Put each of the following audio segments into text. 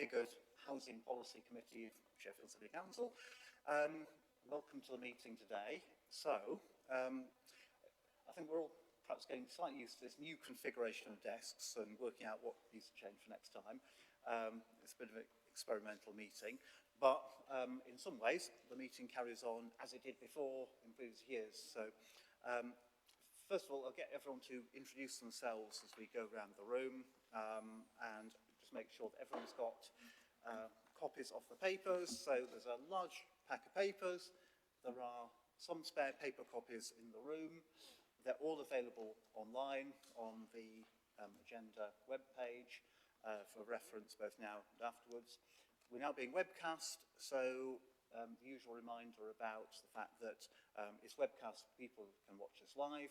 reconfigured Housing Policy Committee of Sheffield City Council. Welcome to the meeting today. So, I think we're all perhaps getting slightly used to this new configuration of desks and working out what needs to change for next time. It's a bit of an experimental meeting, but in some ways the meeting carries on as it did before in previous years. So first of all, I'll get everyone to introduce themselves as we go around the room, and just make sure that everyone's got copies of the papers. So there's a large pack of papers. There are some spare paper copies in the room. They're all available online on the agenda webpage for reference both now and afterwards. We're now being webcast, so the usual reminder about the fact that it's webcast, people can watch us live.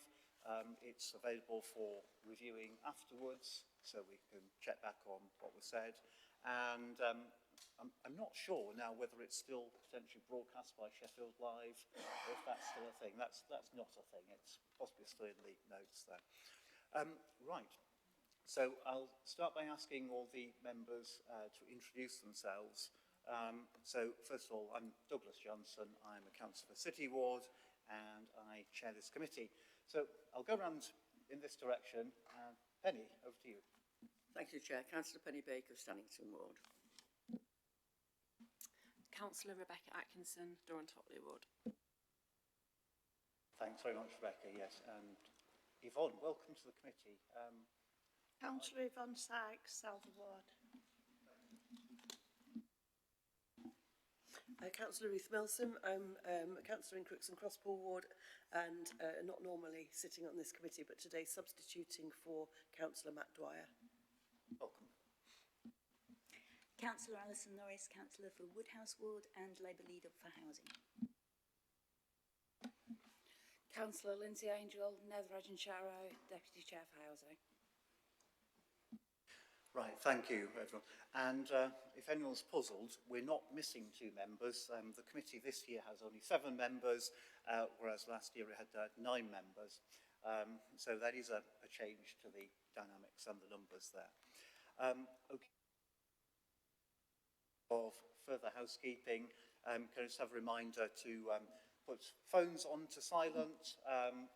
It's available for reviewing afterwards, so we can check back on what was said. And I'm not sure now whether it's still potentially broadcast by Sheffield Live, or if that's still a thing. That's not a thing. It's possibly still in the notes there. Right. So I'll start by asking all the members to introduce themselves. So first of all, I'm Douglas Johnson. I'm a councillor for City Ward, and I chair this committee. So I'll go around in this direction. Penny, over to you. Thank you, Chair. Councillor Penny Baker of Stannington Ward. Councillor Rebecca Atkinson, Durham-Topley Ward. Thanks very much, Rebecca. Yes, and Yvonne, welcome to the committee. Councillor Yvonne Sykes, Salford Ward. Councillor Ruth Milsom. I'm a councillor in Crooks and Crosspool Ward, and not normally sitting on this committee, but today substituting for Councillor Matt Dwyer. Welcome. Councillor Alison Norris, councillor for Woodhouse Ward and Labour leader for housing. Councillor Lindsay Angel, Netherage and Sharrow, deputy chair for housing. Right, thank you, everyone. And if anyone's puzzled, we're not missing two members. The committee this year has only 7 members, whereas last year it had 9 members. So that is a change to the dynamics and the numbers there. Okay. Of further housekeeping, can I just have a reminder to put phones on to silent.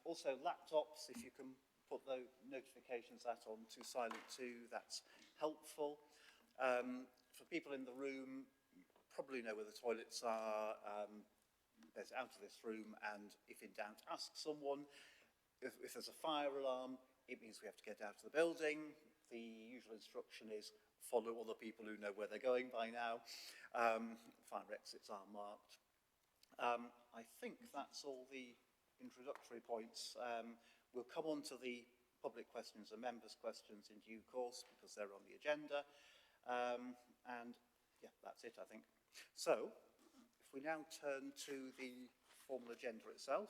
Also laptops, if you can put the notifications that on to silent too, that's helpful. For people in the room, you probably know where the toilets are. There's out of this room, and if in doubt, ask someone. If there's a fire alarm, it means we have to get out of the building. The usual instruction is follow other people who know where they're going by now. Fire exits are marked. I think that's all the introductory points. We'll come on to the public questions and members' questions in due course because they're on the agenda. And yeah, that's it, I think. So, if we now turn to the formal agenda itself,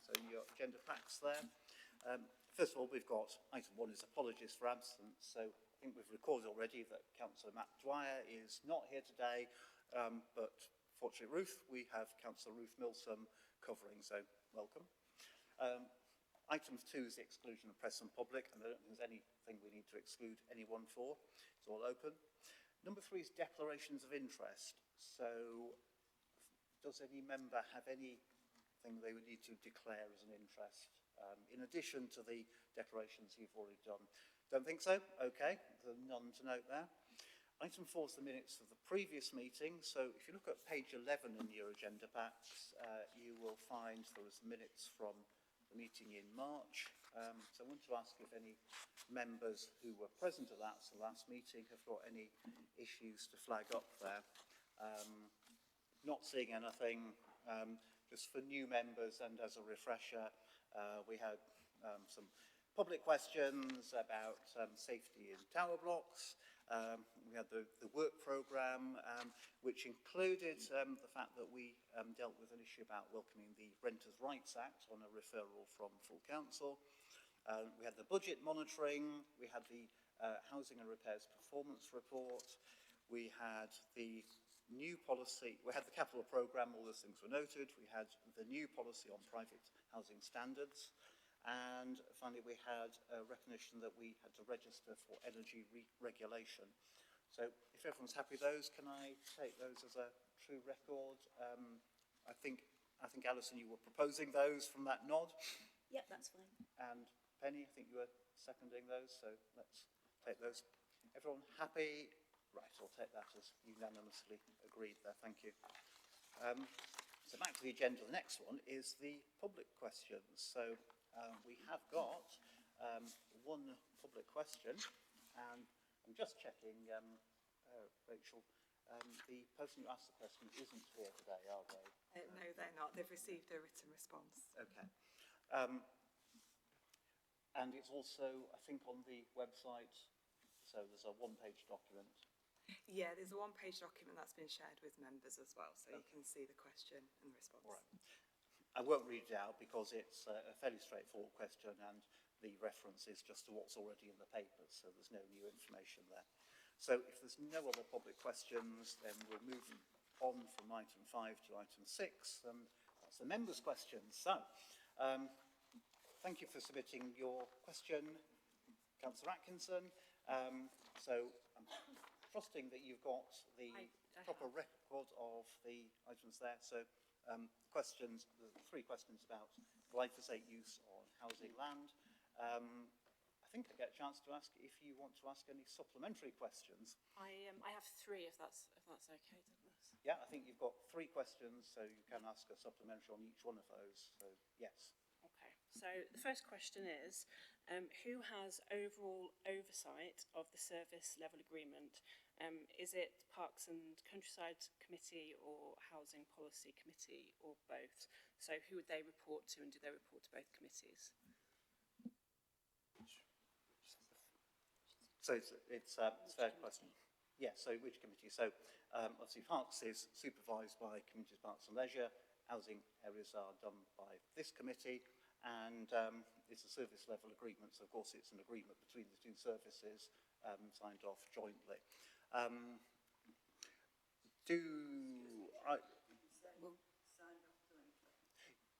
so your agenda packs there. First of all, we've got item 1 is apologies for absence. So I think we've recorded already that Councillor Matt Dwyer is not here today, but fortunately, Ruth, we have Councillor Ruth Milsom covering, so welcome. Item 2 is the exclusion of press and public, and I don't think there's anything we need to exclude anyone for. It's all open. Number 3 is declarations of interest. So does any member have anything they would need to declare as an interest, in addition to the declarations you've already done? Don't think so? Okay, there's none to note there. Item 4 is the minutes of the previous meeting. So if you look at page 11 in your agenda packs, you will find there was minutes from the meeting in March. So I want to ask if any members who were present at that last meeting have got any issues to flag up there. Not seeing anything. Just for new members and as a refresher, we had some public questions about safety in tower blocks. We had the work programme, which included the fact that we dealt with an issue about welcoming the Renters' Rights Act on a referral from full council. We had the budget monitoring. We had the housing and repairs performance report. We had the new policy. We had the capital programme. All those things were noted. We had the new policy on private housing standards. And finally, we had a recognition that we had to register for energy regulation. So if everyone's happy with those, can I take those as a true record? I think Alison, you were proposing those from that nod, Yep, that's fine. and Penny, I think you were seconding those, so let's take those. Everyone happy? Right, I'll take that as unanimously agreed there, thank you. So back to the agenda, the next one is the public questions. So we have got one public question, and I'm just checking, Rachel, the person who asked the question isn't here today, are they? No, they're not. They've received a written response. Okay. And it's also, I think, on the website, so there's a one-page document. Yeah, there's a one-page document that's been shared with members as well, so you can see the question and response. All right. I won't read it out because it's a fairly straightforward question, and the reference is just to what's already in the papers, so there's no new information there. So if there's no other public questions, then we'll move on from item 5 to item 6, and that's the members' questions. So, thank you for submitting your question, Councillor Atkinson. So I'm trusting that you've got the proper record of the items there. So questions, the 3 questions about glyphosate use on housing land. I think I get a chance to ask if you want to ask any supplementary questions. I have 3, if that's okay, Douglas. Yeah, I think you've got 3 questions, so you can ask a supplementary on each one of those. So yes. Okay, so the first question is, who has overall oversight of the service level agreement? Is it Parks and Countryside Committee or Housing Policy Committee or both? So who would they report to, and do they report to both committees? So it's a fair question. Yeah, so which committee? So obviously Parks is supervised by Communities, Parks and Leisure. Housing areas are done by this committee, and it's a service level agreement. So of course it's an agreement between the 2 services signed off jointly.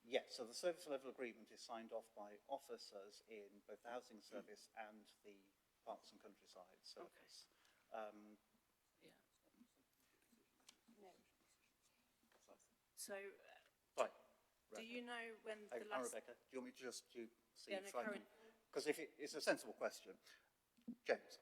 Yeah, so the service level agreement is signed off by officers in both the housing service and the Parks and Countryside service. So Right. do you know when the And last... Rebecca, do you want me to just see Yeah, no, if I can... current... Because if it's a sensible question. James.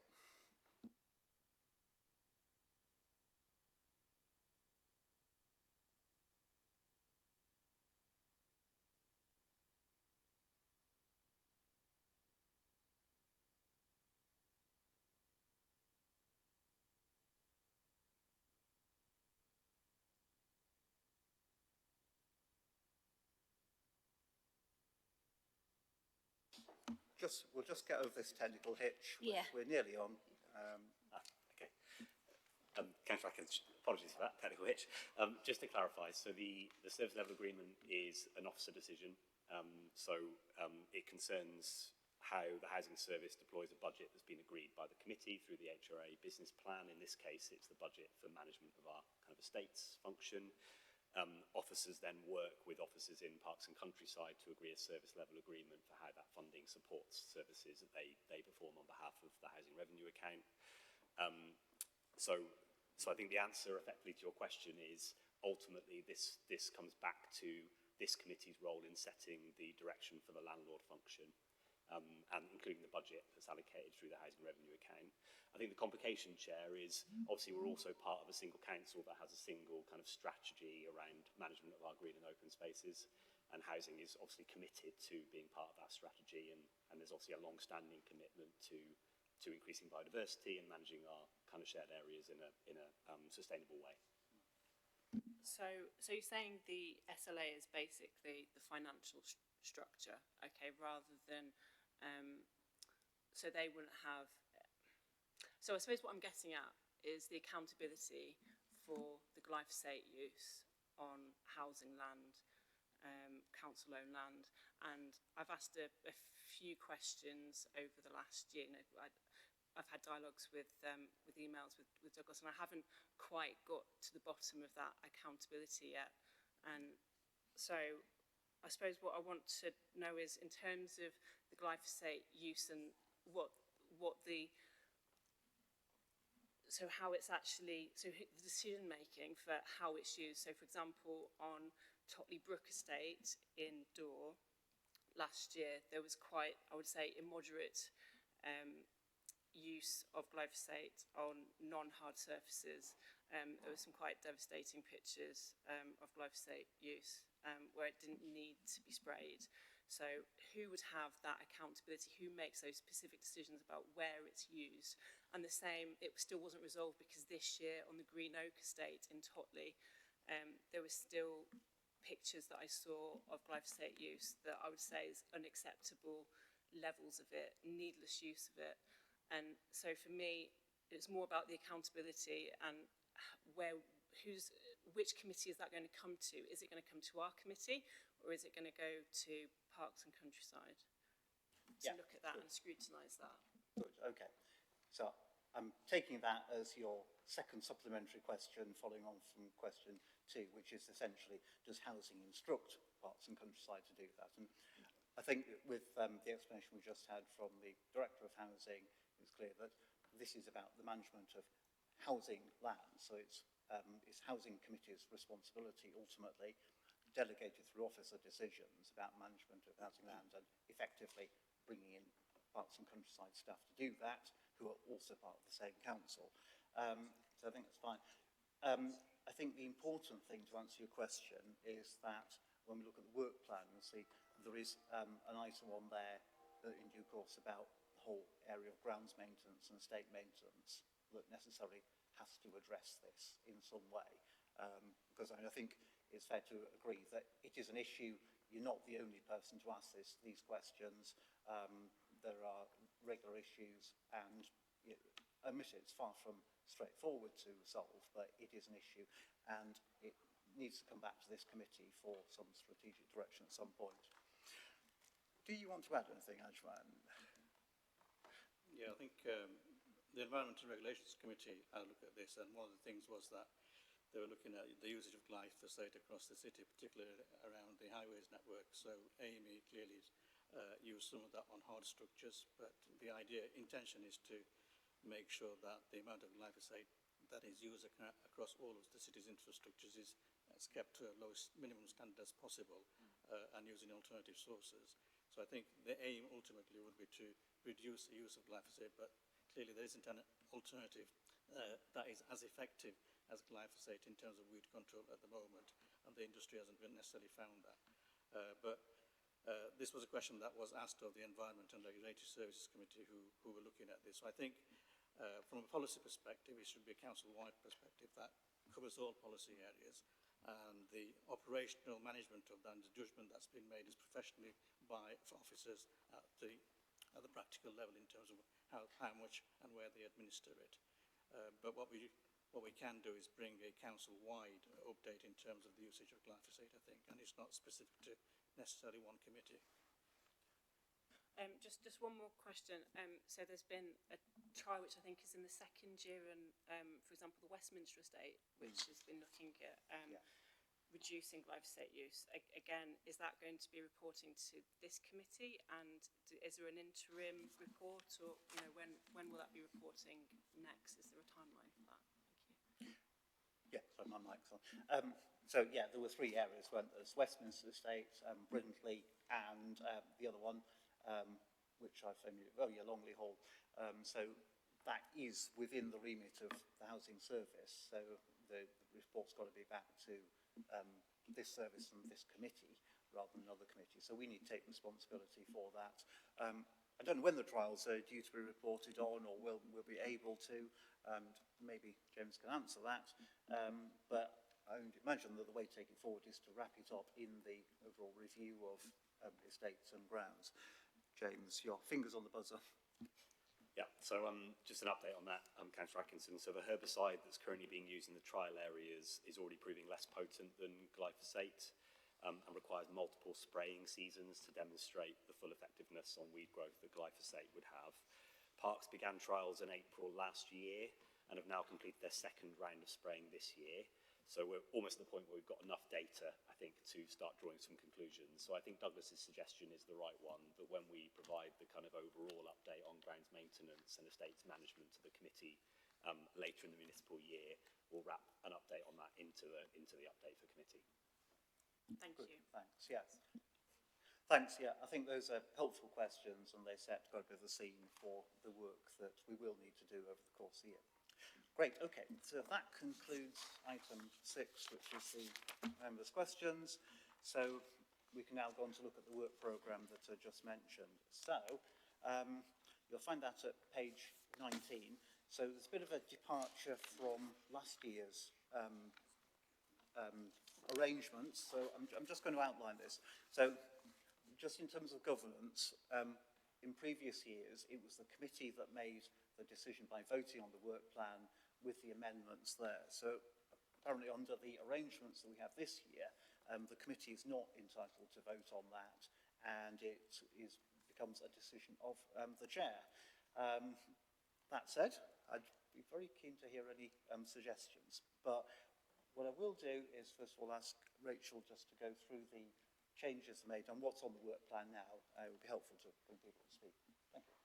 We'll just get over this technical hitch. Yeah. We're nearly on. Okay. Councillor Atkins, apologies for that technical hitch. Just to clarify, so the service level agreement is an officer decision. It concerns how the housing service deploys a budget that's been agreed by the committee through the HRA business plan. In this case, it's the budget for management of our kind of estates function. Officers then work with officers in Parks and Countryside to agree a service level agreement for how that funding supports services that they perform on behalf of the housing revenue account. So I think the answer effectively to your question is ultimately this comes back to this committee's role in setting the direction for the landlord function, and including the budget that's allocated through the housing revenue account. I think the complication, Chair, is obviously we're also part of a single council that has a single kind of strategy around management of our green and open spaces, and housing is obviously committed to being part of that strategy, and there's obviously a long-standing commitment to increasing biodiversity and managing our kind of shared areas in a sustainable way. So you're saying the SLA is basically the financial structure, okay, rather than... so they wouldn't have... So I suppose what I'm getting at is the accountability for the glyphosate use on housing land, council-owned land, and I've asked a few questions over the last year. You know, I've had dialogues with emails with Douglas, and I haven't quite got to the bottom of that accountability yet. And so I suppose what I want to know is, in terms of the glyphosate use and what the... so how it's actually, so the decision making for how it's used. So for example, on Totley Brook Estate in Dore last year, there was quite, I would say, immoderate use of glyphosate on non-hard surfaces. There were some quite devastating pictures of glyphosate use where it didn't need to be sprayed. So who would have that accountability? Who makes those specific decisions about where it's used? And the same, it still wasn't resolved because this year on the Green Oak Estate in Totley, there were still pictures that I saw of glyphosate use that I would say is unacceptable levels of it, needless use of it. And so for me, it's more about the accountability and which committee is that going to come to? Is it going to come to our committee, or is it going to go to Parks and Countryside to look at that and scrutinise that? Good, okay. So I'm taking that as your second supplementary question, following on from question 2, which is essentially, does housing instruct Parks and Countryside to do that? And I think with the explanation we just had from the Director of Housing, it's clear that this is about the management of housing land. So it's Housing Committee's responsibility, ultimately, delegated through officer decisions about management of housing land and effectively bringing in Parks and Countryside staff to do that, who are also part of the same council. So I think that's fine. I think the important thing to answer your question is that when we look at the work plan, you'll see there is an item on there in due course about the whole area of grounds maintenance and estate maintenance that necessarily has to address this in some way. Because I think it's fair to agree that it is an issue. You're not the only person to ask these questions. There are regular issues, and admit it's far from straightforward to resolve, but it is an issue, and it needs to come back to this committee for some strategic direction at some point. Do you want to add anything, Ajman? Yeah, I think the Environment and Regulations Committee had a look at this, and one of the things was that they were looking at the usage of glyphosate across the city, particularly around the highways network. So Amy clearly used some of that on hard structures, but the intention is to make sure that the amount of glyphosate that is used across all of the city's infrastructures is kept to a lowest minimum standard as possible, and using alternative sources. So I think the aim ultimately would be to reduce the use of glyphosate, but clearly there isn't an alternative that is as effective as glyphosate in terms of weed control at the moment, and the industry hasn't necessarily found that. But this was a question that was asked of the Environment and Regulatory Services Committee who were looking at this. So I think from a policy perspective, it should be a council-wide perspective that covers all policy areas, and the operational management of that and the judgment that's been made is professionally by officers at the practical level in terms of how much and where they administer it. But what we can do is bring a council-wide update in terms of the usage of glyphosate, I think, and it's not specific to necessarily one committee. Just one more question. So there's been a trial which I think is in the second year, and for example, the Westminster Estate, which has been looking at reducing glyphosate use. Again, is that going to be reporting to this committee, and is there an interim report, or when will that be reporting next? Is there a timeline for that? Thank you. Yeah, sorry, my mic's on. So yeah, there were 3 areas, weren't there? Westminster Estate, Brindley, and the other one, which I familiar. Oh yeah, Longley Hall. So that is within the remit of the Housing Service. So the report's got to be back to this service and this committee rather than another committee. So we need to take responsibility for that. I don't know when the trials are due to be reported on, or we'll be able to, and maybe James can answer that. But I would imagine that the way to take it forward is to wrap it up in the overall review of estates and grounds. James, your fingers on the buzzer. Yeah, so just an update on that, Councillor Atkinson. So the herbicide that's currently being used in the trial areas is already proving less potent than glyphosate, and requires multiple spraying seasons to demonstrate the full effectiveness on weed growth that glyphosate would have. Parks began trials in April last year and have now completed their second round of spraying this year. So we're almost at the point where we've got enough data, I think, to start drawing some conclusions. So I think Douglas's suggestion is the right one, that when we provide the kind of overall update on grounds maintenance and estates management to the committee later in the municipal year, we'll wrap an update on that into the update for committee. Thank Good, you. thanks, yes. Thanks, yeah, I think those are helpful questions and they set quite a bit of the scene for the work that we will need to do over the course of the year. Great, okay, so that concludes item 6, which is the members' questions. So we can now go on to look at the work programme that I just mentioned. So you'll find that at page 19. So there's a bit of a departure from last year's arrangements. So I'm just going to outline this. So just in terms of governance, in previous years, it was the committee that made the decision by voting on the work plan with the amendments there. So apparently under the arrangements that we have this year, the committee is not entitled to vote on that, and it becomes a decision of the chair. That said, I'd be very keen to hear any suggestions, but what I will do is first of all ask Rachel just to go through the changes made and what's on the work plan now. It would be helpful to bring people to speak. Thank you.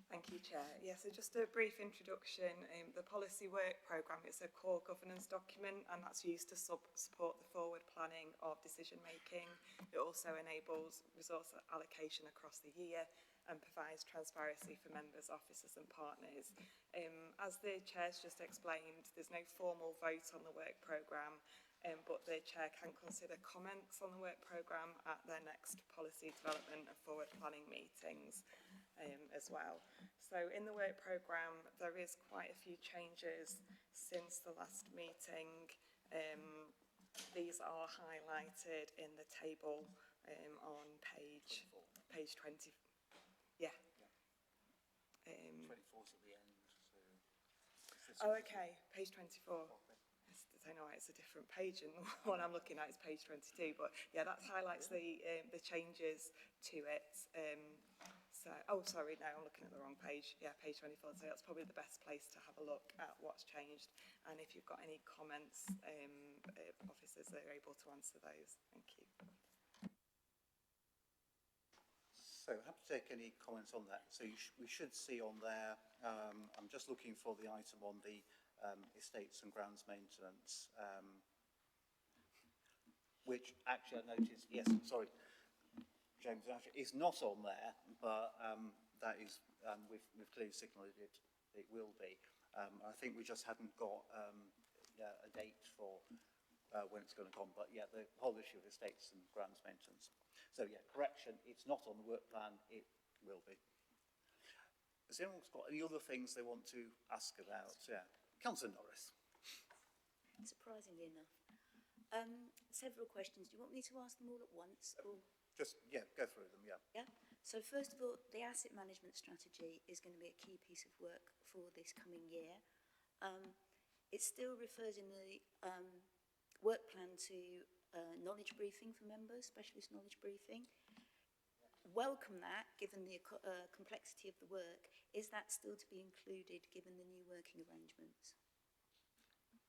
Thank you, Chair. Yeah, so just a brief introduction. The policy work programme is a core governance document, and that's used to support the forward planning of decision making. It also enables resource allocation across the year and provides transparency for members, officers and partners. As the Chair's just explained, there's no formal vote on the work programme, but the Chair can consider comments on the work programme at their next policy development and forward planning meetings as well. So in the work programme, there is quite a few changes since the last meeting. These are highlighted in the table on page 20. Yeah. 24's at the end. Oh, okay, page 24. I don't know why it's a different page, and the one I'm looking at is page 22. But yeah, that highlights the changes to it. Oh, sorry, no, I'm looking at the wrong page. Yeah, page 24. So that's probably the best place to have a look at what's changed. And if you've got any comments, officers are able to answer those. Thank you. So happy to take any comments on that. So we should see on there, I'm just looking for the item on the estates and grounds maintenance, which actually I noticed, yes, sorry, James, actually is not on there, but that is, we've clearly signalled it will be. I think we just hadn't got a date for when it's going to come, but yeah, the whole issue of estates and grounds maintenance. So yeah, correction, it's not on the work plan, it will be. Has anyone got any other things they want to ask about? Yeah. Councillor Norris. Surprisingly enough. Several questions. Do you want me to ask them all at once? Or? Just, yeah, go through them, yeah. Yeah. So first of all, the asset management strategy is going to be a key piece of work for this coming year. It still refers in the work plan to knowledge briefing for members, specialist knowledge briefing. Welcome that, given the complexity of the work. Is that still to be included, given the new working arrangements?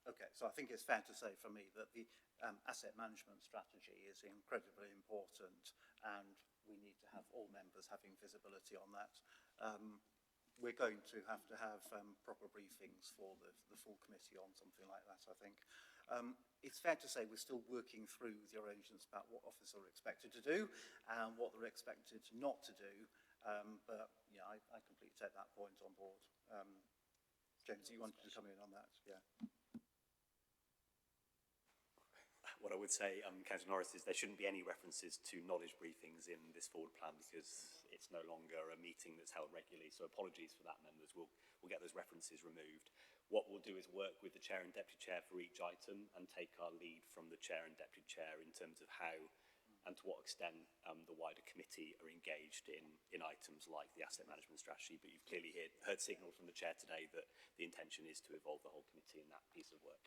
Okay, so I think it's fair to say for me that the asset management strategy is incredibly important, and we need to have all members having visibility on that. We're going to have proper briefings for the full committee on something like that, I think. It's fair to say we're still working through the arrangements about what officers are expected to do and what they're expected not to do. But yeah, I completely take that point on board. James, you wanted to come in on that? Yeah. What I would say, Councillor Norris, is there shouldn't be any references to knowledge briefings in this forward plan because it's no longer a meeting that's held regularly. So apologies for that, members. We'll get those references removed. What we'll do is work with the chair and deputy chair for each item and take our lead from the chair and deputy chair in terms of how and to what extent the wider committee are engaged in items like the asset management strategy. But you've clearly heard signal from the chair today that the intention is to involve the whole committee in that piece of work.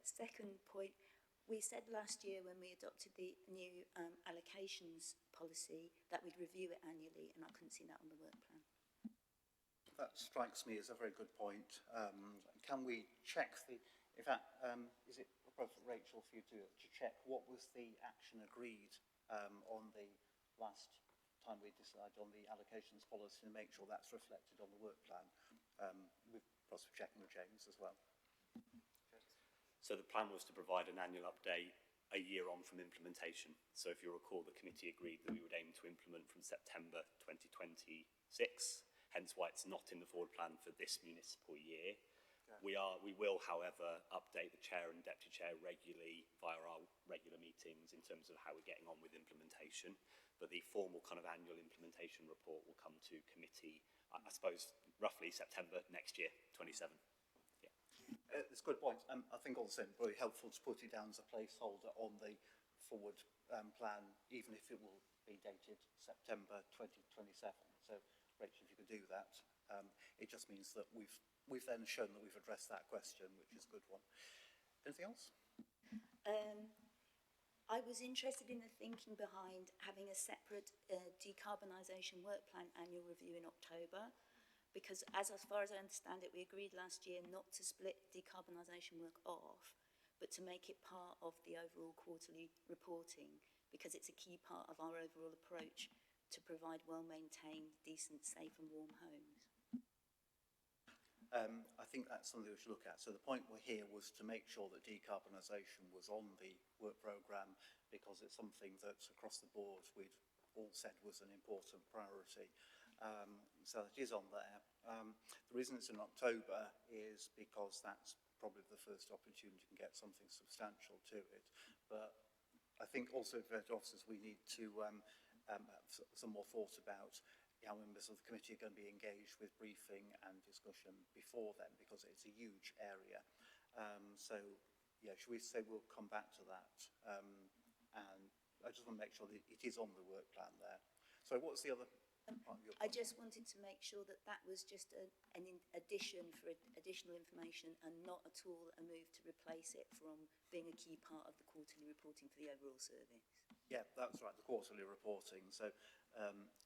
Second point, we said last year when we adopted the new allocations policy that we'd review it annually, and I couldn't see that on the work plan. That strikes me as a very good point. Can we check in fact, is it appropriate, Rachel, for you to check what was the action agreed on the last time we decided on the allocations policy and make sure that's reflected on the work plan? with possibly checking with James as well. So the plan was to provide an annual update a year on from implementation. So if you recall, the committee agreed that we would aim to implement from September 2026, hence why it's not in the forward plan for this municipal year. Yeah. We will, however, update the chair and deputy chair regularly via our regular meetings in terms of how we're getting on with implementation. But the formal kind of annual implementation report will come to committee, I suppose, roughly September next year, 27. It's a good point. I think also very helpful to put it down as a placeholder on the forward plan, even if it will be dated September 2027. So, Rachel, if you could do that, it just means that we've then shown that we've addressed that question, which is a good one. Anything else? I was interested in the thinking behind having a separate decarbonisation work plan annual review in October, because as far as I understand it, we agreed last year not to split decarbonisation work off, but to make it part of the overall quarterly reporting, because it's a key part of our overall approach to provide well-maintained, decent, safe and warm homes. I think that's something we should look at. So the point we're here was to make sure that decarbonisation was on the work programme, because it's something that across the board we'd all said was an important priority. So it is on there. The reason it's in October is because that's probably the first opportunity you can get something substantial to it. But I think also for officers we need to have some more thought about how members of the committee are going to be engaged with briefing and discussion before then, because it's a huge area. So, yeah, should we say we'll come back to that? And I just want to make sure that it is on the work plan there. So what's the other part of your point? I just wanted to make sure that that was just an addition for additional information and not at all a move to replace it from being a key part of the quarterly reporting for the overall service. Yeah, that's right, the quarterly reporting. So,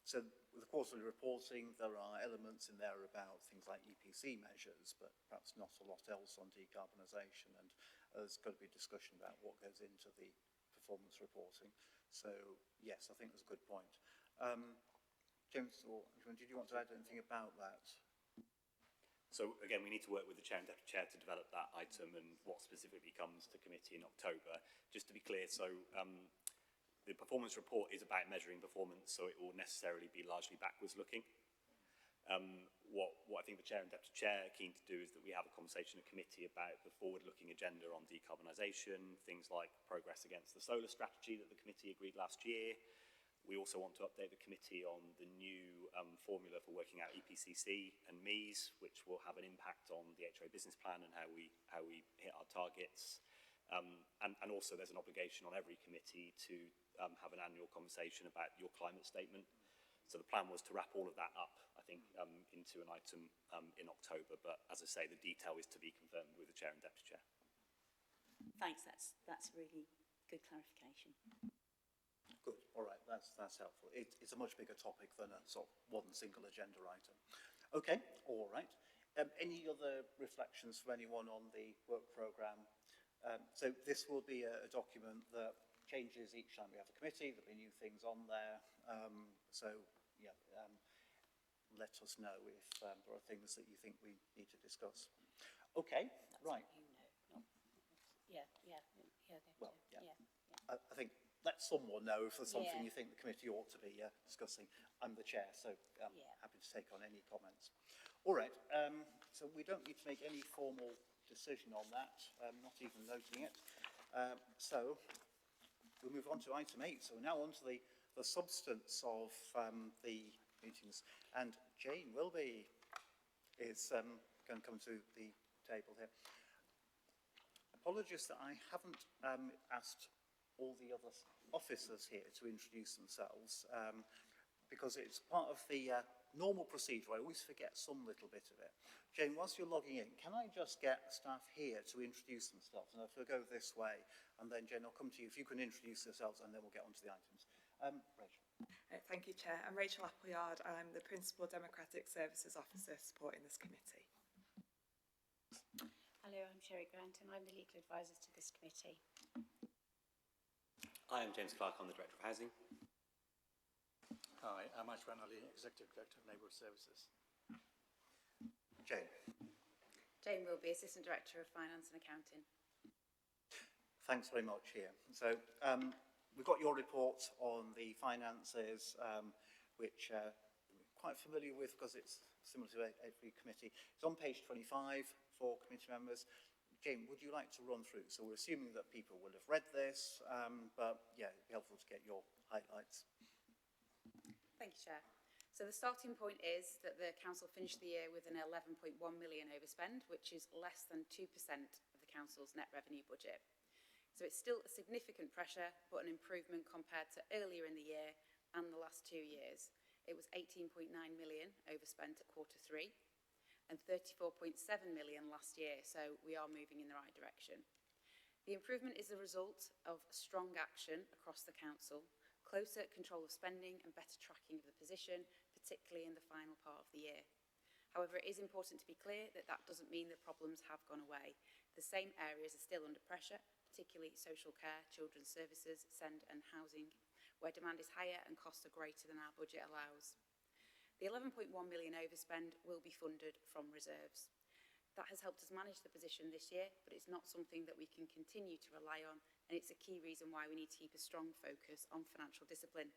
so with the quarterly reporting, there are elements in there about things like EPC measures, but perhaps not a lot else on decarbonisation. And there's got to be a discussion about what goes into the performance reporting. So, yes, I think that's a good point. James, or did you want to add anything about that? So again, we need to work with the chair and deputy chair to develop that item and what specifically comes to committee in October. Just to be clear, so the performance report is about measuring performance, so it will necessarily be largely backwards looking. What I think the chair and deputy chair are keen to do is that we have a conversation at committee about the forward-looking agenda on decarbonisation, things like progress against the solar strategy that the committee agreed last year. We also want to update the committee on the new formula for working out EPCC and MEES, which will have an impact on the HRA business plan and how we hit our targets. And also there's an obligation on every committee to have an annual conversation about your climate statement. So the plan was to wrap all of that up, I think, into an item in October. But as I say, the detail is to be confirmed with the chair and deputy chair. Thanks, that's really good clarification. Good, all right, that's helpful. It's a much bigger topic than a sort of one single agenda item. Okay, all right. Any other reflections from anyone on the work programme? So this will be a document that changes each time we have a committee. There'll be new things on there. So, yeah, let us know if there are things that you think we need to discuss. Okay, That's right. You know, not, yeah. Well, yeah. I think let someone know if there's something you think the committee ought to be discussing. I'm the chair, so happy to take on any comments. All right, so we don't need to make any formal decision on that, not even noting it. So we'll move on to item 8. So we're now on to the substance of the meetings. And Jane Wilby is going to come to the table here. Apologies that I haven't asked all the other officers here to introduce themselves, because it's part of the normal procedure. I always forget some little bit of it. Jane, whilst you're logging in, can I just get staff here to introduce themselves? And if we'll go this way, and then Jane, I'll come to you. If you can introduce yourselves, and then we'll get on to the items. Rachel. Thank you, Chair. I'm Rachel Appleyard. I'm the Principal Democratic Services Officer supporting this committee. Hello, I'm Sherry Grant and I'm the legal advisor to this committee. Hi, I'm James Clark. I'm the Director of Housing. Hi, I'm Ashwan Ali, Executive Director of Neighbourhood Services. Jane. Jane Wilby, Assistant Director of Finance and Accounting. Thanks very much, Ian. So we've got your report on the finances, which we're quite familiar with because it's similar to every committee. It's on page 25 for committee members. Jane, would you like to run through? So we're assuming that people will have read this, but yeah, it'd be helpful to get your highlights. Thank you, Chair. So the starting point is that the Council finished the year with an 11.1 million overspend, which is less than 2% of the Council's net revenue budget. So it's still a significant pressure, but an improvement compared to earlier in the year and the last 2 years. It was 18.9 million overspent at Q3 and 34.7 million last year, so we are moving in the right direction. The improvement is a result of strong action across the Council, closer control of spending and better tracking of the position, particularly in the final part of the year. However, it is important to be clear that that doesn't mean the problems have gone away. The same areas are still under pressure, particularly social care, children's services, SEND and housing, where demand is higher and costs are greater than our budget allows. The 11.1 million overspend will be funded from reserves. That has helped us manage the position this year, but it's not something that we can continue to rely on, and it's a key reason why we need to keep a strong focus on financial discipline.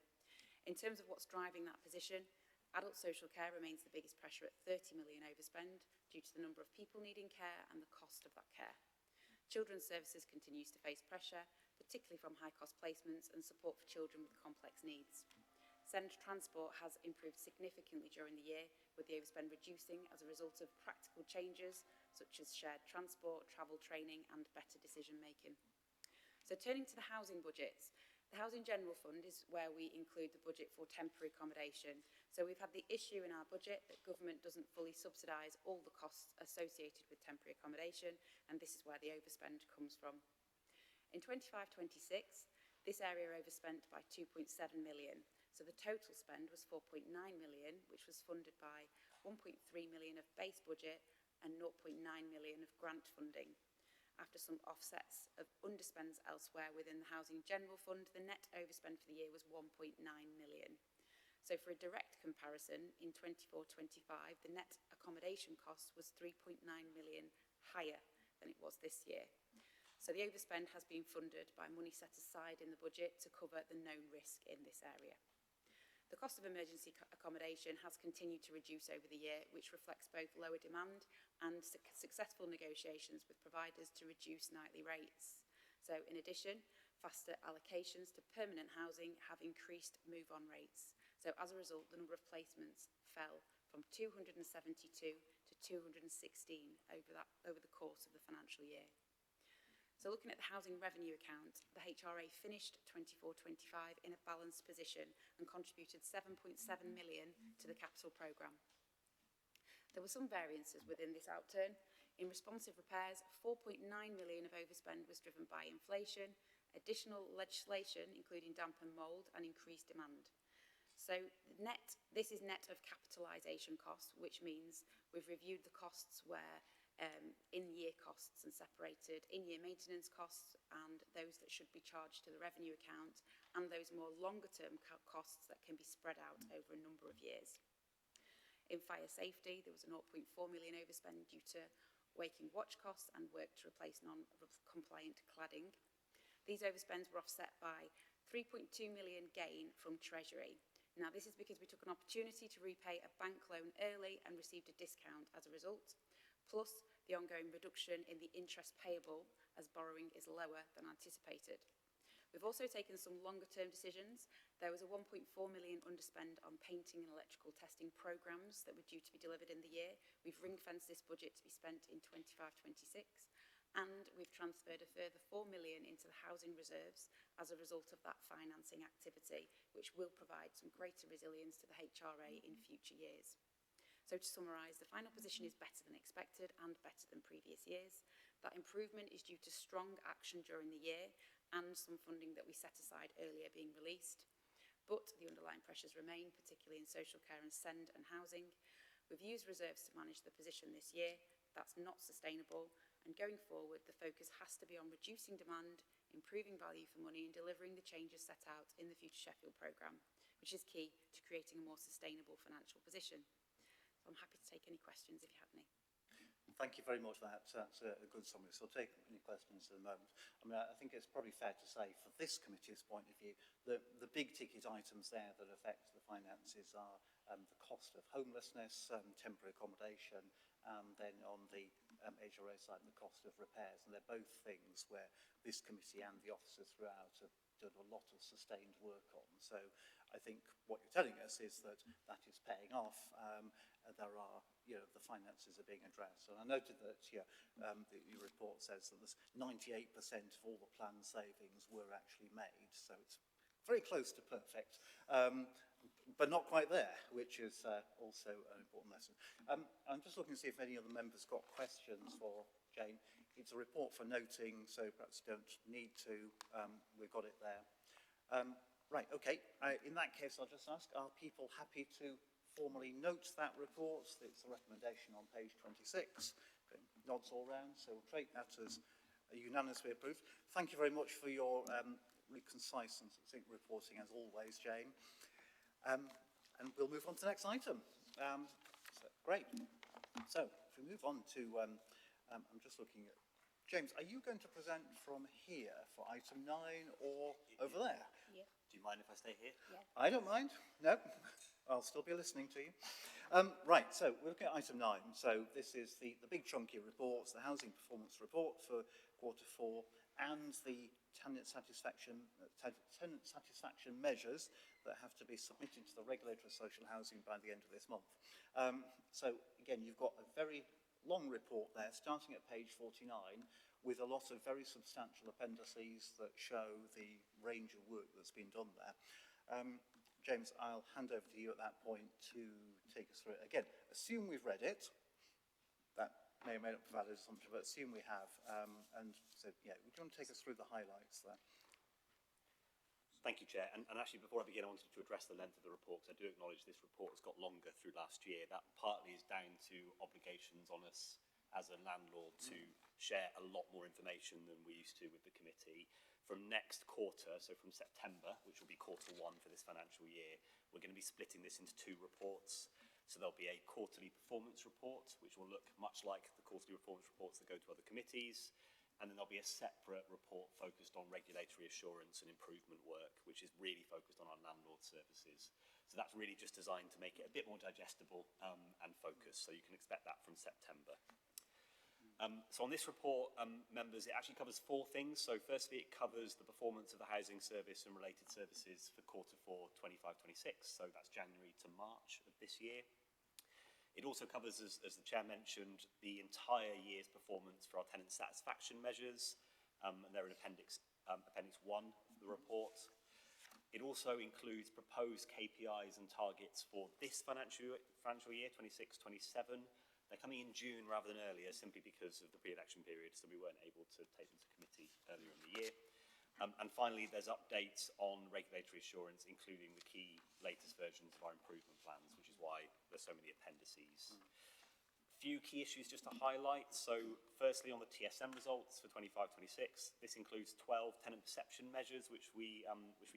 In terms of what's driving that position, adult social care remains the biggest pressure at 30 million overspend due to the number of people needing care and the cost of that care. Children's services continues to face pressure, particularly from high-cost placements and support for children with complex needs. SEND transport has improved significantly during the year, with the overspend reducing as a result of practical changes such as shared transport, travel training and better decision-making. So turning to the housing budgets, the Housing General Fund is where we include the budget for temporary accommodation. So we've had the issue in our budget that government doesn't fully subsidise all the costs associated with temporary accommodation, and this is where the overspend comes from. In 25-26, this area overspent by 2.7 million. So the total spend was 4.9 million, which was funded by 1.3 million of base budget and 0.9 million of grant funding. After some offsets of underspends elsewhere within the Housing General Fund, the net overspend for the year was 1.9 million. So for a direct comparison, in 24-25, the net accommodation cost was 3.9 million higher than it was this year. So the overspend has been funded by money set aside in the budget to cover the known risk in this area. The cost of emergency accommodation has continued to reduce over the year, which reflects both lower demand and successful negotiations with providers to reduce nightly rates. So in addition, faster allocations to permanent housing have increased move-on rates. So as a result, the number of placements fell from 272 to 216 over the course of the financial year. So looking at the housing revenue account, the HRA finished 24-25 in a balanced position and contributed 7.7 million to the capital programme. There were some variances within this outturn. In responsive repairs, 4.9 million of overspend was driven by inflation, additional legislation including damp and mould and increased demand. So this is net of capitalisation costs, which means we've reviewed the costs where in-year costs and separated in-year maintenance costs and those that should be charged to the revenue account and those more longer-term costs that can be spread out over a number of years. In fire safety, there was a 0.4 million overspend due to waking watch costs and work to replace non-compliant cladding. These overspends were offset by 3.2 million gain from Treasury. Now, this is because we took an opportunity to repay a bank loan early and received a discount as a result, plus the ongoing reduction in the interest payable as borrowing is lower than anticipated. We've also taken some longer-term decisions. There was a 1.4 million underspend on painting and electrical testing programmes that were due to be delivered in the year. We've ring-fenced this budget to be spent in 25-26, and we've transferred a further 4 million into the housing reserves as a result of that financing activity, which will provide some greater resilience to the HRA in future years. So to summarise, the final position is better than expected and better than previous years. That improvement is due to strong action during the year and some funding that we set aside earlier being released. But the underlying pressures remain, particularly in social care and SEND and housing. We've used reserves to manage the position this year. That's not sustainable. And going forward, the focus has to be on reducing demand, improving value for money and delivering the changes set out in the Future Sheffield programme, which is key to creating a more sustainable financial position. So I'm happy to take any questions if you have any. Thank you very much for that. That's a good summary. So I'll take any questions in a moment. I mean, I think it's probably fair to say, for this committee's point of view, the big ticket items there that affect the finances are the cost of homelessness, temporary accommodation, and then on the HRA side, the cost of repairs. And they're both things where this committee and the officers throughout have done a lot of sustained work on. So I think what you're telling us is that that is paying off. There are, the finances are being addressed. And I noted that your report says that there's 98% of all the planned savings were actually made. So it's very close to perfect, but not quite there, which is also an important lesson. I'm just looking to see if any other members got questions for Jane. It's a report for noting, so perhaps you don't need to. We've got it there. Right, okay. In that case, I'll just ask, are people happy to formally note that report? It's a recommendation on page 26. Okay, nods all round, so we'll take that as unanimously approved. Thank you very much for your really concise and succinct reporting, as always, Jane. And we'll move on to the next item. Great. So, if we move on to, I'm just looking at, James, are you going to present from here for item 9 or over there? Yeah. Do you mind if I stay here? Yeah. I don't mind. No, I'll still be listening to you. Right, so we're looking at item 9. So this is the big chunky reports, the housing performance report for Q4 and the tenant satisfaction measures that have to be submitted to the regulator of social housing by the end of this month. So again, you've got a very long report there, starting at page 49, with a lot of very substantial appendices that show the range of work that's been done there. James, I'll hand over to you at that point to take us through it. Again, assume we've read it. That may or may not be a valid assumption, but assume we have. And so, yeah, would you want to take us through the highlights there? Thank you, Chair. And actually, before I begin, I wanted to address the length of the report, because I do acknowledge this report has got longer through last year. That partly is down to obligations on us as a landlord to share a lot more information than we used to with the committee. From next quarter, so from September, which will be Q1 for this financial year, we're going to be splitting this into 2 reports. So there'll be a quarterly performance report, which will look much like the quarterly performance reports that go to other committees. And then there'll be a separate report focused on regulatory assurance and improvement work, which is really focused on our landlord services. So that's really just designed to make it a bit more digestible and focused. So you can expect that from September. So on this report, members, it actually covers 4 things. So firstly, it covers the performance of the housing service and related services for Q4 25-26. So that's January to March of this year. It also covers, as the Chair mentioned, the entire year's performance for our tenant satisfaction measures, and they're in Appendix 1 of the report. It also includes proposed KPIs and targets for this financial year, 26-27. They're coming in June rather than earlier, simply because of the pre-election period, so we weren't able to take them to committee earlier in the year. And finally, there's updates on regulatory assurance, including the key latest versions of our improvement plans, which is why there's so many appendices. A few key issues just to highlight. So firstly, on the TSM results for 25-26, this includes 12 tenant perception measures, which we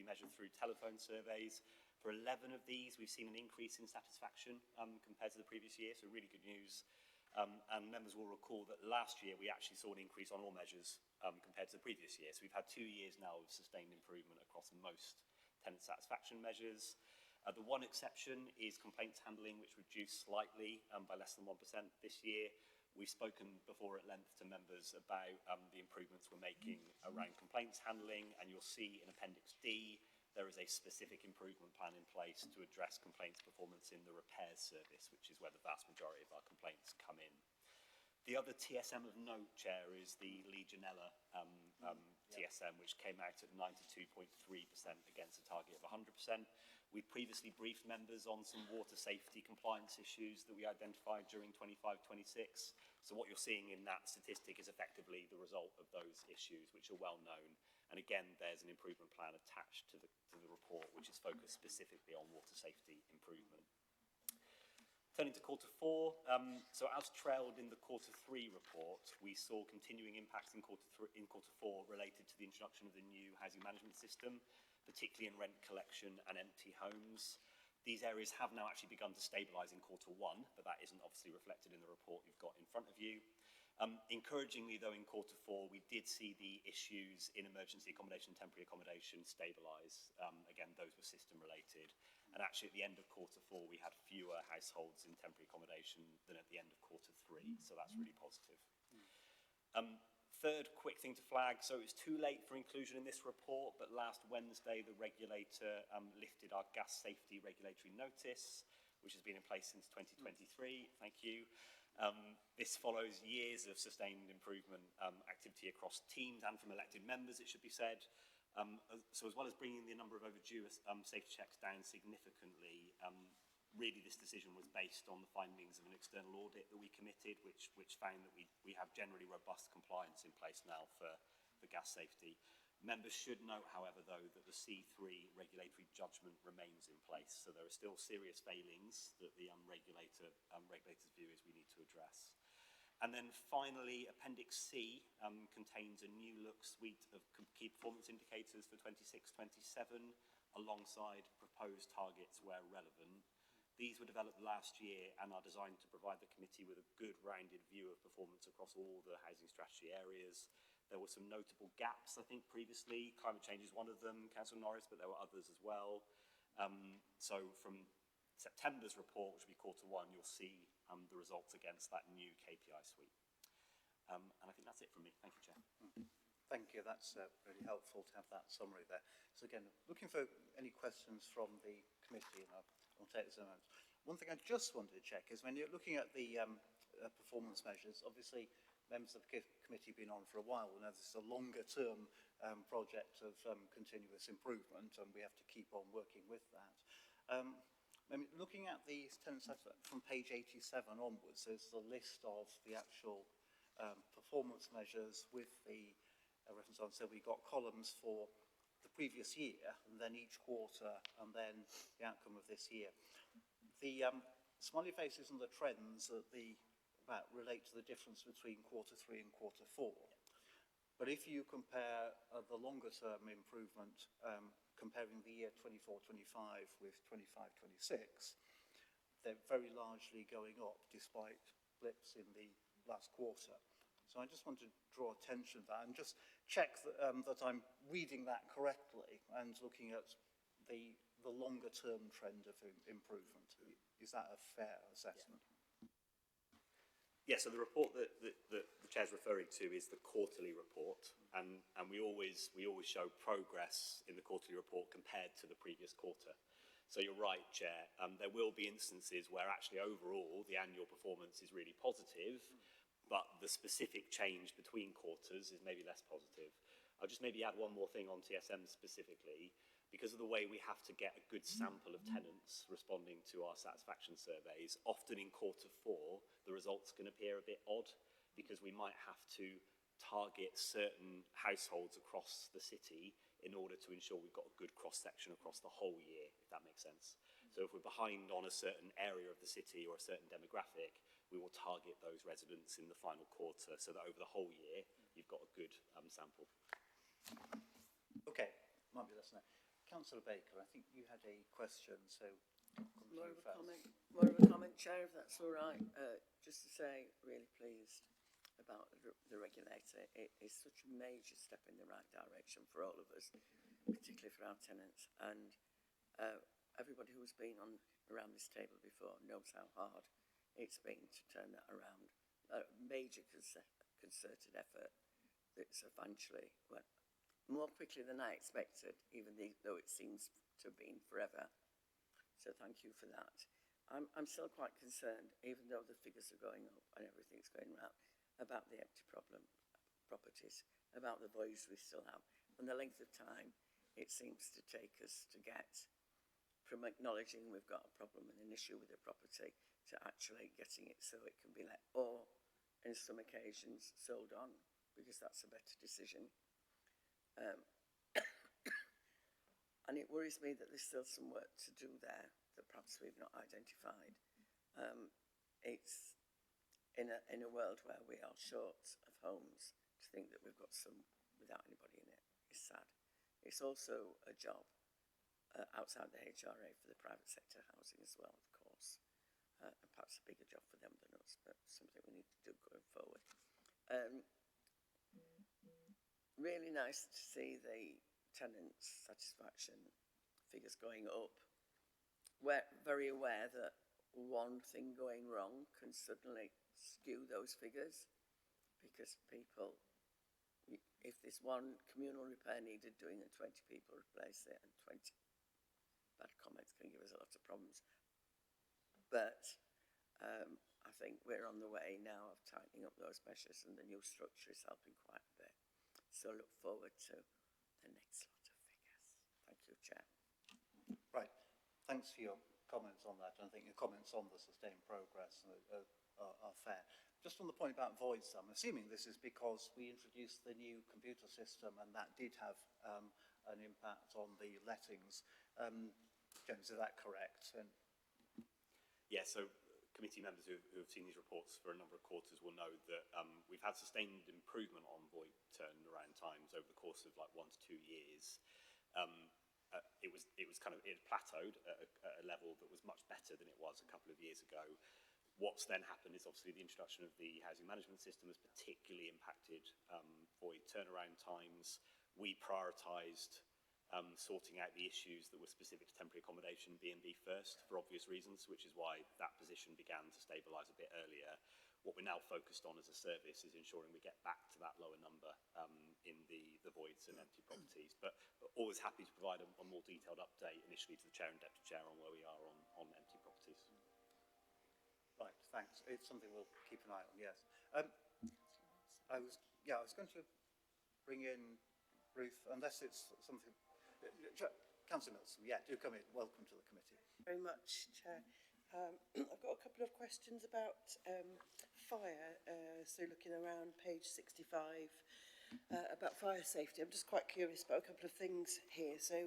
measured through telephone surveys. For 11 of these, we've seen an increase in satisfaction compared to the previous year, so really good news. And members will recall that last year we actually saw an increase on all measures compared to the previous year. So we've had 2 years now of sustained improvement across most tenant satisfaction measures. The one exception is complaints handling, which reduced slightly by less than 1% this year. We've spoken before at length to members about the improvements we're making around complaints handling, and you'll see in Appendix D, there is a specific improvement plan in place to address complaints performance in the repairs service, which is where the vast majority of our complaints come in. The other TSM of note, Chair, is the Legionella TSM, which came out at 92.3% against a target of 100%. We previously briefed members on some water safety compliance issues that we identified during 25-26. So what you're seeing in that statistic is effectively the result of those issues, which are well known. And again, there's an improvement plan attached to the report, which is focused specifically on water safety improvement. Turning to Q4, so as trailed in the Q3 report, we saw continuing impacts in Q4 related to the introduction of the new housing management system, particularly in rent collection and empty homes. These areas have now actually begun to stabilise in quarter one, but that isn't obviously reflected in the report you've got in front of you. Encouragingly, though, in quarter four, we did see the issues in emergency accommodation, temporary accommodation stabilise. Again, those were system related. And actually, at the end of quarter four, we had fewer households in temporary accommodation than at the end of quarter three. So that's really positive. Third quick thing to flag, so it's too late for inclusion in this report, but last Wednesday the regulator lifted our gas safety regulatory notice, which has been in place since 2023. Thank you. This follows years of sustained improvement activity across teams and from elected members, it should be said. So as well as bringing the number of overdue safety checks down significantly, really this decision was based on the findings of an external audit that we committed, which found that we have generally robust compliance in place now for gas safety. Members should note, however, though, that the C3 regulatory judgment remains in place, so there are still serious failings that the regulator's view is we need to address. And then finally, Appendix C contains a new look suite of key performance indicators for 26-27, alongside proposed targets where relevant. These were developed last year and are designed to provide the committee with a good rounded view of performance across all the housing strategy areas. There were some notable gaps, I think, previously. Climate change is one of them, Councillor Norris, but there were others as well. So from September's report, which will be quarter one, you'll see the results against that new KPI suite. And I think that's it from me. Thank you, Chair. Thank you. That's really helpful to have that summary there. So again, looking for any questions from the committee, and I'll take this in a moment. One thing I just wanted to check is when you're looking at the performance measures, obviously members of the committee have been on for a while, and this is a longer term project of continuous improvement, and we have to keep on working with that. Looking at the tenant satisfaction from page 87 onwards, there's a list of the actual performance measures with the reference on. So we've got columns for the previous year, and then each quarter, and then the outcome of this year. The smiley faces and the trends that relate to the difference between quarter three and quarter four. But if you compare the longer term improvement, comparing the year 24-25 with 25-26, they're very largely going up despite blips in the last quarter. So I just want to draw attention to that and just check that I'm reading that correctly and looking at the longer term trend of improvement. Is that a fair assessment? Yeah, so the report that the Chair's referring to is the quarterly report, and we always show progress in the quarterly report compared to the previous quarter. So you're right, Chair, there will be instances where actually overall the annual performance is really positive, but the specific change between quarters is maybe less positive. I'll just maybe add one more thing on TSM specifically. Because of the way we have to get a good sample of tenants responding to our satisfaction surveys, often in quarter four, the results can appear a bit odd because we might have to target certain households across the city in order to ensure we've got a good cross-section across the whole year, if that makes sense. So if we're behind on a certain area of the city or a certain demographic, we will target those residents in the final quarter so that over the whole year, you've got a good sample. Okay, might be less than that. Councillor Baker, I think you had a question, so More of a comment, Chair, if that's all right. Just to say, really pleased about the regulator. It is such a major step in the right direction for all of us, particularly for our tenants. And everybody who's been around this table before knows how hard it's been to turn that around. A major concerted effort that's eventually went more quickly than I expected, even though it seems to have been forever. So thank you for that. I'm still quite concerned, even though the figures are going up and everything's going round, about the empty properties, about the voids we still have, and the length of time it seems to take us to get from acknowledging we've got a problem and an issue with the property to actually getting it so it can be let, or in some occasions sold on, because that's a better decision. And it worries me that there's still some work to do there that perhaps we've not identified. It's in a world where we are short of homes, to think that we've got some without anybody in it is sad. It's also a job outside the HRA for the private sector housing as well, of course. And perhaps a bigger job for them than us, but something we need to do going forward. Really nice to see the tenants' satisfaction figures going up. We're very aware that one thing going wrong can suddenly skew those figures, because people, if this one communal repair needed doing and 20 people replace it, and 20 bad comments can give us a lot of problems. But I think we're on the way now of tightening up those measures, and the new structure is helping quite a bit. So look forward to the next lot of figures. Thank you, Chair. Right. Thanks for your comments on that. And I think your comments on the sustained progress are fair. Just on the point about voids, I'm assuming this is because we introduced the new computer system and that did have an impact on the lettings. James, is that correct? And yeah, so committee members who have seen these reports for a number of quarters will know that we've had sustained improvement on void turnaround times over the course of like 1 to 2 years. It plateaued at a level that was much better than it was a couple of years ago. What's then happened is obviously the introduction of the housing management system has particularly impacted void turnaround times. We prioritised sorting out the issues that were specific to temporary accommodation, B&B first, for obvious reasons, which is why that position began to stabilise a bit earlier. What we're now focused on as a service is ensuring we get back to that lower number in the voids and empty properties. But always happy to provide a more detailed update initially to the Chair and Deputy Chair on where we are on empty properties. right, thanks. It's something we'll keep an eye on, yes. I was going to bring in Ruth, unless it's something... Councillor Milson, yeah, do come in. Welcome to the committee. Very much, Chair. I've got a couple of questions about fire. So looking around page 65 about fire safety, I'm just quite curious about a couple of things here. So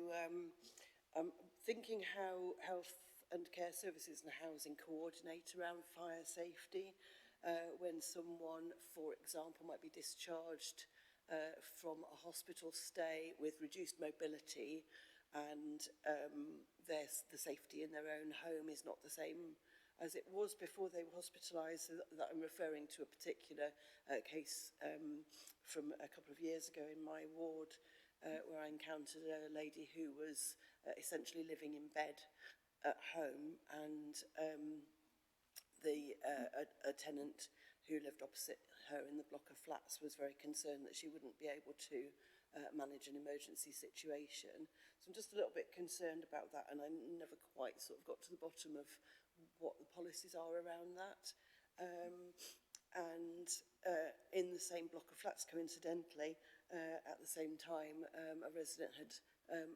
I'm thinking how health and care services and housing coordinate around fire safety when someone, for example, might be discharged from a hospital stay with reduced mobility, and the safety in their own home is not the same as it was before they were hospitalised. So that I'm referring to a particular case from a couple of years ago in my ward, where I encountered a lady who was essentially living in bed at home, and a tenant who lived opposite her in the block of flats was very concerned that she wouldn't be able to manage an emergency situation. So I'm just a little bit concerned about that, and I never quite sort of got to the bottom of what the policies are around that. In the same block of flats, coincidentally, at the same time, a resident had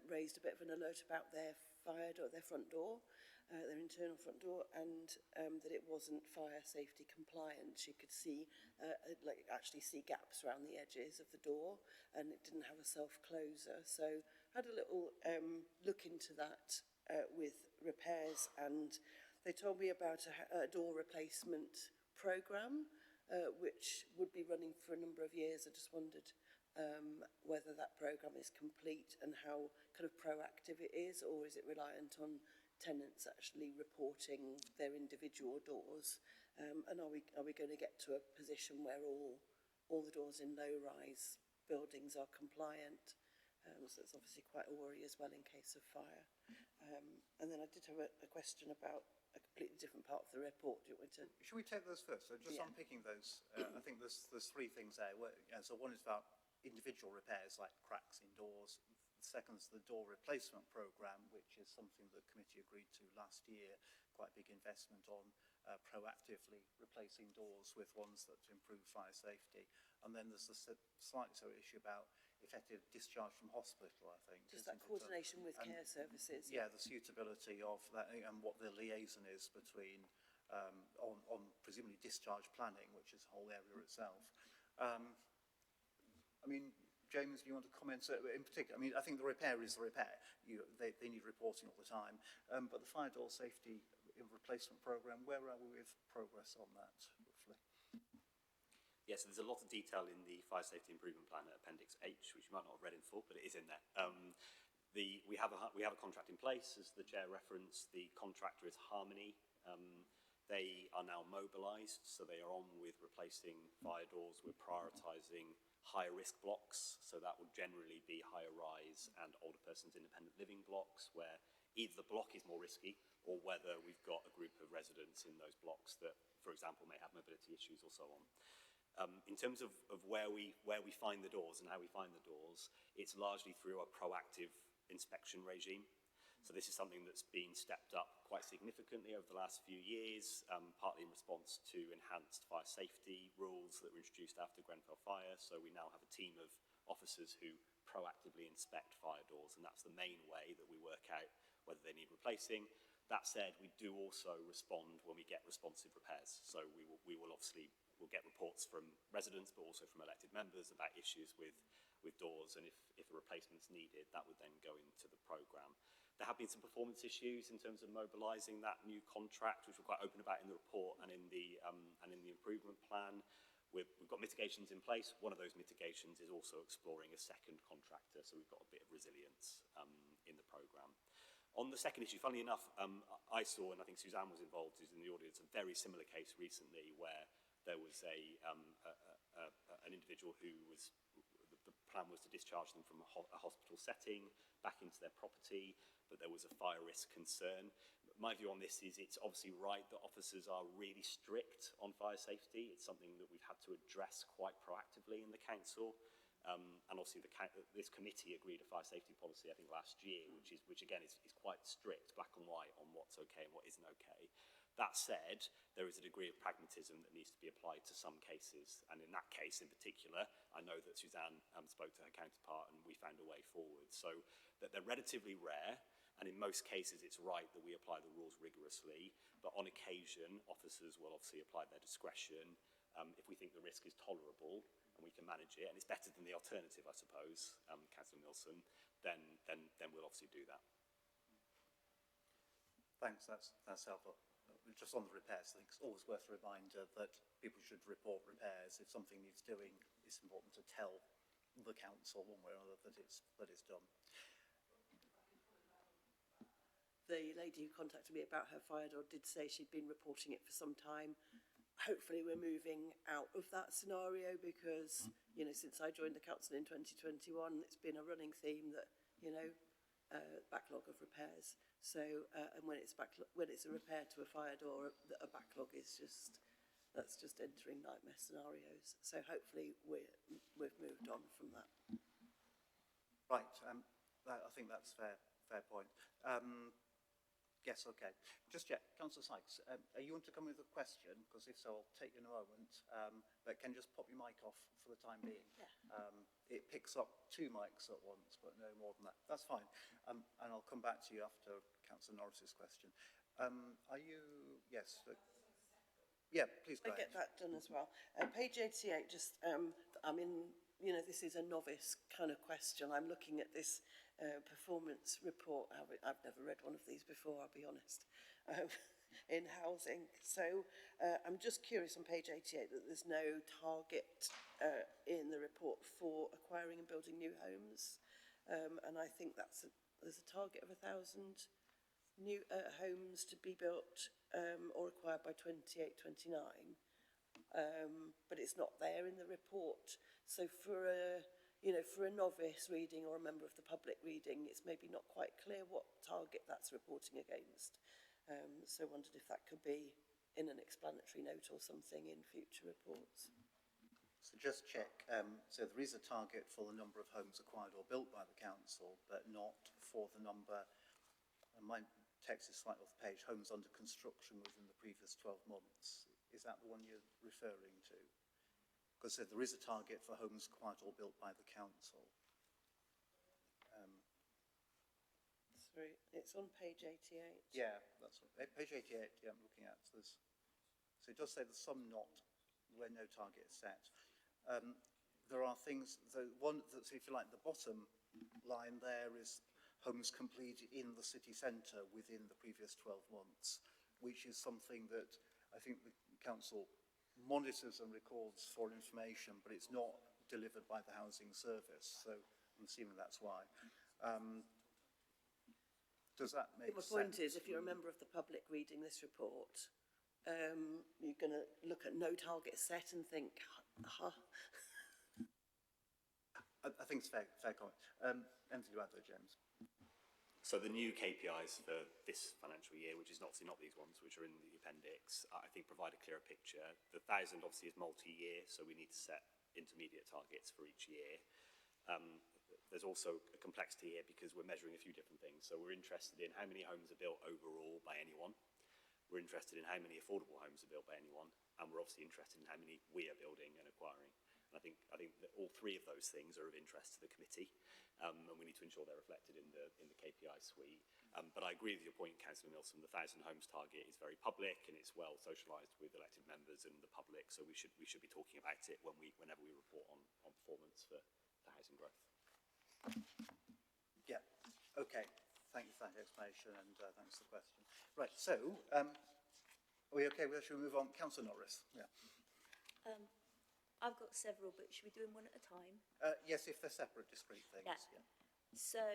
raised a bit of an alert about their fire door, their front door, their internal front door, and that it wasn't fire safety compliant. She could see, actually see gaps around the edges of the door, and it didn't have a self-closer. So I had a little look into that with repairs, and they told me about a door replacement programme, which would be running for a number of years. I just wondered whether that programme is complete and how kind of proactive it is, or is it reliant on tenants actually reporting their individual doors, and are we going to get to a position where all the doors in low-rise buildings are compliant? So it's obviously quite a worry as well in case of fire. And then I did have a question about a completely different part of the report. Do you want me to? Should we take those first? So just unpicking those, I think there's 3 things there. So one is about individual repairs like cracks in doors. Second's the door replacement programme, which is something the committee agreed to last year, quite a big investment on proactively replacing doors with ones that improve fire safety. And then there's the slightly sort of issue about effective discharge from hospital, I think. Just that coordination with care services. Yeah, the suitability of that and what the liaison is between, on presumably discharge planning, which is a whole area itself. I mean, James, do you want to comment in particular? I mean, I think the repair is the repair. They need reporting all the time. But the fire door safety replacement programme, where are we with progress on that, roughly? Yes, so there's a lot of detail in the Fire Safety Improvement Plan at Appendix H, which you might not have read in full, but it is in there. We have a contract in place, as the chair referenced. The contractor is Harmony. They are now mobilised, so they are on with replacing fire doors. We're prioritising higher risk blocks, so that would generally be higher rise and older persons independent living blocks, where either the block is more risky or whether we've got a group of residents in those blocks that, for example, may have mobility issues or so on. In terms of where we find the doors and how we find the doors, it's largely through a proactive inspection regime. So this is something that's been stepped up quite significantly over the last few years, partly in response to enhanced fire safety rules that were introduced after Grenfell fire. So we now have a team of officers who proactively inspect fire doors, and that's the main way that we work out whether they need replacing. That said, we do also respond when we get responsive repairs. So we'll get reports from residents, but also from elected members about issues with doors, and if a replacement's needed, that would then go into the programme. There have been some performance issues in terms of mobilising that new contract, which we're quite open about in the report and in the improvement plan. We've got mitigations in place. One of those mitigations is also exploring a second contractor, so we've got a bit of resilience in the programme. On the second issue, funnily enough, I saw, and I think Suzanne was involved, who's in the audience, a very similar case recently where there was an individual who was, the plan was to discharge them from a hospital setting back into their property, but there was a fire risk concern. My view on this is it's obviously right that officers are really strict on fire safety. It's something that we've had to address quite proactively in the council. And obviously this committee agreed a fire safety policy, I think, last year, which again is quite strict, black and white, on what's okay and what isn't okay. That said, there is a degree of pragmatism that needs to be applied to some cases. And in that case in particular, I know that Suzanne spoke to her counterpart and we found a way forward. So that they're relatively rare, and in most cases it's right that we apply the rules rigorously, but on occasion officers will obviously apply their discretion if we think the risk is tolerable and we can manage it, and it's better than the alternative, I suppose, Councillor Milson, then we'll obviously do that. Thanks, that's helpful. Just on the repairs, I think it's always worth a reminder that people should report repairs. If something needs doing, it's important to tell the council one way or another that it's done. The lady who contacted me about her fire door did say she'd been reporting it for some time. Hopefully we're moving out of that scenario because, you know, since I joined the council in 2021, it's been a running theme that, you know, backlog of repairs. So, and when it's a repair to a fire door, a backlog is that's just entering nightmare scenarios. So hopefully we've moved on from that. Right, I think that's fair point. Yes, okay. Just check, Councillor Sykes, you want to come with a question? Because if so, I'll take you in a moment. But can you just pop your mic off for the time being? Yeah. It picks up 2 mics at once, but no more than that. That's fine. And I'll come back to you after Councillor Norris's question. Are you, yes. Yeah, please go ahead. I get that done as well. Page 88, just, I mean, you know, this is a novice kind of question. I'm looking at this performance report. I've never read one of these before, I'll be honest, in housing. So I'm just curious on page 88 that there's no target in the report for acquiring and building new homes. And I think there's a target of 1,000 new homes to be built or acquired by 28-29. But it's not there in the report. So for a novice reading or a member of the public reading, it's maybe not quite clear what target that's reporting against. So I wondered if that could be in an explanatory note or something in future reports. So just check, so there is a target for the number of homes acquired or built by the council, but not for the number, and my text is slightly off the page, homes under construction within the previous 12 months. Is that the one you're referring to? Because there is a target for homes acquired or built by the council. Sorry, it's on page 88. Yeah, that's what, page 88, yeah, I'm looking at. So it does say there's some not, where no target is set. There are things, so if you like, the bottom line there is homes completed in the city centre within the previous 12 months, which is something that I think the council monitors and records for information, but it's not delivered by the housing service. So I'm assuming that's why. Does that make My sense? point is, if you're a member of the public reading this report, you're going to look at no target set and think, aha. I think it's fair comment. Anything to add there, James? So the new KPIs for this financial year, which is obviously not these ones, which are in the appendix, I think provide a clearer picture. The 1,000 obviously is multi-year, so we need to set intermediate targets for each year. There's also a complexity here because we're measuring a few different things. So we're interested in how many homes are built overall by anyone. We're interested in how many affordable homes are built by anyone. And we're obviously interested in how many we are building and acquiring. And I think that all three of those things are of interest to the committee, and we need to ensure they're reflected in the KPI suite. But I agree with your point, Councillor Milsom. The 1,000 homes target is very public and it's well socialised with elected members and the public. So we should be talking about it whenever we report on performance for housing growth. Yeah. Okay. Thank you for that explanation and thanks for the question. Right. So, are we okay? Should we move on? Councillor Norris. Yeah. I've got several, but should we do them one at a time? Yes, if they're separate, discrete things. Yeah. Yeah. So,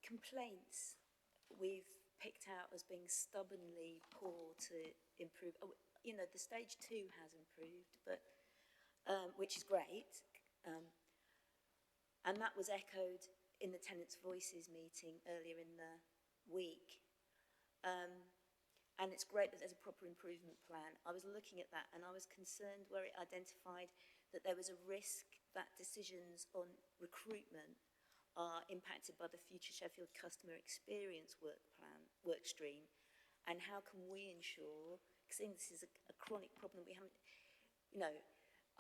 complaints we've picked out as being stubbornly poor to improve. Oh, you know, the stage 2 has improved, but which is great. And that was echoed in the Tenants' Voices meeting earlier in the week. And it's great that there's a proper improvement plan. I was looking at that and I was concerned where it identified that there was a risk that decisions on recruitment are impacted by the Future Sheffield Customer Experience work stream. And how can we ensure, because this is a chronic problem, we haven't, you know,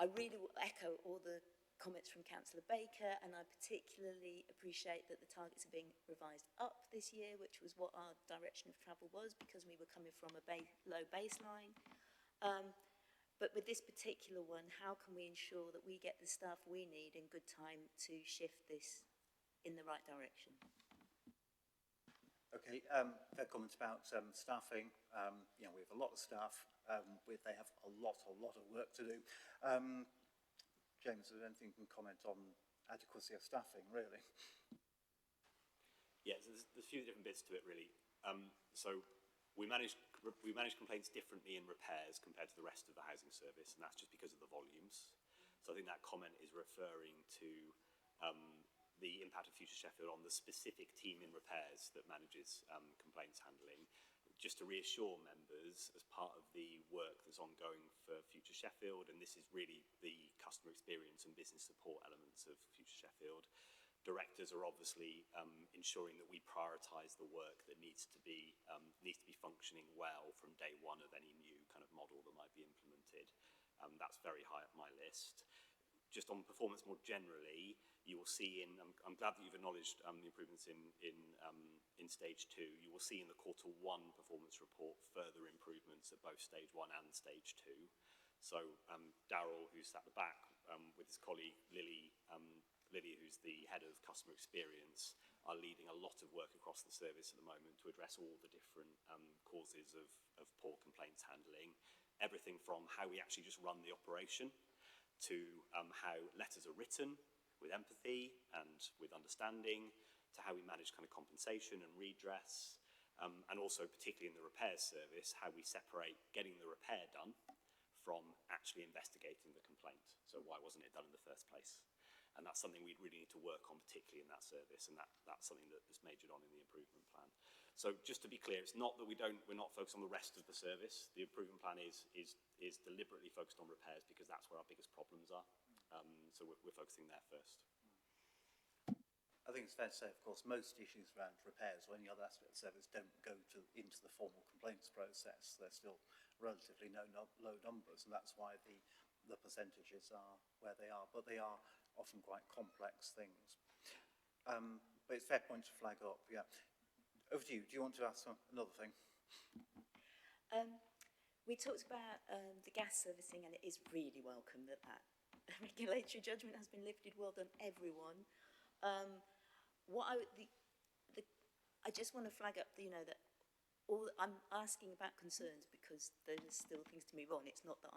I really will echo all the comments from Councillor Baker, and I particularly appreciate that the targets are being revised up this year, which was what our direction of travel was, because we were coming from a low baseline. But with this particular one, how can we ensure that we get the staff we need in good time to shift this in the right direction? Okay. Fair comments about staffing. You know, we have a lot of staff. They have a lot of work to do. James, is there anything you can comment on adequacy of staffing, really? Yeah, so there's a few different bits to it, really. So we manage complaints differently in repairs compared to the rest of the housing service, and that's just because of the volumes. So I think that comment is referring to the impact of Future Sheffield on the specific team in repairs that manages complaints handling. Just to reassure members, as part of the work that's ongoing for Future Sheffield, and this is really the customer experience and business support elements of Future Sheffield, directors are obviously ensuring that we prioritise the work that needs to be functioning well from day one of any new kind of model that might be implemented. That's very high up my list. Just on performance more generally, you will see I'm glad that you've acknowledged the improvements in stage 2. You will see in the Q1 performance report further improvements at both stage 1 and stage 2. So Darryl, who's at the back with his colleague Lily, who's the head of customer experience, are leading a lot of work across the service at the moment to address all the different causes of poor complaints handling. Everything from how we actually just run the operation to how letters are written with empathy and with understanding, to how we manage kind of compensation and redress, and also particularly in the repairs service, how we separate getting the repair done from actually investigating the complaint. So why wasn't it done in the first place? And that's something we really need to work on, particularly in that service, and that's something that is majored on in the improvement plan. So just to be clear, it's not that we're not focused on the rest of the service. The improvement plan is deliberately focused on repairs because that's where our biggest problems are. So we're focusing there first. I think it's fair to say, of course, most issues around repairs or any other aspect of the service don't go into the formal complaints process. They're still relatively low numbers, and that's why the percentages are where they are. But they are often quite complex things. But it's a fair point to flag up, yeah. Over to you. Do you want to ask another thing? We talked about the gas servicing, and it is really welcome that regulatory judgment has been lifted. Well done, everyone. I just want to flag up, that I'm asking about concerns because there's still things to move on. It's not that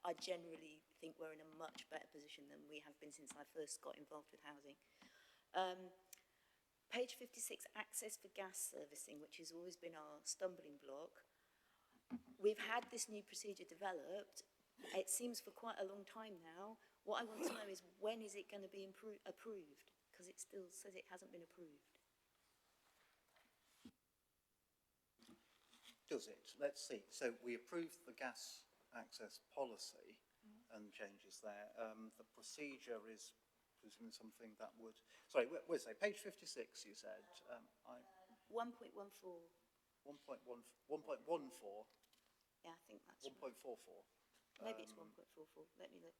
I generally think we're in a much better position than we have been since I first got involved with housing. Page 56, access for gas servicing, which has always been our stumbling block. We've had this new procedure developed. It seems for quite a long time now. What I want to know is, when is it going to be approved? Because it still says it hasn't been approved. Does it? Let's see. So we approved the gas access policy and changes there. The procedure is presumably something that would... Sorry, where's it? Page 56, you said. 1.14. 1.14. Yeah, I think that's 1.44. right. Maybe it's 1.44. Let me look.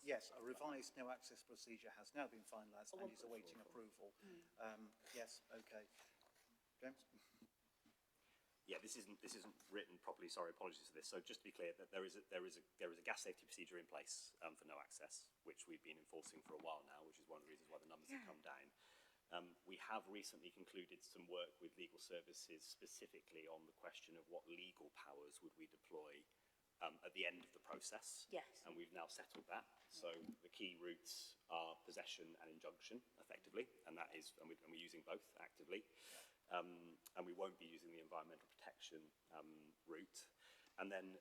Yes, a revised no access procedure has now been finalised and is awaiting approval. Yes, okay. James? Yeah, this isn't written properly. Sorry, apologies for this. So just to be clear, that there is a gas safety procedure in place for no access, which we've been enforcing for a while now, which is one of the reasons why the numbers have come down. We have recently concluded some work with legal services specifically on the question of what legal powers would we deploy at the end of the process. Yes. And we've now settled that. So the key routes are possession and injunction, effectively, and we're using both actively. And we won't be using the environmental protection route. And then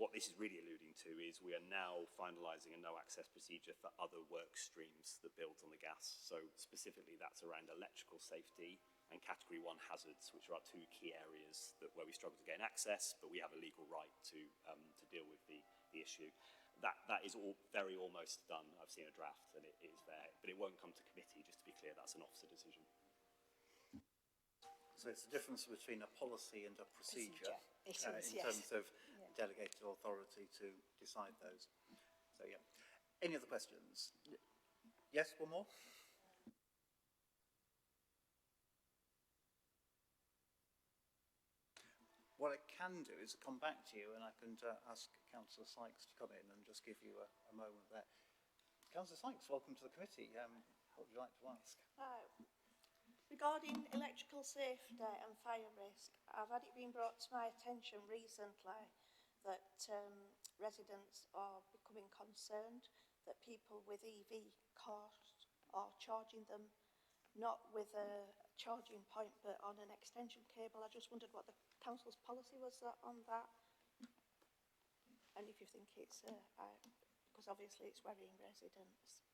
what this is really alluding to is we are now finalising a no access procedure for other work streams that build on the gas. So specifically that's around electrical safety and category 1 hazards, which are our two key areas where we struggle to gain access, but we have a legal right to deal with the issue. That is all very almost done. I've seen a draft and it is there, but it won't come to committee, just to be clear. That's an officer decision. So it's the difference between a policy and a procedure, It is, in terms of delegated authority to decide those. So yeah. Any other questions? Yes, one more? What I can do is come back to you and I can ask Councillor Sykes to come in and just give you a moment there. Councillor Sykes, welcome to the committee. What would you like to ask? Regarding electrical safety and fire risk, I've had it been brought to my attention recently that residents are becoming concerned that people with EV cars are charging them not with a charging point but on an extension cable. I just wondered what the council's policy was on that, and if you think it's because obviously it's worrying residents.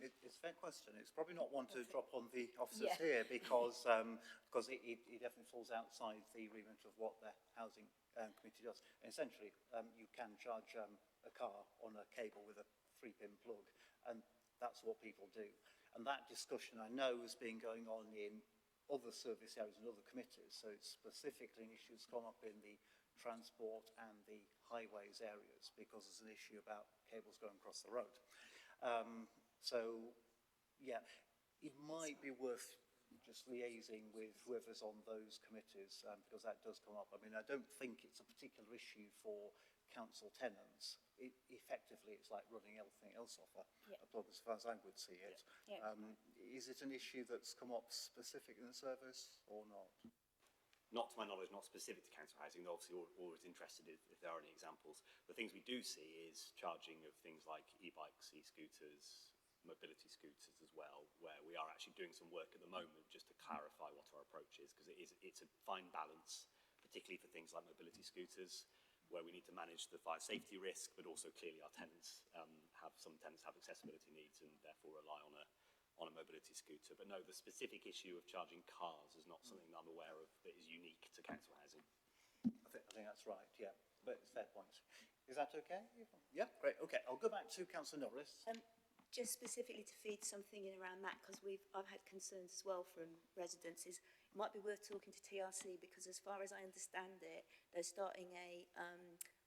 It's a fair question. It's probably not one to drop on the officers here because it definitely falls outside the remit of what the housing committee does. And essentially, you can charge a car on a cable with a 3-pin plug, and that's what people do. And that discussion, I know, has been going on in other service areas and other committees. So it's specifically an issue that's come up in the transport and the highways areas because there's an issue about cables going across the road. So, yeah, it might be worth just liaising with whoever's on those committees because that does come up. I mean, I don't think it's a particular issue for council tenants. Effectively, it's like running everything else off a plug as far as I would see it. Is it an issue that's come up specific in the service or not? Not to my knowledge, not specific to council housing. They're obviously always interested if there are any examples. The things we do see is charging of things like e-bikes, e-scooters, mobility scooters as well, where we are actually doing some work at the moment just to clarify what our approach is, because it's a fine balance, particularly for things like mobility scooters, where we need to manage the fire safety risk, but also clearly our tenants some tenants have accessibility needs and therefore rely on a mobility scooter. But no, the specific issue of charging cars is not something that I'm aware of that is unique to council housing. I think that's right, yeah, but it's a fair point. Is that okay? Yeah, great, okay. I'll go back to Councillor Norris. Just specifically to feed something in around that, because I've had concerns as well from residents, it might be worth talking to TRC, because as far as I understand it, they're starting a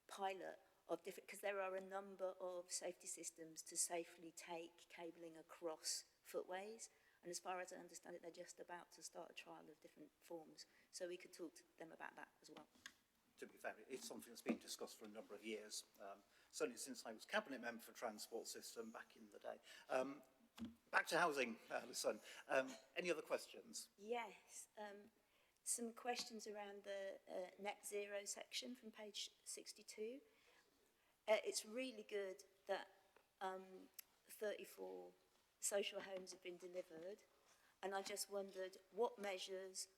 pilot of different, because there are a number of safety systems to safely take cabling across footways, and as far as I understand it, they're just about to start a trial of different forms, so we could talk to them about that as well. To be fair, it's something that's been discussed for a number of years, certainly since I was cabinet member for transport system back in the day. Back to housing, Alison. Any other questions? Yes. some questions around the net zero section from page 62. It's really good that 34 social homes have been delivered, and I just wondered what measures,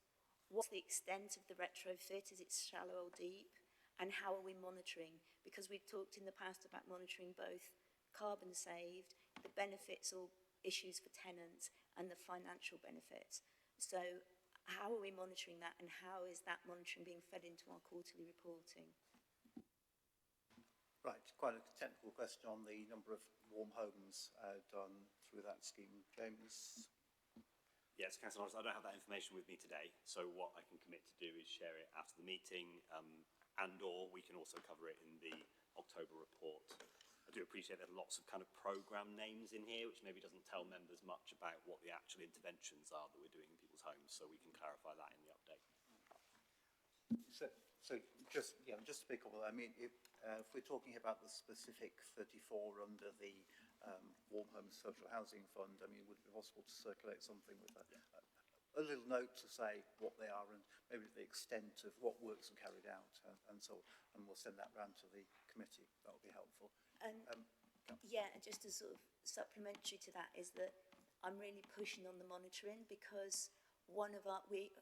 what's the extent of the retrofit, is it shallow or deep, and how are we monitoring? Because we've talked in the past about monitoring both carbon saved, the benefits or issues for tenants, and the financial benefits. So how are we monitoring that, and how is that monitoring being fed into our quarterly reporting? Right, quite a technical question on the number of warm homes done through that scheme. James? Yes, Councillor Norris, I don't have that information with me today, so what I can commit to do is share it after the meeting, and or we can also cover it in the October report. I do appreciate there are lots of kind of programme names in here, which maybe doesn't tell members much about what the actual interventions are that we're doing in people's homes, so we can clarify that in the update. So just to pick up on that, I mean, if we're talking about the specific 34 under the Warm Homes Social Housing Fund, I mean, would it be possible to circulate something with a little note to say what they are and maybe the extent of what works are carried out and so on, and we'll send that round to the committee. That would be helpful. And yeah, and just a sort of supplementary to that is that I'm really pushing on the monitoring, because one of our, we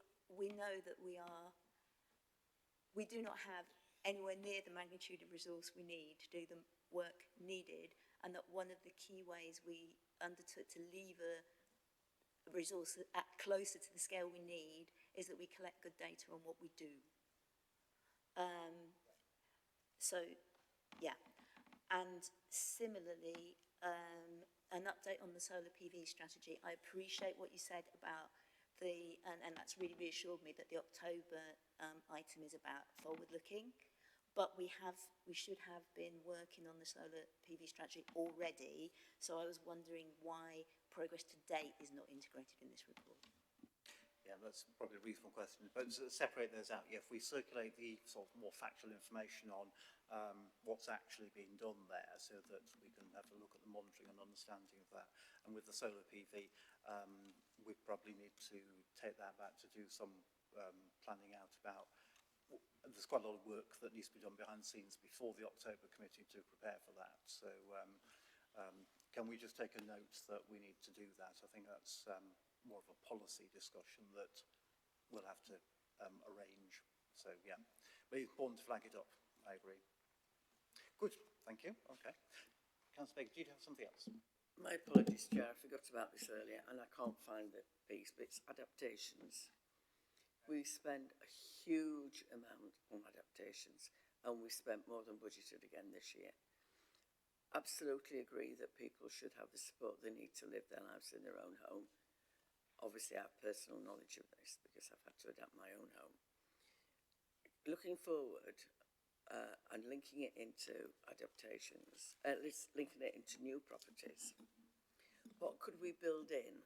know that we do not have anywhere near the magnitude of resource we need to do the work needed, and that one of the key ways we undertook to lever resource closer to the scale we need is that we collect good data on what we do. So, yeah. And similarly, an update on the solar PV strategy. I appreciate what you said about and that's really reassured me that the October item is about forward-looking, but we should have been working on the solar PV strategy already, so I was wondering why progress to date is not integrated in this report. Yeah, that's probably a reasonable question, but separate those out. Yeah, if we circulate the sort of more factual information on what's actually being done there, so that we can have a look at the monitoring and understanding of that. And with the solar PV, we probably need to take that back to do some planning out about. There's quite a lot of work that needs to be done behind the scenes before the October committee to prepare for that. So can we just take a note that we need to do that? I think that's more of a policy discussion that we'll have to arrange. So yeah, but it's important to flag it up. I agree. Good, thank you. Okay. Councillor Baker, do you have something else? My apologies, Chair, I forgot about this earlier and I can't find the piece, but it's adaptations. We spend a huge amount on adaptations and we spent more than budgeted again this year. Absolutely agree that people should have the support they need to live their lives in their own home. Obviously I have personal knowledge of this because I've had to adapt my own home. Looking forward and linking it into adaptations, at least linking it into new properties, what could we build in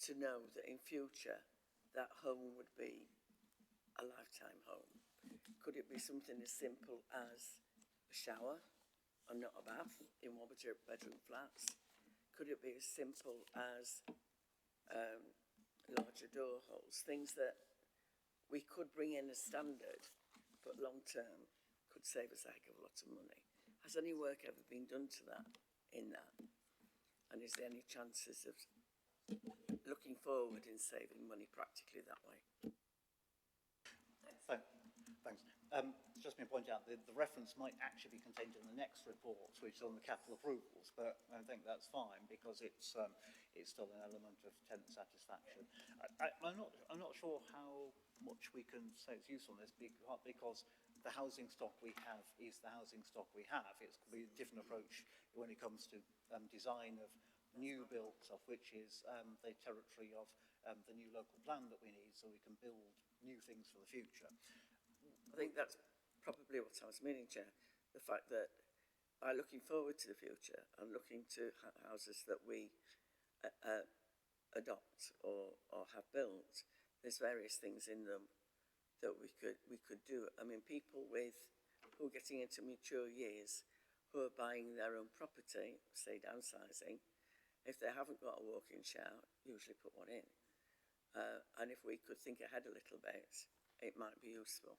to know that in future that home would be a lifetime home? Could it be something as simple as a shower and not a bath in one-bedroom flats? Could it be as simple as larger door holes, things that we could bring in as standard, but long-term could save us a heck of a lot of money? Has any work ever been done to that, in that? And is there any chances of looking forward in saving money practically that way? Thanks. Just been pointed out, the reference might actually be contained in the next report, which is on the capital approvals, but I think that's fine because it's still an element of tenant satisfaction. I'm not sure how much we can say it's useful in this because the housing stock we have is the housing stock we have. It's a different approach when it comes to design of new build stuff, which is the territory of the new local plan that we need, so we can build new things for the future. I think that's probably what I was meaning, Chair. The fact that by looking forward to the future and looking to houses that we adopt or have built, there's various things in them that we could do. I mean, people who are getting into mature years, who are buying their own property, say downsizing, if they haven't got a walk-in shower, usually put one in. And if we could think ahead a little bit, it might be useful.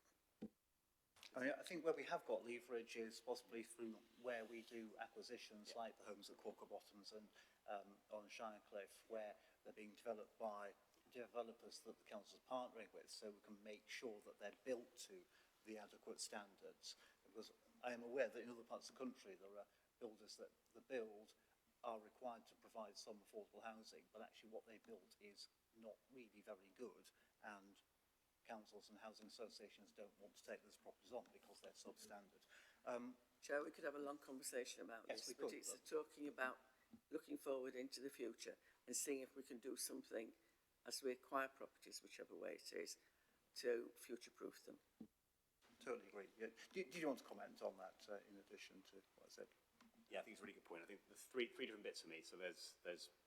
I mean, I think where we have got leverage is possibly through where we do acquisitions, like the homes at Corker Bottoms and on Shirecliff, where they're being developed by developers that the council's partnering with, so we can make sure that they're built to the adequate standards. Because I am aware that in other parts of the country there are builders that the build are required to provide some affordable housing, but actually what they build is not really very good, and councils and housing associations don't want to take those properties on because they're substandard. Chair, we could have a long conversation about Yes, this, we could, but it's talking about looking forward into the future and seeing if we can do something as we acquire properties, whichever way it is, to future-proof them. Totally agree. Yeah. Did you want to comment on that in addition to what I said? Yeah, I think it's a really good point. I think there's three different bits for me. So there's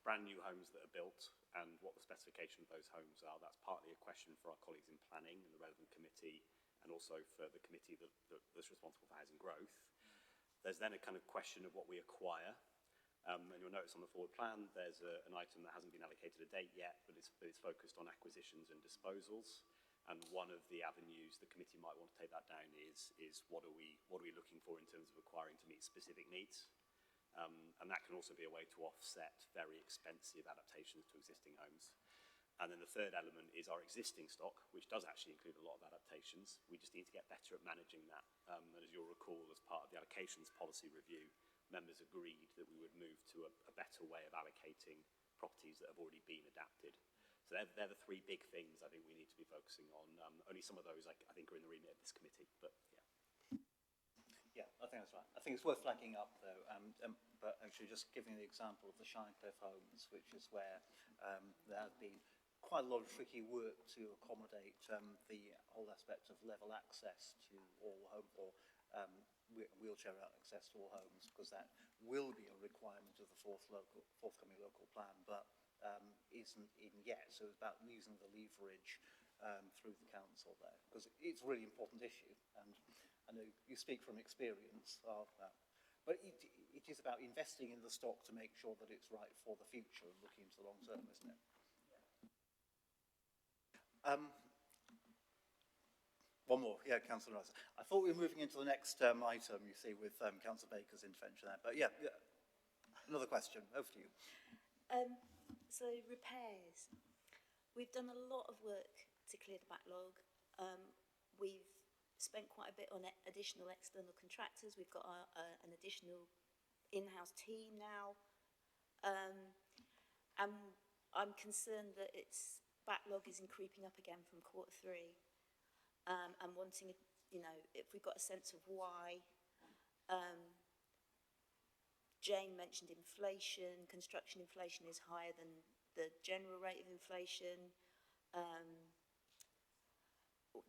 brand new homes that are built and what the specification of those homes are. That's partly a question for our colleagues in planning and the relevant committee, and also for the committee that's responsible for housing growth. There's then a kind of question of what we acquire. And you'll notice on the forward plan, there's an item that hasn't been allocated a date yet, but it's focused on acquisitions and disposals. And one of the avenues the committee might want to take that down is what are we looking for in terms of acquiring to meet specific needs? And that can also be a way to offset very expensive adaptations to existing homes. And then the third element is our existing stock, which does actually include a lot of adaptations. We just need to get better at managing that. And as you'll recall, as part of the allocations policy review, members agreed that we would move to a better way of allocating properties that have already been adapted. So they're the three big things I think we need to be focusing on. Only some of those I think are in the remit of this committee, but yeah. Yeah, I think that's right. I think it's worth flagging up though, but actually just giving the example of the Shirecliff homes, which is where there has been quite a lot of tricky work to accommodate the whole aspect of level access to all homes, or wheelchair access to all homes, because that will be a requirement of the forthcoming local plan, but isn't in yet. So it's about using the leverage through the council there, because it's a really important issue, and I know you speak from experience of that. But it is about investing in the stock to make sure that it's right for the future and looking into the long term, isn't it? One more, yeah, Councillor Rice. I thought we were moving into the next item, you see, with Councillor Baker's intervention there. But yeah, another question, over to you. So repairs. We've done a lot of work to clear the backlog. We've spent quite a bit on additional external contractors. We've got an additional in-house team now. And I'm concerned that its backlog isn't creeping up again from Q3. And wanting, you know, if we've got a sense of why. Jane mentioned inflation. Construction inflation is higher than the general rate of inflation.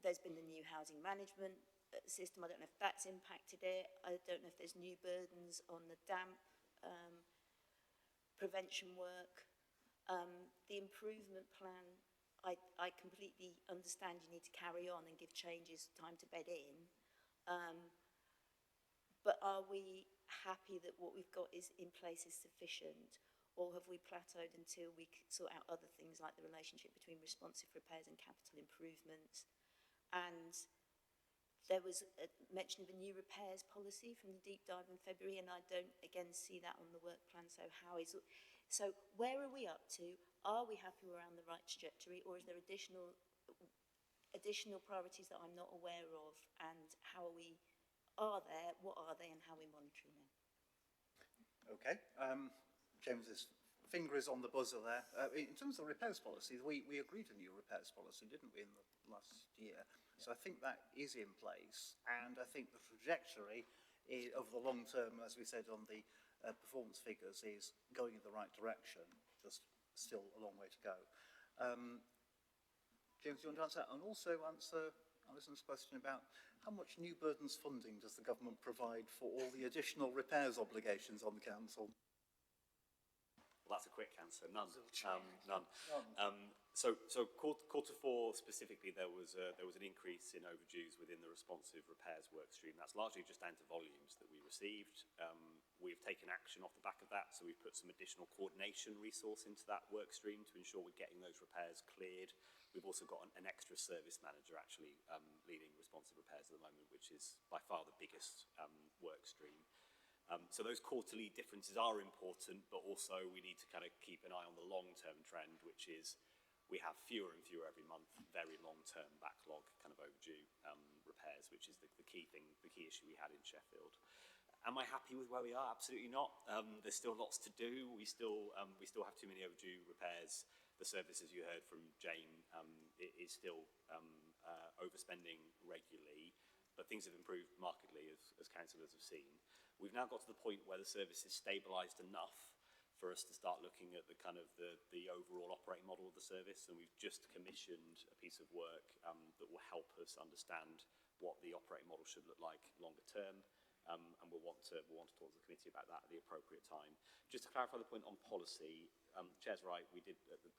There's been the new housing management system. I don't know if that's impacted it. I don't know if there's new burdens on the damp prevention work. The improvement plan, I completely understand you need to carry on and give changes time to bed in. But are we happy that what we've got is in place is sufficient, or have we plateaued until we sort out other things like the relationship between responsive repairs and capital improvements? And there was a mention of a new repairs policy from the deep dive in February, and I don't again see that on the work plan. So where are we up to? Are we happy we're on the right trajectory, or is there additional priorities that I'm not aware of? And how are we? Are there? What are they? And how are we monitoring them? Okay. James's finger is on the buzzer there. In terms of repairs policy, we agreed a new repairs policy, didn't we, in the last year? So I think that is in place, and I think the trajectory over the long term, as we said on the performance figures, is going in the right direction. Just still a long way to go. James, do you want to answer that? And also answer Alison's question about how much new burdens funding does the government provide for all the additional repairs obligations on the council? Well, that's a quick answer. None. None. So quarter four specifically, there was an increase in overdues within the responsive repairs work stream. That's largely just down to volumes that we received. We've taken action off the back of that, so we've put some additional coordination resource into that work stream to ensure we're getting those repairs cleared. We've also got an extra service manager actually leading responsive repairs at the moment, which is by far the biggest work stream. So those quarterly differences are important, but also we need to kind of keep an eye on the long-term trend, which is we have fewer and fewer every month, very long-term backlog kind of overdue repairs, which is the key thing, the key issue we had in Sheffield. Am I happy with where we are? Absolutely not. There's still lots to do. We still have too many overdue repairs. The service, as you heard from Jane, is still overspending regularly, but things have improved markedly, as councillors have seen. We've now got to the point where the service is stabilised enough for us to start looking at the kind of the overall operating model of the service, and we've just commissioned a piece of work that will help us understand what the operating model should look like longer term, and we'll want to talk to the committee about that at the appropriate time. Just to clarify the point on policy, the Chair's right, the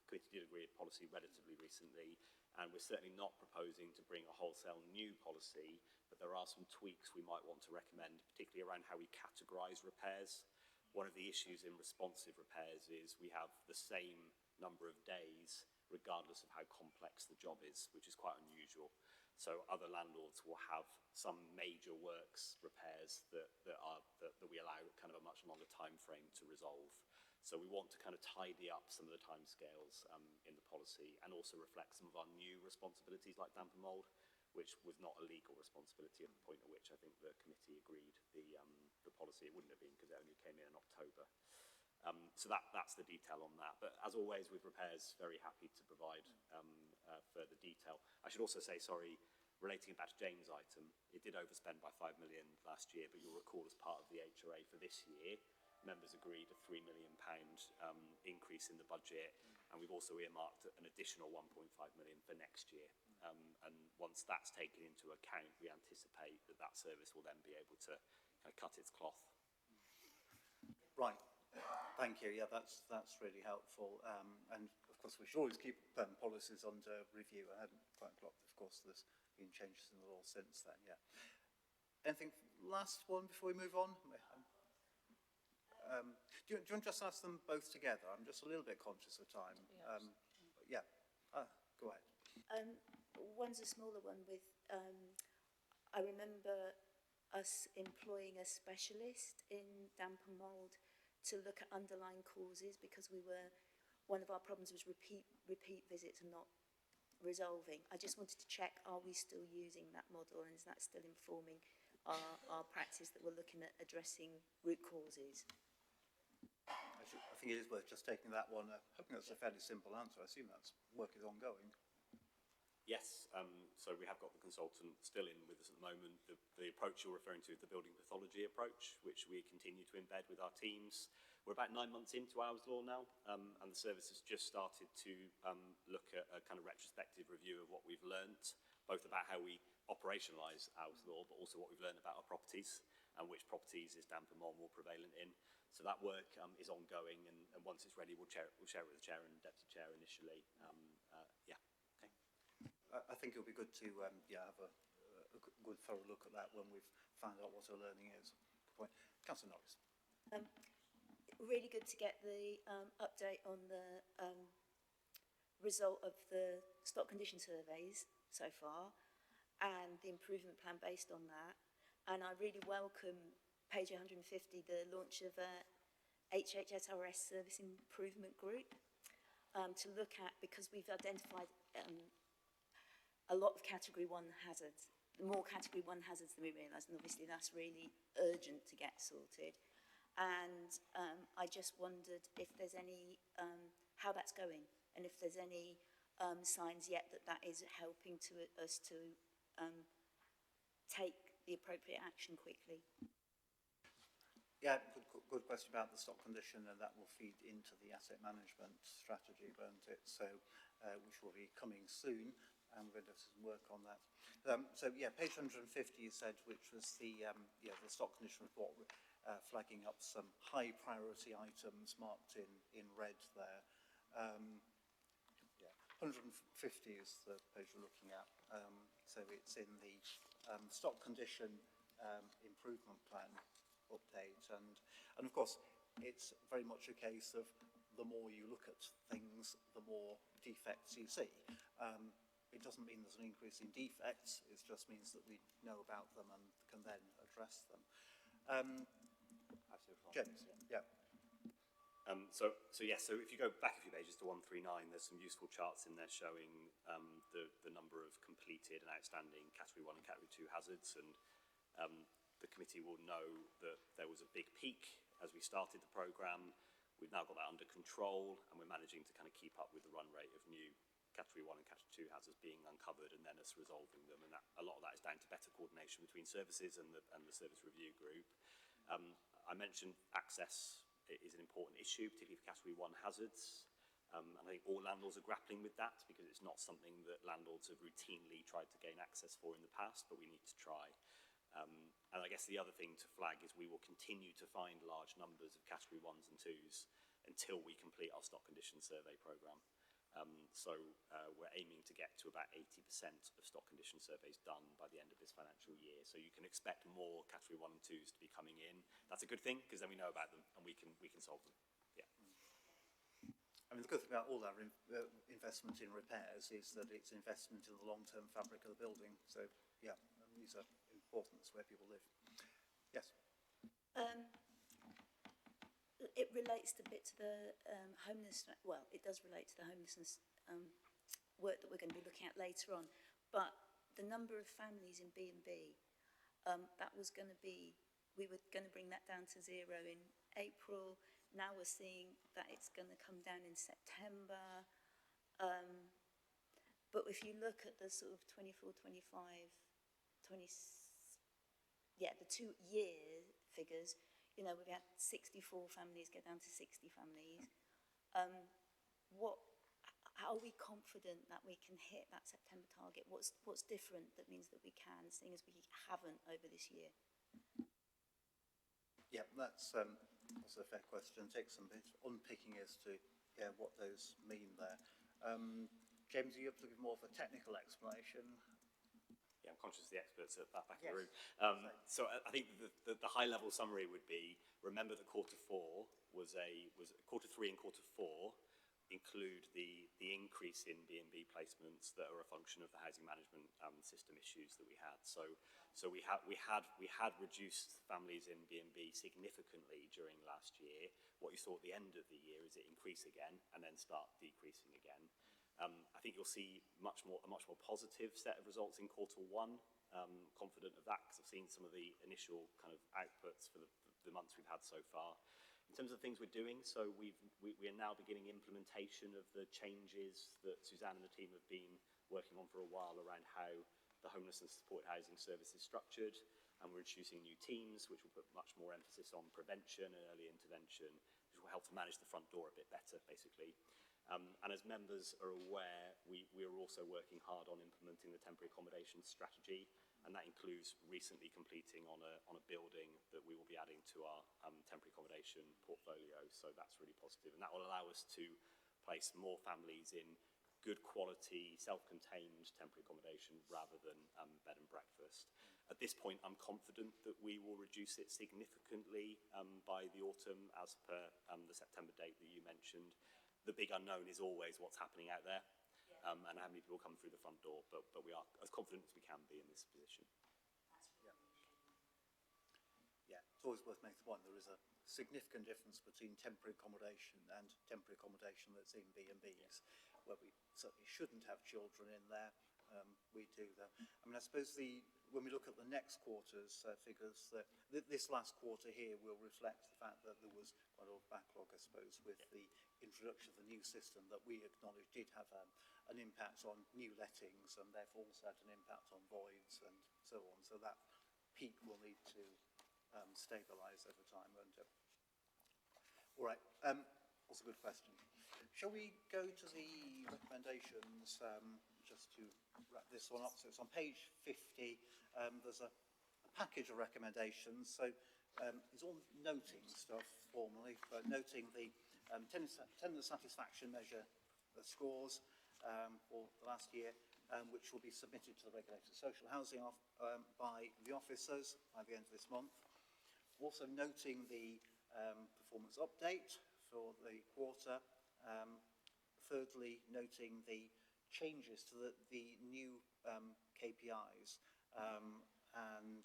committee did agree on policy relatively recently, and we're certainly not proposing to bring a wholesale new policy, but there are some tweaks we might want to recommend, particularly around how we categorise repairs. One of the issues in responsive repairs is we have the same number of days regardless of how complex the job is, which is quite unusual. So other landlords will have some major works repairs that we allow kind of a much longer time frame to resolve. So we want to kind of tidy up some of the timescales in the policy and also reflect some of our new responsibilities like damp and mould, which was not a legal responsibility at the point at which I think the committee agreed the policy. It wouldn't have been because it only came in October. So that's the detail on that. But as always with repairs, very happy to provide further detail. I should also say, sorry, relating it back to Jane's item, it did overspend by 5 million last year, but you'll recall as part of the HRA for this year, members agreed a £3 million increase in the budget, and we've also earmarked an additional 1.5 million for next year. And once that's taken into account, we anticipate that service will then be able to kind of cut its cloth. Right. Thank you. Yeah, that's really helpful. And of course, we should always keep policies under review. I hadn't quite clocked, of course, there's been changes in the law since then. Yeah. Anything last one before we move on? Do you want to just ask them both together? I'm just a little bit conscious of time. Yeah. Go ahead. One's a smaller one with, I remember us employing a specialist in damp and mould to look at underlying causes because one of our problems was repeat visits and not resolving. I just wanted to check, are we still using that model and is that still informing our practice that we're looking at addressing root causes? I think it is worth just taking that one. I think that's a fairly simple answer. I assume that's work is ongoing. Yes, so we have got the consultant still in with us at the moment. The approach you're referring to is the building pathology approach, which we continue to embed with our teams. We're about 9 months into Owls Law now, and the service has just started to look at a kind of retrospective review of what we've learnt, both about how we operationalise Owls Law, but also what we've learned about our properties and which properties is damp and mould more prevalent in. So that work is ongoing, and once it's ready, we'll share it with the chair and deputy chair initially. I think it'll be good to have a good thorough look at that when we've found out what our learning is. Good point. Councillor Norris. Really good to get the update on the result of the stock condition surveys so far and the improvement plan based on that. And I really welcome page 150, the launch of a HHSRS service improvement group to look at, because we've identified a lot of category 1 hazards, more category 1 hazards than we realised, and obviously that's really urgent to get sorted. And I just wondered if there's any, how that's going, and if there's any signs yet that is helping us to take the appropriate action quickly. Yeah, good question about the stock condition, and that will feed into the asset management strategy, won't it? So, which will be coming soon, and we're going to do some work on that. So, yeah, page 150 you said, which was the stock condition report. flagging up some high priority items marked in red there. 150 is the page we're looking at. So it's in the stock condition improvement plan update. And of course, it's very much a case of the more you look at things, the more defects you see. It doesn't mean there's an increase in defects, it just means that we know about them and can then address them. James, yeah. So if you go back a few pages to 139, there's some useful charts in there showing the number of completed and outstanding Category 1 and Category 2 hazards, and the committee will know that there was a big peak as we started the programme. We've now got that under control, and we're managing to kind of keep up with the run rate of new Category 1 and Category 2 hazards being uncovered and then us resolving them, and a lot of that is down to better coordination between services and the service review group. I mentioned access is an important issue, particularly for Category 1 hazards. And I think all landlords are grappling with that because it's not something that landlords have routinely tried to gain access for in the past, but we need to try. And I guess the other thing to flag is we will continue to find large numbers of Category 1s and 2s until we complete our stock condition survey programme. So we're aiming to get to about 80% of stock condition surveys done by the end of this financial year. So you can expect more Category 1 and 2s to be coming in. That's a good thing because then we know about them and we can solve them. Yeah. I mean, the good thing about all our investment in repairs is that it's investment in the long-term fabric of the building. So yeah, these are important where people live. Yes. It relates a bit to the homelessness, well, it does relate to the homelessness work that we're going to be looking at later on, but the number of families in B&B, that was going to be, we were going to bring that down to 0 in April. Now we're seeing that it's going to come down in September. But if you look at the sort of 24, 25, 20, yeah, the 2-year figures, you know, we've had 64 families go down to 60 families. How are we confident that we can hit that September target? What's different that means that we can, seeing as we haven't over this year? Yeah, that's a fair question. Take some bit unpicking as to what those mean there. James, are you able to give more of a technical explanation? Yeah, I'm conscious of the experts at that back of the room. So I think the high-level summary would be: remember that Q4 was Q3 and Q4 include the increase in B&B placements that are a function of the housing management system issues that we had. So we had reduced families in B&B significantly during last year. What you saw at the end of the year is it increase again and then start decreasing again. I think you'll see a much more positive set of results in Q1. Confident of that because I've seen some of the initial kind of outputs for the months we've had so far. In terms of things we're doing, so we are now beginning implementation of the changes that Suzanne and the team have been working on for a while around how the homeless and supported housing service is structured, and we're introducing new teams which will put much more emphasis on prevention and early intervention, which will help to manage the front door a bit better, basically. And as members are aware, we are also working hard on implementing the temporary accommodation strategy, and that includes recently completing on a building that we will be adding to our temporary accommodation portfolio. So that's really positive, and that will allow us to place more families in good quality, self-contained temporary accommodation rather than bed and breakfast. At this point, I'm confident that we will reduce it significantly by the autumn, as per the September date that you mentioned. The big unknown is always what's happening out there and how many people come through the front door, but we are as confident as we can be in this position. Yeah, it's always worth making the point there is a significant difference between temporary accommodation and temporary accommodation that's in B&Bs, where we certainly shouldn't have children in there. We do that. I mean, I suppose when we look at the next quarter's figures, this last quarter here will reflect the fact that there was quite a lot of backlog, I suppose, with the introduction of the new system that we acknowledge did have an impact on new lettings and therefore also had an impact on voids and so on. So that peak will need to stabilise over time, won't it? All right, that's a good question. Shall we go to the recommendations, just to wrap this one up? So it's on page 50. There's a package of recommendations. So is all noting stuff formally, but noting the tenant satisfaction measure scores for the last year, which will be submitted to the regulated social housing by the officers by the end of this month. Also noting the performance update for the quarter. Thirdly, noting the changes to the new KPIs and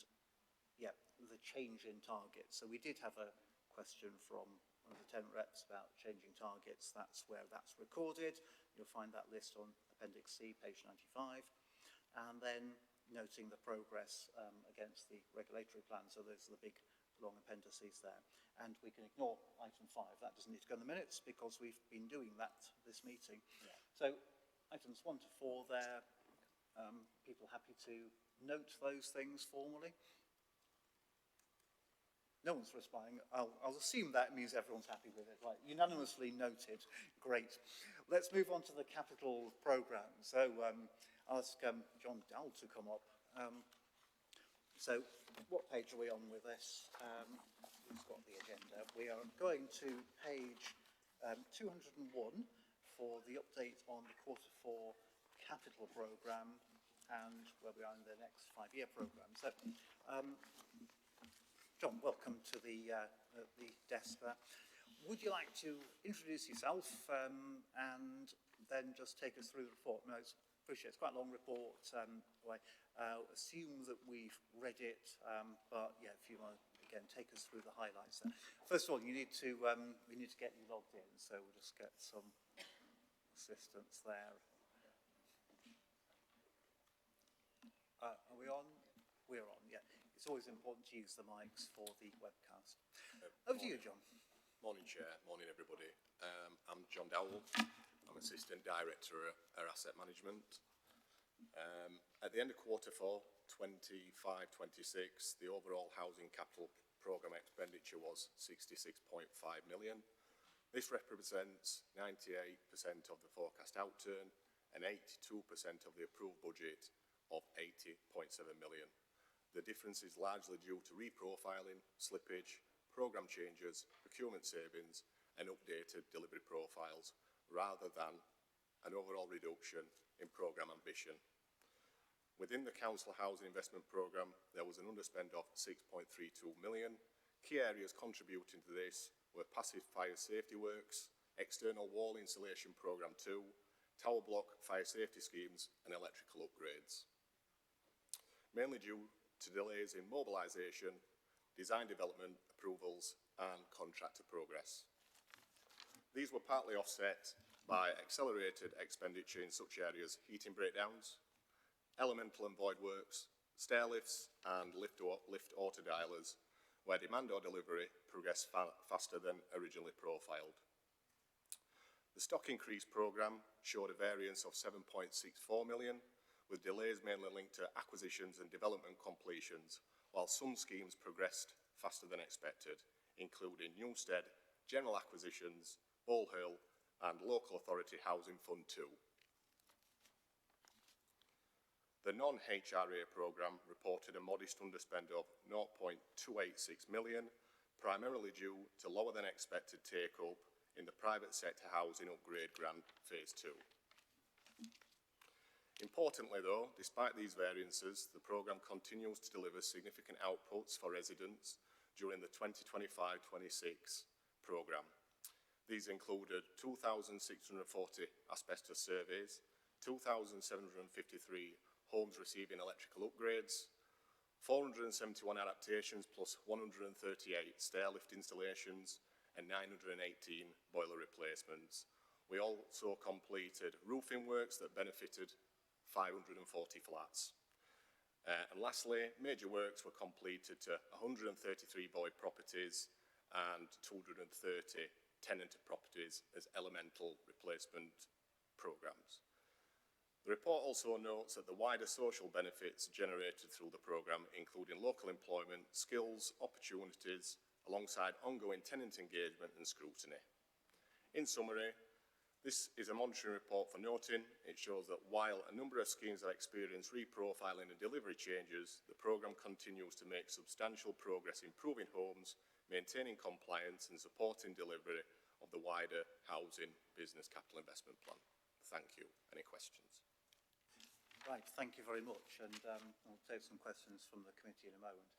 the change in targets. So we did have a question from one of the tenant reps about changing targets. That's where that's recorded. You'll find that list on Appendix C, page 95. And then noting the progress against the regulatory plan. So those are the big, long appendices there. And we can ignore item 5. That doesn't need to go in the minutes because we've been doing that this meeting. Yeah. So items 1 to 4 there. People happy to note those things formally? No one's responding. I'll assume that means everyone's happy with it. Right, unanimously noted. Great. Let's move on to the capital programme. So I'll ask John Dowell to come up. So what page are we on with this? Who's got the agenda? We are going to page 201 for the update on the Q4 capital programme and where we are in the next 5-year programme. So John, welcome to the desk there. Would you like to introduce yourself and then just take us through the report? No, I appreciate it's quite a long report. Assume that we've read it, but yeah, if you want to again take us through the highlights. Then. First of all, we need to get you logged in, so we'll just get some assistance there. Are we on? We're on. Yeah. It's always important to use the mics for the webcast. Over to you, John. Morning, Chair. Morning, everybody. I'm John Dowell. I'm Assistant Director at Asset Management. At the end of Q4, 25-26, the overall housing capital programme expenditure was 66.5 million. This represents 98% of the forecast outturn and 82% of the approved budget of 80.7 million. The difference is largely due to reprofiling, slippage, programme changes, procurement savings and updated delivery profiles rather than an overall reduction in programme ambition. Within the Council Housing Investment Programme, there was an underspend of 6.32 million. Key areas contributing to this were passive fire safety works, external wall insulation Programme 2, tower block fire safety schemes and electrical upgrades. Mainly due to delays in mobilisation, design development approvals and contractor progress. These were partly offset by accelerated expenditure in such areas heating breakdowns, elemental and void works, stair lifts and lift auto dialers, where demand or delivery progressed faster than originally profiled. The stock increase programme showed a variance of 7.64 million, with delays mainly linked to acquisitions and development completions, while some schemes progressed faster than expected, including Newstead, General Acquisitions, Ball Hill and Local Authority Housing Fund 2. The non-HRA programme reported a modest underspend of 0.286 million, primarily due to lower than expected take-up in the private sector housing upgrade grant phase 2. Importantly though, despite these variances, the programme continues to deliver significant outputs for residents during the 2025-26 programme. These included 2,640 asbestos surveys, 2,753 homes receiving electrical upgrades, 471 adaptations plus 138 stair lift installations and 918 boiler replacements. We also completed roofing works that benefited 540 flats. And lastly, major works were completed to 133 void properties and 230 tenanted properties as elemental replacement programmes. The report also notes that the wider social benefits generated through the programme, including local employment, skills, opportunities, alongside ongoing tenant engagement and scrutiny. In summary, This is a monitoring report for noting. It shows that while a number of schemes have experienced reprofiling and delivery changes, the programme continues to make substantial progress improving homes, maintaining compliance and supporting delivery of the wider housing business capital investment plan. Thank you. Any questions? Right, thank you very much, and I'll take some questions from the committee in a moment.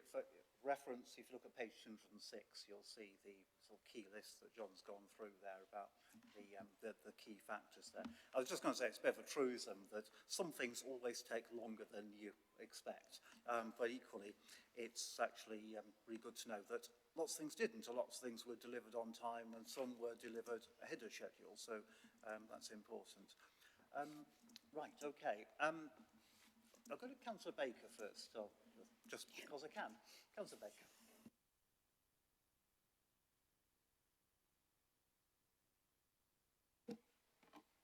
For reference, if you look at page 206, you'll see the sort of key list that John's gone through there about the key factors there. I was just going to say it's a bit of a truism that some things always take longer than you expect, but equally it's actually really good to know that lots of things didn't, or lots of things were delivered on time and some were delivered ahead of schedule, so that's important. Right, okay. I'll go to Councillor Baker first, just because I can. Councillor Baker.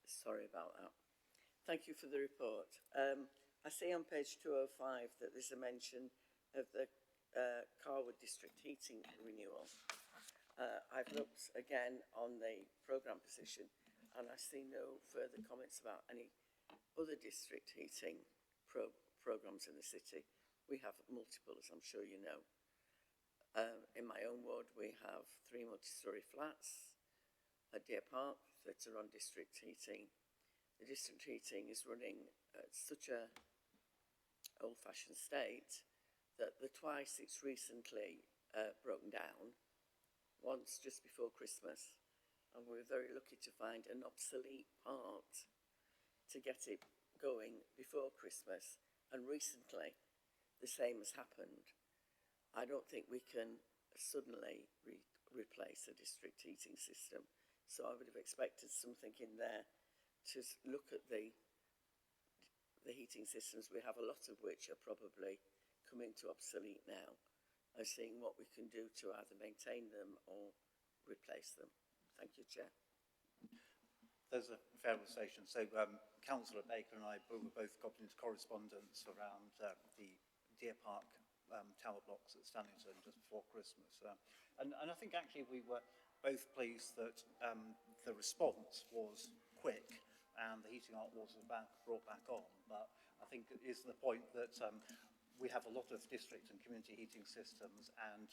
Sorry about that. Thank you for the report. I see on page 205 that there's a mention of the Carwood district heating renewal. I've looked again on the programme position and I see no further comments about any other district heating programmes in the city. We have multiple, as I'm sure you know. In my own ward, we have 3 multi-storey flats at Deer Park that are on district heating. The district heating is running at such a old-fashioned state that twice it's recently broken down, once just before Christmas, and we were very lucky to find an obsolete part to get it going before Christmas, and recently the same has happened. I don't think we can suddenly replace a district heating system, so I would have expected something in there to look at the heating systems we have, a lot of which are probably coming to obsolete now, and seeing what we can do to either maintain them or replace them. Thank you, Chair. There's a fair conversation. So Councillor Baker and I were both got into correspondence around the Deer Park tower blocks at Stannington just before Christmas. And I think actually we were both pleased that the response was quick and the heating hot water was brought back on. But I think it is the point that we have a lot of district and community heating systems and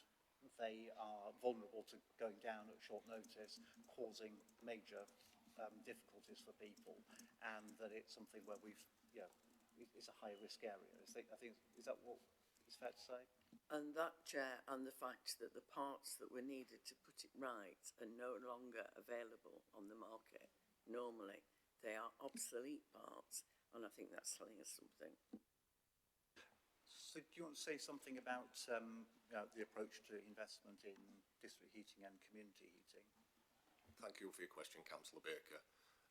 they are vulnerable to going down at short notice, causing major difficulties for people, and that it's something where we've, it's a high risk area. I think, is that what it's fair to say? And that, Chair, and the fact that the parts that were needed to put it right are no longer available on the market normally. They are obsolete parts, and I think that's telling us something. So do you want to say something about the approach to investment in district heating and community heating? Thank you for your question, Councillor Baker.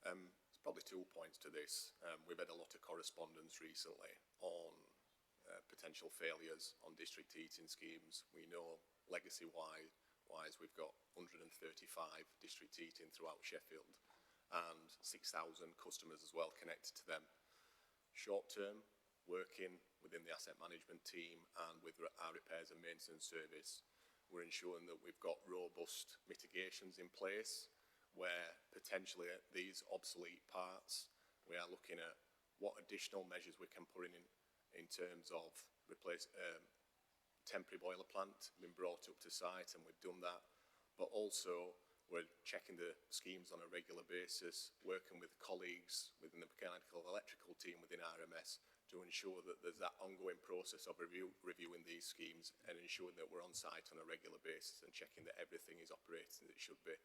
There's probably 2 points to this. We've had a lot of correspondence recently on potential failures on district heating schemes. We know legacy-wise we've got 135 district heating throughout Sheffield and 6,000 customers as well connected to them. Short term, working within the asset management team and with our repairs and maintenance service, we're ensuring that we've got robust mitigations in place where potentially these obsolete parts, we are looking at what additional measures we can put in terms of temporary boiler plant being brought up to site, and we've done that. But also we're checking the schemes on a regular basis, working with colleagues within the mechanical and electrical team within RMS to ensure that there's that ongoing process of reviewing these schemes and ensuring that we're on site on a regular basis and checking that everything is operating as it should be.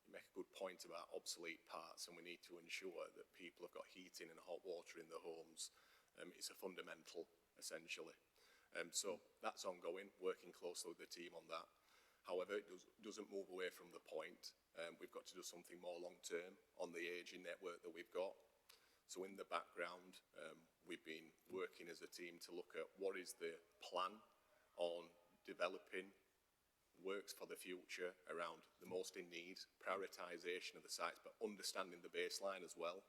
You make a good point about obsolete parts, and we need to ensure that people have got heating and hot water in their homes. It's a fundamental, essentially. So that's ongoing, working closely with the team on that. However, it doesn't move away from the point. We've got to do something more long-term on the ageing network that we've got. So in the background, we've been working as a team to look at what is the plan on developing works for the future around the most in need, prioritisation of the sites, but understanding the baseline as well.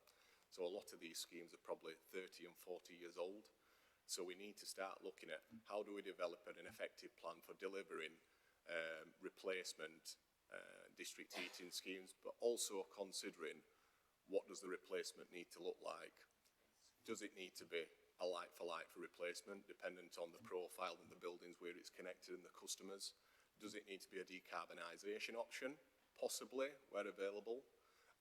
So a lot of these schemes are probably 30 and 40 years old. So we need to start looking at how do we develop an effective plan for delivering replacement district heating schemes, but also considering what does the replacement need to look like. Does it need to be a like-for-like for replacement, dependent on the profile and the buildings where it's connected and the customers? Does it need to be a decarbonisation option, possibly, where available?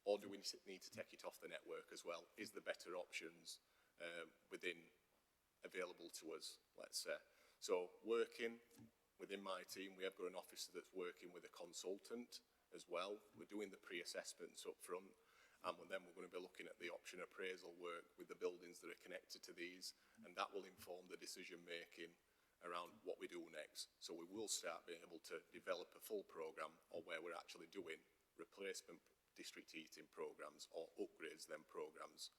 Or do we need to take it off the network as well? Is there better options available to us, let's say? So working within my team, we have got an officer that's working with a consultant as well. We're doing the pre-assessments up front, and then we're going to be looking at the option appraisal work with the buildings that are connected to these, and that will inform the decision making around what we do next. So we will start being able to develop a full programme on where we're actually doing replacement district heating programmes or upgrades then programmes.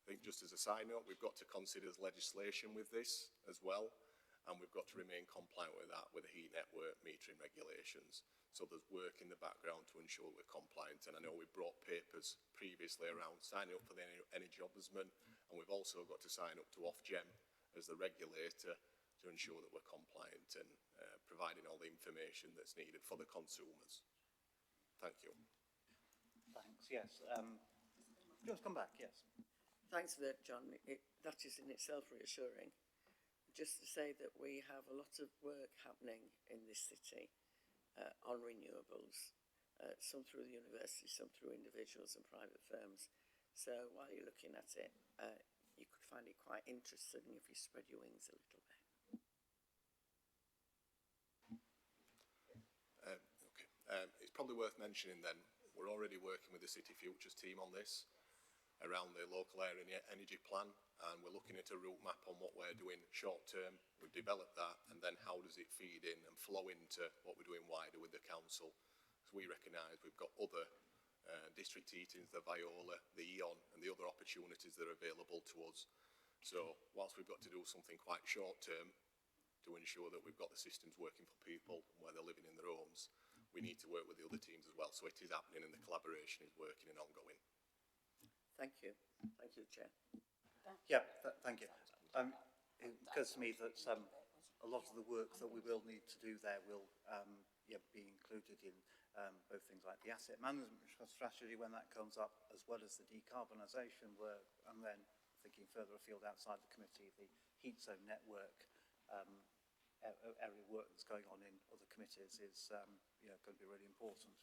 I think just as a side note, we've got to consider legislation with this as well, and we've got to remain compliant with that with the heat network metering regulations. So there's work in the background to ensure we're compliant, and I know we brought papers previously around signing up for the Energy Ombudsman, and we've also got to sign up to Ofgem as the regulator to ensure that we're compliant and providing all the information that's needed for the consumers. Thank you. Thanks, yes. Do you want to come back? Yes. Thanks for that, John. That is in itself reassuring. Just to say that we have a lot of work happening in this city on renewables, some through the university, some through individuals and private firms. So while you're looking at it, you could find it quite interesting if you spread your wings a little bit. It's probably worth mentioning then, we're already working with the City Futures team on this, around the local area energy plan, and we're looking at a route map on what we're doing short term. We've developed that, and then how does it feed in and flow into what we're doing wider with the council? So we recognise we've got other district heatings, the Viola, the Eon, and the other opportunities that are available to us. So whilst we've got to do something quite short term to ensure that we've got the systems working for people where they're living in their homes, we need to work with the other teams as well. So it is happening, and the collaboration is working and ongoing. Thank you. Thank you, Chair. Yeah, thank you. It occurs to me that a lot of the work that we will need to do there will be included in both things like the asset management strategy when that comes up, as well as the decarbonisation work, and then thinking further afield outside the committee, the heat zone network area work that's going on in other committees is going to be really important.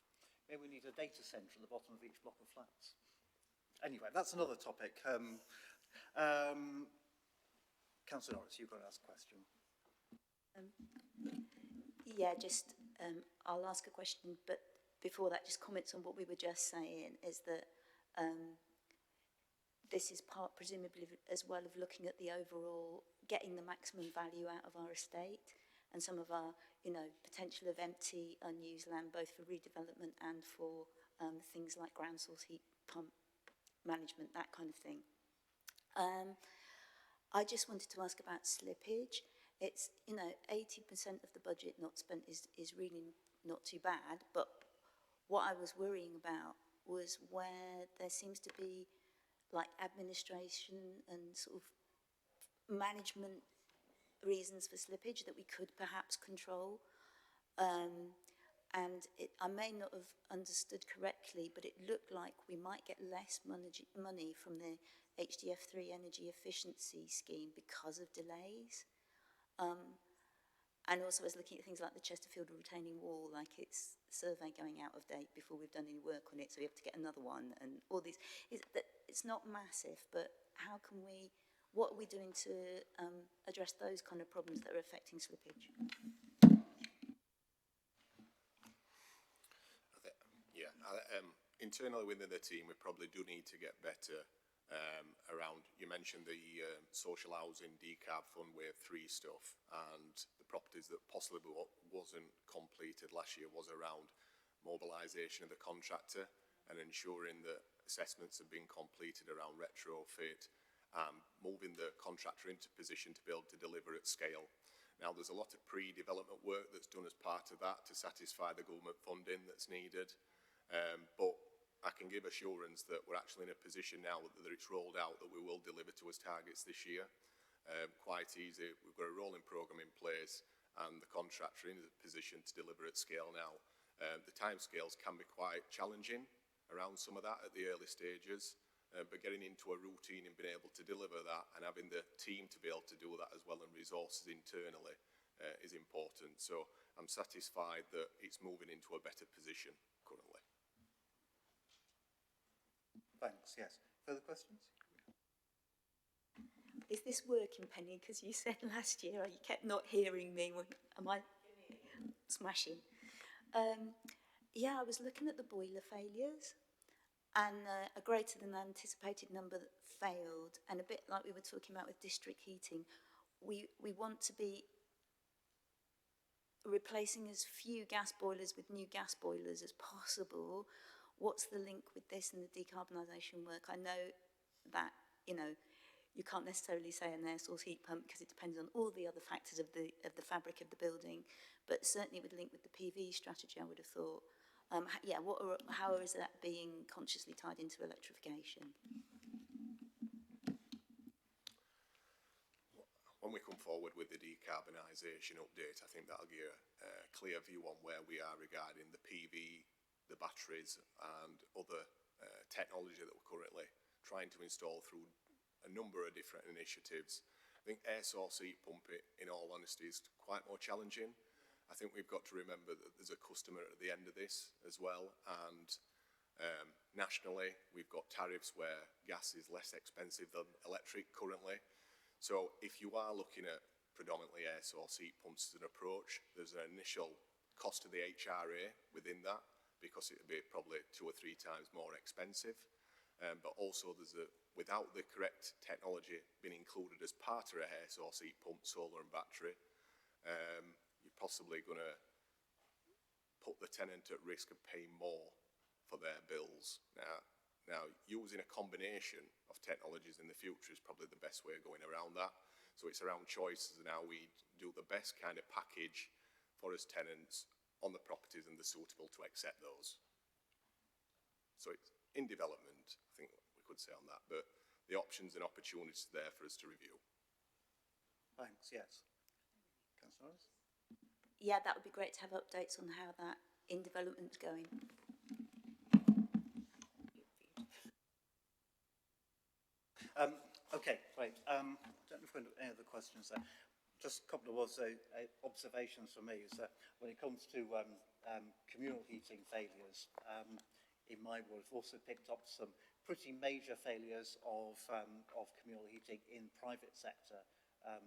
Maybe we need a data centre at the bottom of each block of flats. Anyway, that's another topic. Councillor Norris, you've got to ask a question. I'll ask a question, but before that, just comments on what we were just saying, is that this is part, presumably, as well of looking at the overall, getting the maximum value out of our estate and some of our, potential of empty, unused land, both for redevelopment and for things like ground source heat pump management, that kind of thing. I just wanted to ask about slippage. It's, 80% of the budget not spent is really not too bad, but what I was worrying about was where there seems to be like administration and sort of management reasons for slippage that we could perhaps control. I may not have understood correctly, but it looked like we might get less money from the HDF3 energy efficiency scheme because of delays. And also I was looking at things like the Chesterfield retaining wall, like its survey going out of date before we've done any work on it, so we have to get another one, and all these. It's not massive, but how can we, what are we doing to address those kind of problems that are affecting slippage? Internally within the team, we probably do need to get better around, you mentioned the social housing decarb fund wave 3 stuff, and the properties that possibly wasn't completed last year was around mobilisation of the contractor and ensuring that assessments have been completed around retrofit, moving the contractor into position to be able to deliver at scale. Now there's a lot of pre-development work that's done as part of that to satisfy the government funding that's needed, but I can give assurance that we're actually in a position now that it's rolled out that we will deliver to us targets this year. Quite easy. We've got a rolling programme in place and the contractor in a position to deliver at scale now. The timescales can be quite challenging around some of that at the early stages, but getting into a routine and being able to deliver that and having the team to be able to do that as well and resources internally is important. So I'm satisfied that it's moving into a better position currently. Thanks, yes. Further questions? Is this working, Penny? Because you said last year you kept not hearing me. Am I smashing? Yeah, I was looking at the boiler failures, and a greater than anticipated number that failed, and a bit like we were talking about with district heating, we want to be replacing as few gas boilers with new gas boilers as possible. What's the link with this and the decarbonisation work? I know that, you know, you can't necessarily say an air source heat pump because it depends on all the other factors of the fabric of the building, but certainly would link with the PV strategy, I would have thought. Yeah, how is that being consciously tied into electrification? When we come forward with the decarbonisation update, I think that'll give a clear view on where we are regarding the PV, the batteries and other technology that we're currently trying to install through a number of different initiatives. I think air source heat pump, in all honesty, is quite more challenging. I think we've got to remember that there's a customer at the end of this as well, and nationally we've got tariffs where gas is less expensive than electric currently. So if you are looking at predominantly air source heat pumps as an approach, there's an initial cost to the HRA within that, because it would be probably 2 or 3 times more expensive. But also there's without the correct technology being included as part of a air source heat pump, solar and battery, you're possibly going to put the tenant at risk of paying more for their bills. Now, using a combination of technologies in the future is probably the best way of going around that. So it's around choices and how we do the best kind of package for us tenants on the properties and the suitable to accept those. So it's in development, I think we could say on that, but the options and opportunities are there for us to review. Thanks, yes. Councillor Harris? Yeah, that would be great to have updates on how that in development's going. Okay, great. I don't know if we've got any other questions there. Just a couple of observations from me is that when it comes to communal heating failures, in my world, I've also picked up some pretty major failures of communal heating in private sector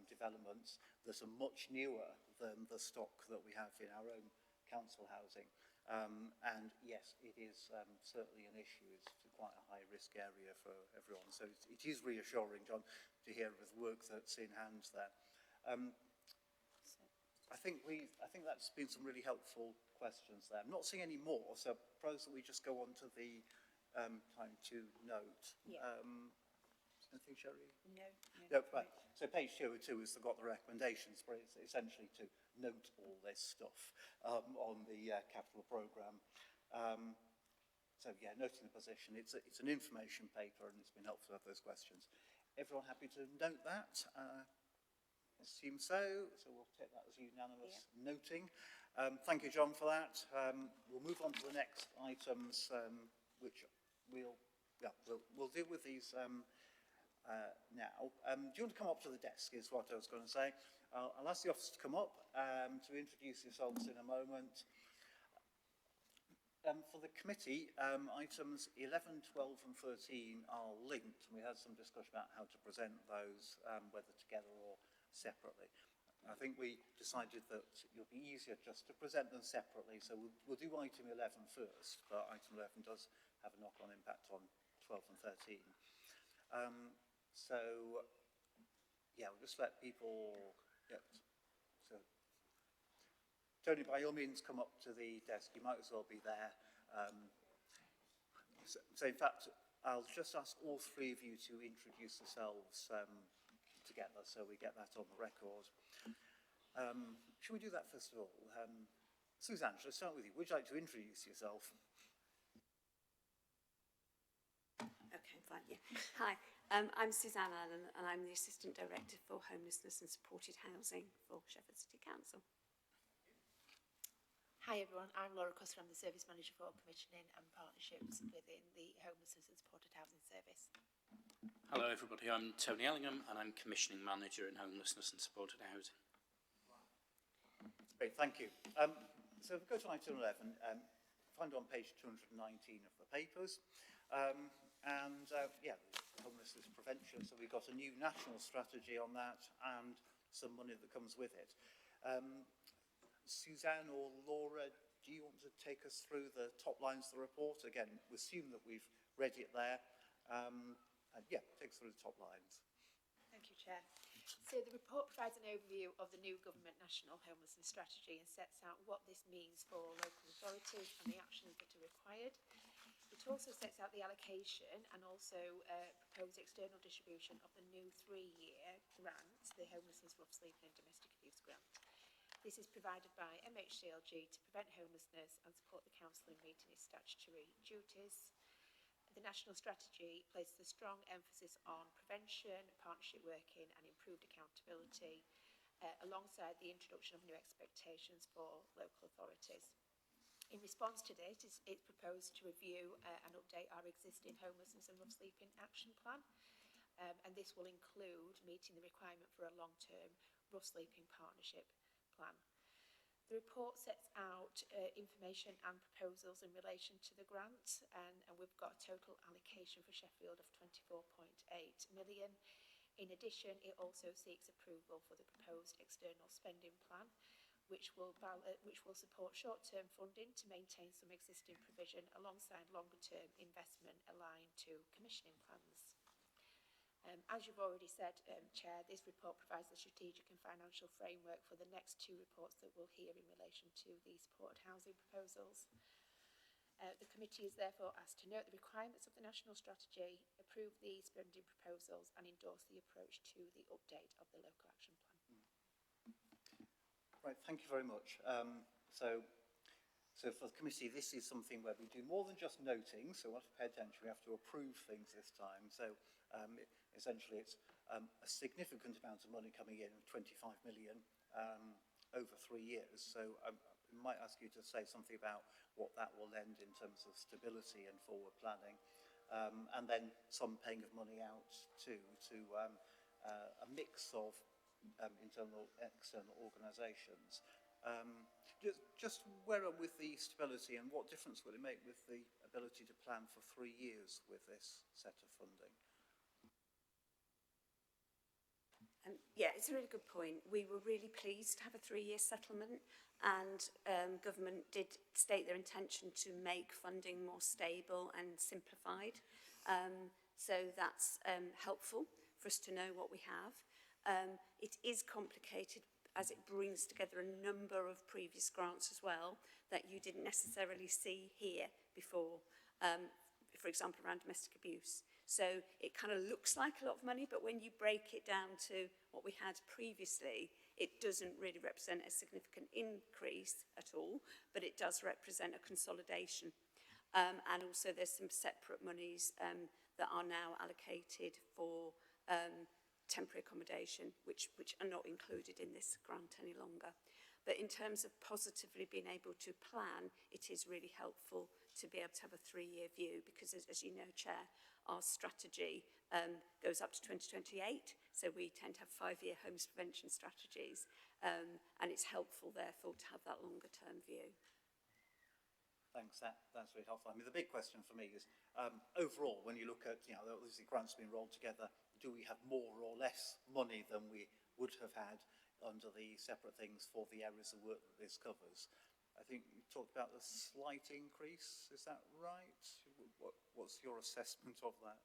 developments that are much newer than the stock that we have in our own council housing. And yes, it is certainly an issue. It's quite a high risk area for everyone. So it is reassuring, John, to hear of the work that's in hand there. I think that's been some really helpful questions there. I'm not seeing any more, so I propose that we just go on to the time to note. Yeah. Anything, Sherry? No, right. So page 202 has got the recommendations, but it's essentially to note all this stuff on the capital programme. So yeah, noting the position. It's an information paper, and it's been helpful to have those questions. Everyone happy to note that? Assume so. So we'll take that as unanimous noting. Thank you, John, for that. We'll move on to the next items, which we'll deal with these now. Do you want to come up to the desk is what I was going to say. I'll ask the officer to come up to introduce yourselves in a moment. For the committee, items 11, 12 and 13 are linked, and we had some discussion about how to present those, whether together or separately. I think we decided that it'll be easier just to present them separately, so we'll do item 11 first, but item 11 does have a knock-on impact on 12 and 13. So, yeah, we'll just let people get... So, Tony, by all means, come up to the desk. You might as well be there. So in fact, I'll just ask all three of you to introduce yourselves together, so we get that on the record. Should we do that first of all? Suzanne, shall I start with you? Would you like to introduce yourself? Okay, fine, yeah. Hi, I'm Suzanne Allen, and I'm the Assistant Director for Homelessness and Supported Housing for Sheffield City Council. Hi everyone, I'm Laura Custer. I'm the Service Manager for Commissioning and Partnerships within the Homelessness and Supported Housing Service. Hello everybody, I'm Tony Ellingham and I'm Commissioning Manager in Homelessness and Supported Housing. Great, thank you. So if we go to item 11, find on page 219 of the papers. Yeah, homelessness prevention. So we've got a new national strategy on that and some money that comes with it. Suzanne or Laura, do you want to take us through the top lines of the report? Again, we assume that we've read it there. And yeah, take us through the top lines. Thank you, Chair. So the report provides an overview of the new Government National Homelessness Strategy and sets out what this means for local authorities and the actions that are required. It also sets out the allocation and also proposed external distribution of the new 3-year grant, the Homelessness, Rough Sleeping and Domestic Abuse Grant. This is provided by MHCLG to prevent homelessness and support the council in meeting its statutory duties. The national strategy places a strong emphasis on prevention, partnership working and improved accountability, alongside the introduction of new expectations for local authorities. In response to this, it's proposed to review and update our existing homelessness and rough sleeping action plan, and this will include meeting the requirement for a long-term rough sleeping partnership plan. The report sets out information and proposals in relation to the grant, and we've got a total allocation for Sheffield of 24.8 million. In addition, it also seeks approval for the proposed external spending plan, which will support short-term funding to maintain some existing provision alongside longer-term investment aligned to commissioning plans. As you've already said, Chair, this report provides the strategic and financial framework for the next 2 reports that we'll hear in relation to the supported housing proposals. The committee is therefore asked to note the requirements of the national strategy, approve the spending proposals and endorse the approach to the update of the local action plan. Right, thank you very much. So for the committee, this is something where we do more than just noting, so we have to pay attention, we have to approve things this time. So essentially it's a significant amount of money coming in, 25 million over 3 years. So I might ask you to say something about what that will lend in terms of stability and forward planning. And then some paying of money out too, to a mix of internal, external organisations. Just where are with the stability and what difference will it make with the ability to plan for 3 years with this set of funding? Yeah, it's a really good point. We were really pleased to have a 3-year settlement, and government did state their intention to make funding more stable and simplified. So that's helpful for us to know what we have. It is complicated as it brings together a number of previous grants as well that you didn't necessarily see here before, for example, around domestic abuse. So it kind of looks like a lot of money, but when you break it down to what we had previously, it doesn't really represent a significant increase at all, but it does represent a consolidation. And also there's some separate monies that are now allocated for temporary accommodation, which are not included in this grant any longer. But in terms of positively being able to plan, it is really helpful to be able to have a 3-year view, because as you know, Chair, our strategy goes up to 2028, so we tend to have 5-year homeless prevention strategies, and it's helpful therefore to have that longer term view. Thanks, that's really helpful. I mean, the big question for me is, overall, when you look at, obviously grants being rolled together, do we have more or less money than we would have had under the separate things for the areas of work that this covers? I think you talked about the slight increase, is that right? What's your assessment of that?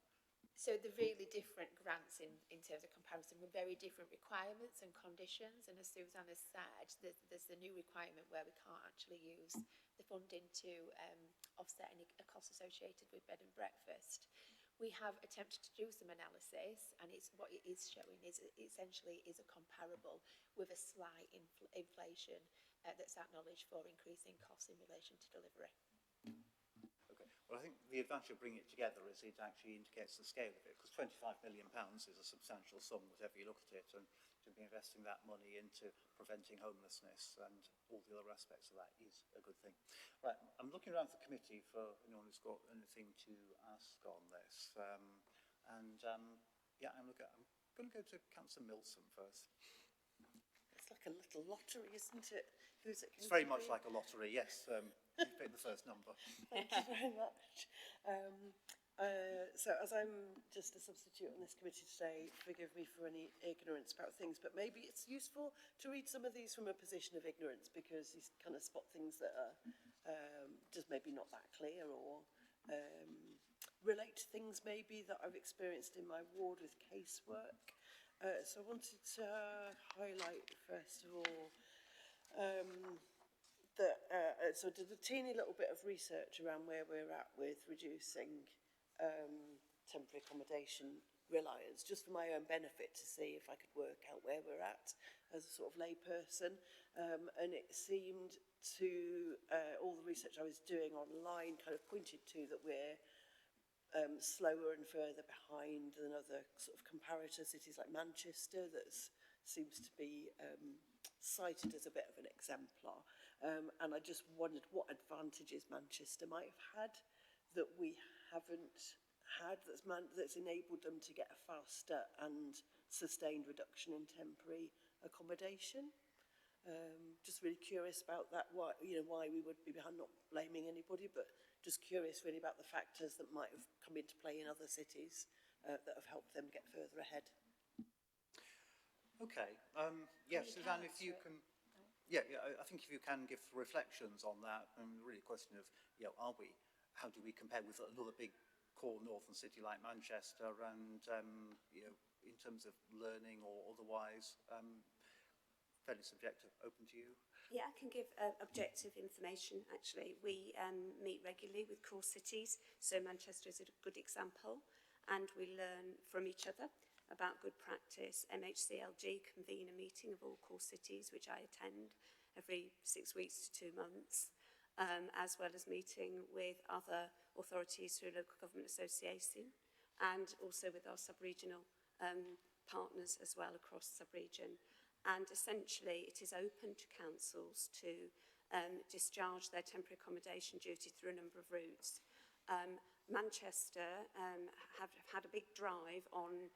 So the really different grants in terms of comparison with very different requirements and conditions, and as Suzanne has said, there's the new requirement where we can't actually use the funding to offset any costs associated with bed and breakfast. We have attempted to do some analysis, and what it is showing is essentially is a comparable with a slight inflation that's acknowledged for increasing costs in relation to delivery. Okay. Well, I think the advantage of bringing it together is it actually indicates the scale of it, because £25 million is a substantial sum, whatever you look at it, and to be investing that money into preventing homelessness and all the other aspects of that is a good thing. Right, I'm looking around the committee for anyone who's got anything to ask on this. Yeah, I'm going to go to Councillor Milson first. It's like a little lottery, isn't it? Who's it? It's very much like a lottery, yes. You pick the first number. Thank you very much. So as I'm just a substitute on this committee today, forgive me for any ignorance about things, but maybe it's useful to read some of these from a position of ignorance, because you kind of spot things that are just maybe not that clear, or relate to things maybe that I've experienced in my ward with casework. So I wanted to highlight, first of all, so I did a teeny little bit of research around where we're at with reducing temporary accommodation reliance, just for my own benefit, to see if I could work out where we're at as a sort of layperson. And it seemed to, all the research I was doing online kind of pointed to that we're slower and further behind than other sort of comparator cities like Manchester, that seems to be cited as a bit of an exemplar. And I just wondered what advantages Manchester might have had that we haven't had, that's enabled them to get a faster and sustained reduction in temporary accommodation. Just really curious about that, why we would be behind, not blaming anybody, but just curious really about the factors that might have come into play in other cities that have helped them get further ahead. Okay. Yeah, Suzanne, if you can... Yeah, I think if you can give reflections on that, and really a question of, how do we compare with another big core northern city like Manchester, and, in terms of learning or otherwise, fairly subjective. Open to you. Yeah, I can give objective information, actually. We meet regularly with core cities, so Manchester is a good example, and we learn from each other about good practice. MHCLG convene a meeting of all core cities, which I attend every 6 weeks to 2 months, as well as meeting with other authorities through local government association, and also with our sub-regional partners as well across sub-region. And essentially it is open to councils to discharge their temporary accommodation duty through a number of routes. Manchester have had a big drive on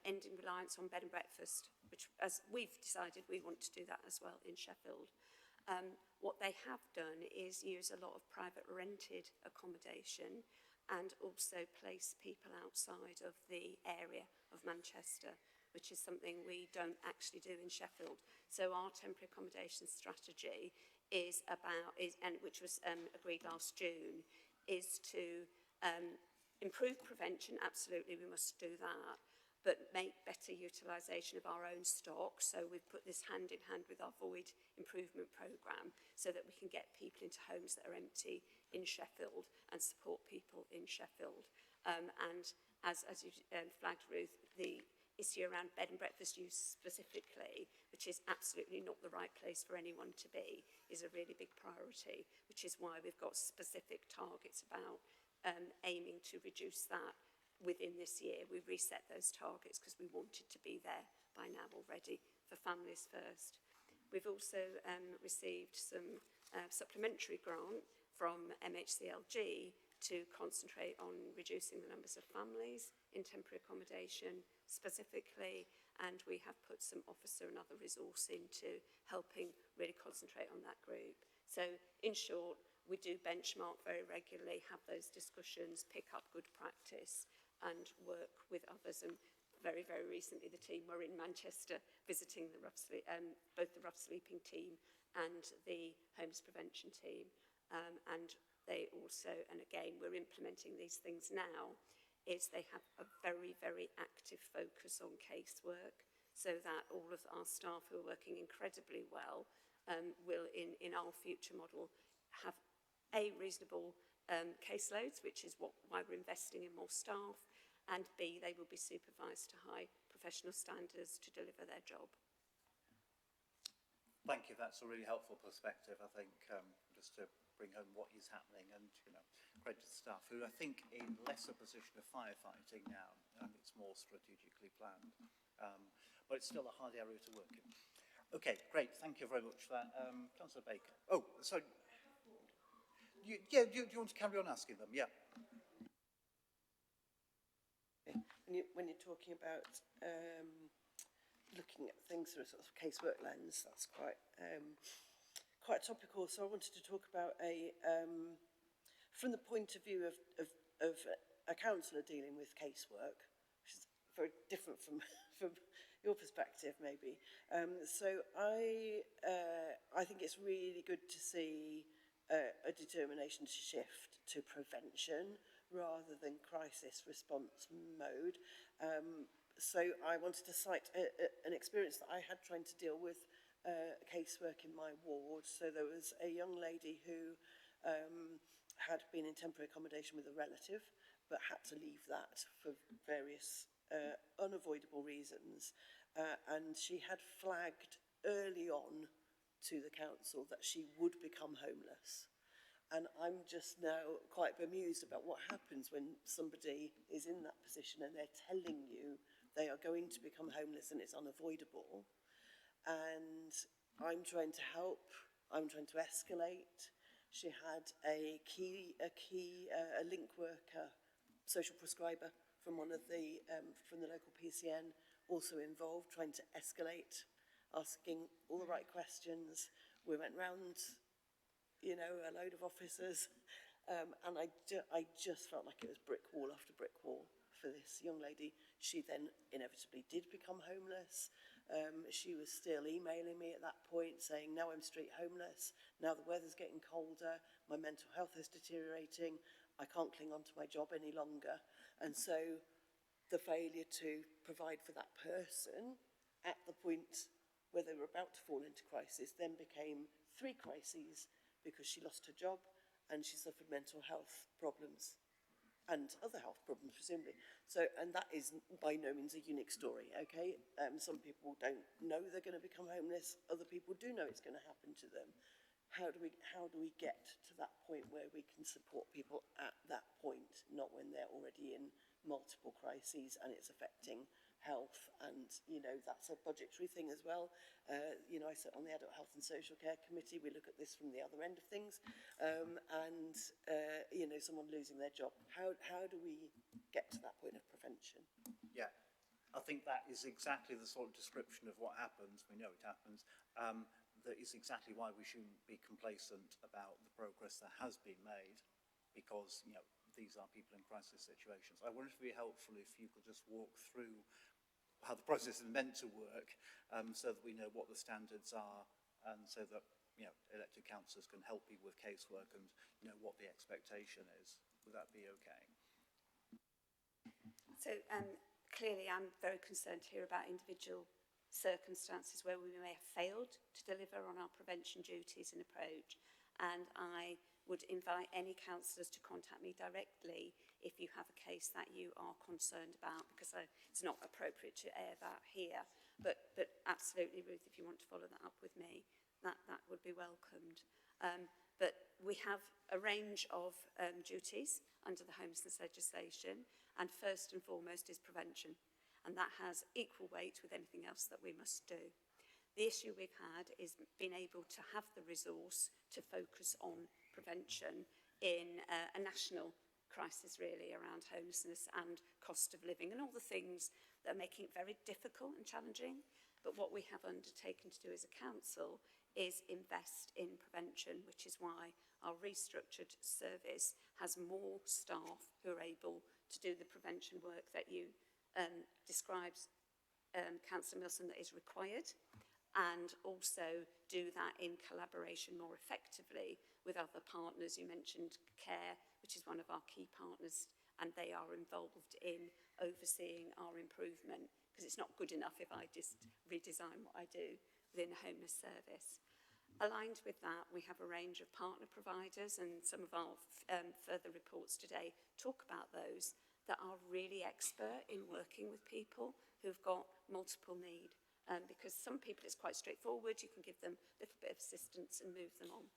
ending reliance on bed and breakfast, which, as we've decided, we want to do that as well in Sheffield. What they have done is use a lot of private rented accommodation and also place people outside of the area of Manchester, which is something we don't actually do in Sheffield. So our temporary accommodation strategy is about, and which was agreed last June, is to improve prevention. Absolutely, we must do that, but make better utilisation of our own stock. So we've put this hand in hand with our void improvement programme so that we can get people into homes that are empty in Sheffield and support people in Sheffield. And as you flagged, Ruth, the issue around bed and breakfast use specifically, which is absolutely not the right place for anyone to be, is a really big priority, which is why we've got specific targets about aiming to reduce that within this year. We reset those targets because we wanted to be there by now already for families first. We've also received some supplementary grant from MHCLG to concentrate on reducing the numbers of families in temporary accommodation specifically, and we have put some officer and other resource into helping really concentrate on that group. So in short, we do benchmark very regularly, have those discussions, pick up good practice and work with others. And very, very recently the team were in Manchester visiting the both the rough sleeping team and the homeless prevention team. And they also, and again, we're implementing these things now, is they have a very, very active focus on casework so that all of our staff who are working incredibly well will, in our future model, have A, reasonable caseloads, which is why we're investing in more staff, and B, they will be supervised to high professional standards to deliver their job. Thank you, that's a really helpful perspective, I think, just to bring home what is happening, and, you know, credit to staff who I think in lesser position of firefighting now, and it's more strategically planned. But it's still a hard area to work in. Okay, great, thank you very much for that. Councillor Baker. Oh, sorry. Do you want to carry on asking them? Yeah. When you're talking about looking at things through a sort of casework lens, that's quite topical. So I wanted to talk about from the point of view of a councillor dealing with casework, which is very different from your perspective, maybe. So I think it's really good to see a determination to shift to prevention rather than crisis response mode. So I wanted to cite an experience that I had trying to deal with casework in my ward. So there was a young lady who had been in temporary accommodation with a relative, but had to leave that for various unavoidable reasons. And she had flagged early on to the council that she would become homeless. And I'm just now quite bemused about what happens when somebody is in that position and they're telling you they are going to become homeless and it's unavoidable. And I'm trying to help, I'm trying to escalate. She had a link worker, social prescriber from one of the, from the local PCN also involved, trying to escalate, asking all the right questions. We went round, you know, a load of officers, and I just felt like it was brick wall after brick wall for this young lady. She then inevitably did become homeless. She was still emailing me at that point saying, now I'm street homeless, now the weather's getting colder, my mental health is deteriorating, I can't cling on to my job any longer. And so the failure to provide for that person at the point where they were about to fall into crisis then became 3 crises, because she lost her job and she suffered mental health problems and other health problems, presumably. So, and that is by no means a unique story, okay? Some people don't know they're going to become homeless. Other people do know it's going to happen to them. How do we get to that point where we can support people at that point, not when they're already in multiple crises and it's affecting health? And, you know, that's a budgetary thing as well. You know, I sit on the Adult Health and Social Care Committee. We look at this from the other end of things. You know, someone losing their job. How do we get to that point of prevention? Yeah, I think that is exactly the sort of description of what happens. We know it happens. That is exactly why we shouldn't be complacent about the progress that has been made, because, you know, these are people in crisis situations. I wonder if it would be helpful if you could just walk through how the process is meant to work, so that we know what the standards are, and so that, you know, elected councillors can help people with casework and know what the expectation is. Would that be okay? So clearly I'm very concerned here about individual circumstances where we may have failed to deliver on our prevention duties and approach, and I would invite any councillors to contact me directly if you have a case that you are concerned about, because it's not appropriate to air that here, but absolutely, Ruth, if you want to follow that up with me, that would be welcomed. But we have a range of duties under the homelessness legislation, and first and foremost is prevention. And that has equal weight with anything else that we must do. The issue we've had is being able to have the resource to focus on prevention in a national crisis, really, around homelessness and cost of living and all the things that are making it very difficult and challenging. But what we have undertaken to do as a council is invest in prevention, which is why our restructured service has more staff who are able to do the prevention work that you describes, Councillor Milson, that is required, and also do that in collaboration more effectively with other partners. You mentioned CARE, which is one of our key partners, and they are involved in overseeing our improvement, because it's not good enough if I just redesign what I do within the homeless service. Aligned with that, we have a range of partner providers, and some of our further reports today talk about those that are really expert in working with people who've got multiple need. Because some people it's quite straightforward, you can give them a little bit of assistance and move them on.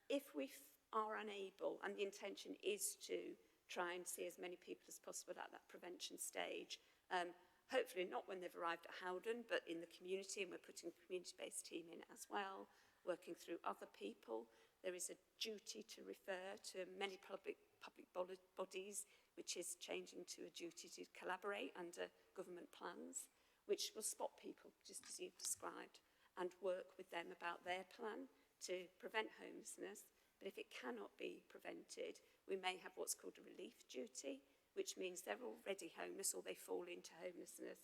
if we are unable, and the intention is to try and see as many people as possible at that prevention stage, hopefully not when they've arrived at Howden, but in the community, and we're putting a community-based team in as well, working through other people. There is a duty to refer to many public bodies, which is changing to a duty to collaborate under government plans, which will spot people, just as you've described, and work with them about their plan to prevent homelessness. But if it cannot be prevented, we may have what's called a relief duty, which means they're already homeless or they fall into homelessness.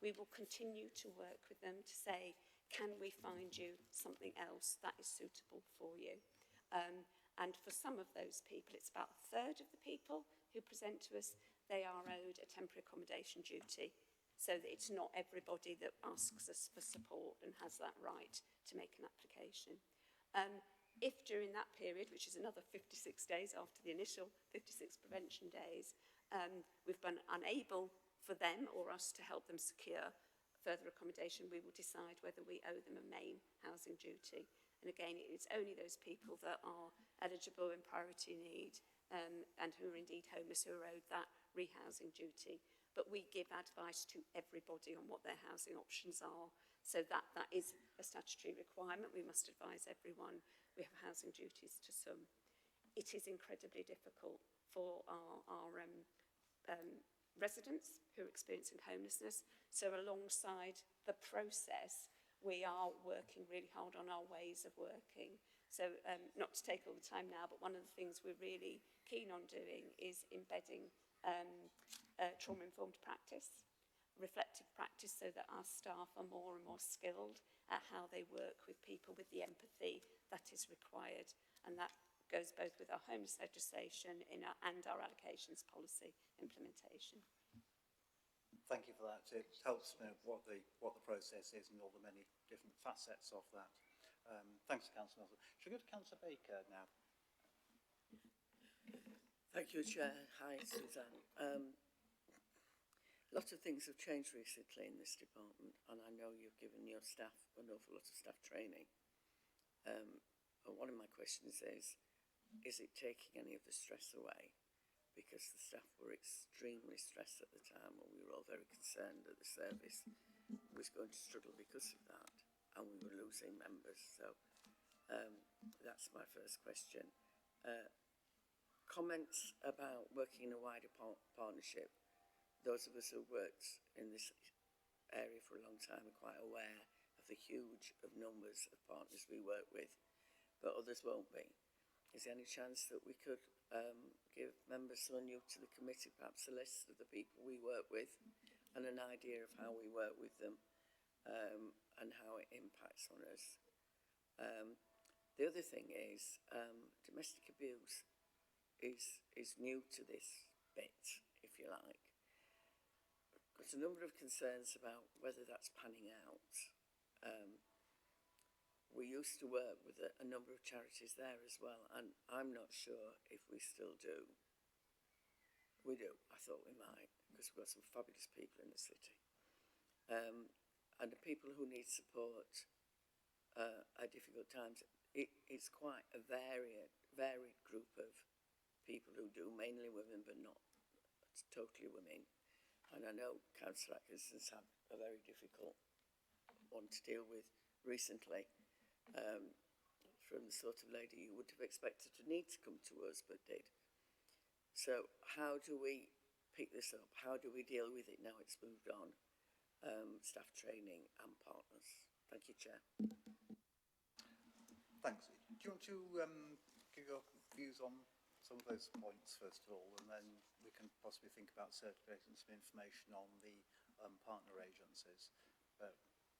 We will continue to work with them to say, can we find you something else that is suitable for you? And for some of those people, it's about a third of the people who present to us, they are owed a temporary accommodation duty, so that it's not everybody that asks us for support and has that right to make an application. If during that period, which is another 56 days after the initial 56 prevention days, we've been unable for them or us to help them secure further accommodation, we will decide whether we owe them a main housing duty. And again, it's only those people that are eligible in priority need and who are indeed homeless who are owed that rehousing duty. But we give advice to everybody on what their housing options are. So that is a statutory requirement. We must advise everyone. We have housing duties to some. It is incredibly difficult for our residents who are experiencing homelessness. So alongside the process, we are working really hard on our ways of working. So not to take all the time now, but one of the things we're really keen on doing is embedding trauma-informed practice, reflective practice, so that our staff are more and more skilled at how they work with people with the empathy that is required. And that goes both with our homeless legislation and our allocations policy implementation. Thank you for that. It helps me know what the process is and all the many different facets of that. Thanks, Councillor Nelson. Shall we go to Councillor Baker now? Thank you, Chair. Hi, Suzanne. A lot of things have changed recently in this department, and I know you've given your staff an awful lot of staff training. And one of my questions is it taking any of the stress away? Because the staff were extremely stressed at the time, and we were all very concerned that the service was going to struggle because of that, and we were losing members. So that's my first question. Comments about working in a wider partnership. Those of us who worked in this area for a long time are quite aware of the huge numbers of partners we work with, but others won't be. Is there any chance that we could give members who are new to the committee perhaps a list of the people we work with and an idea of how we work with them and how it impacts on us? The other thing is domestic abuse is new to this bit, if you like. Got a number of concerns about whether that's panning out. We used to work with a number of charities there as well, and I'm not sure if we still do. We do. I thought we might, because we've got some fabulous people in the city. And the people who need support at difficult times, it's quite a varied group of people who do, mainly women, but not totally women. And I know Councillor Atkinson's had a very difficult one to deal with recently. From the sort of lady you would have expected to need to come to us, but did. So how do we pick this up? How do we deal with it now it's moved on? Staff training and partners. Thank you, Chair. Thanks. Do you want to give your views on some of those points first of all, and then we can possibly think about circulating some information on the partner agencies?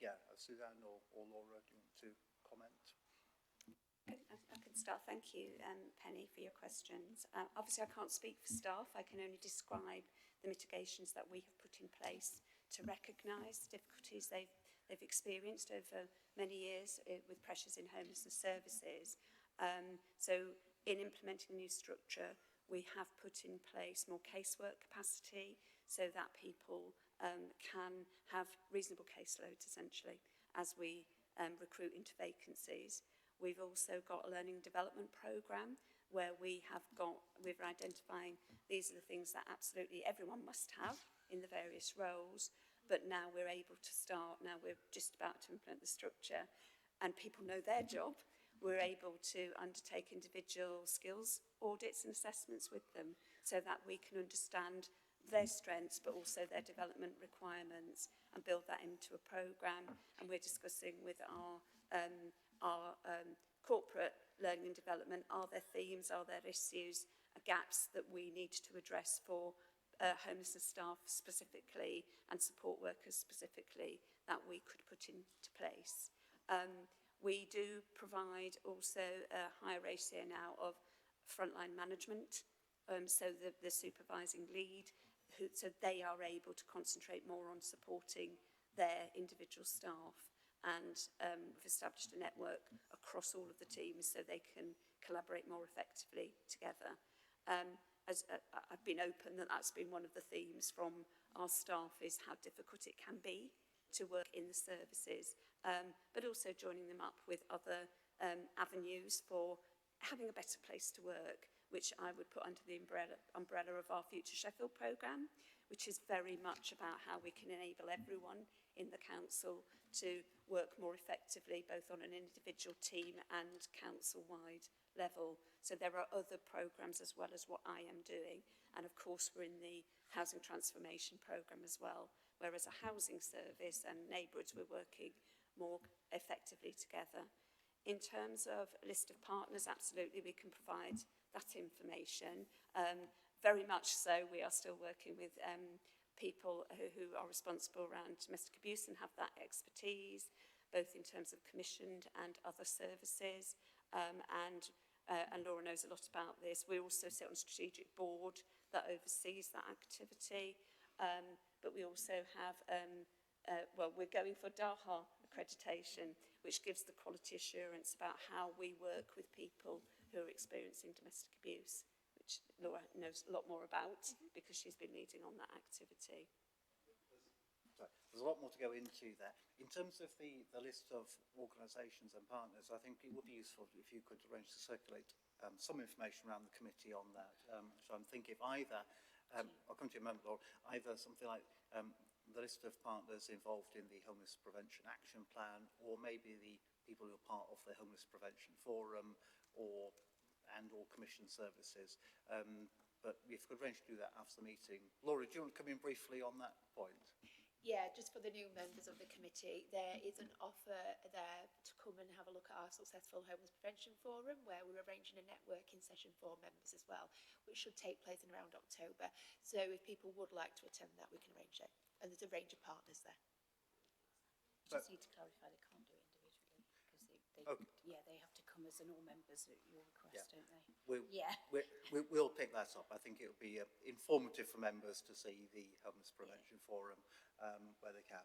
Yeah, Suzanne or Laura, do you want to comment? I can start. Thank you, Penny, for your questions. Obviously, I can't speak for staff. I can only describe the mitigations that we have put in place to recognise the difficulties they've experienced over many years with pressures in homelessness services. So in implementing the new structure, we have put in place more casework capacity so that people can have reasonable caseloads, essentially, as we recruit into vacancies. We've also got a learning development programme where we're identifying these are the things that absolutely everyone must have in the various roles, but now we're able to start, now we're just about to implement the structure and people know their job, we're able to undertake individual skills audits and assessments with them so that we can understand their strengths but also their development requirements and build that into a programme. And we're discussing with our corporate learning and development, are there themes, are there issues, gaps that we need to address for homelessness staff specifically and support workers specifically that we could put into place. We do provide also a higher ratio now of frontline management, so the supervising lead, so they are able to concentrate more on supporting their individual staff. And we've established a network across all of the teams so they can collaborate more effectively together. I've been open that that's been one of the themes from our staff, is how difficult it can be to work in the services, but also joining them up with other avenues for having a better place to work, which I would put under the umbrella of our Future Sheffield programme, which is very much about how we can enable everyone in the council to work more effectively, both on an individual team and council-wide level. So there are other programmes as well as what I am doing. And of course, we're in the housing transformation programme as well, whereas a housing service and neighbourhoods, we're working more effectively together. In terms of a list of partners, absolutely, we can provide that information. Very much so, we are still working with people who are responsible around domestic abuse and have that expertise, both in terms of commissioned and other services. And Laura knows a lot about this. We also sit on a strategic board that oversees that activity. But we also have, we're going for DAHA accreditation, which gives the quality assurance about how we work with people who are experiencing domestic abuse, which Laura knows a lot more about because she's been leading on that activity. There's a lot more to go into there. In terms of the list of organisations and partners, I think it would be useful if you could arrange to circulate some information around the committee on that. So I'm thinking if either, I'll come to you in a moment, Laura, either something like the list of partners involved in the Homeless Prevention Action Plan, or maybe the people who are part of the Homeless Prevention Forum, or commission services. But if you could arrange to do that after the meeting. Laura, do you want to come in briefly on that point? Yeah, just for the new members of the committee, there is an offer there to come and have a look at our successful Homeless Prevention Forum, where we're arranging a networking session for members as well, which should take place in around October. So if people would like to attend that, we can arrange it. And there's a range of partners there. Just need to clarify, they can't do it individually because they have to come as an all members at your request, don't they? We'll pick that up. I think it'll be informative for members to see the Homeless Prevention Forum where they can.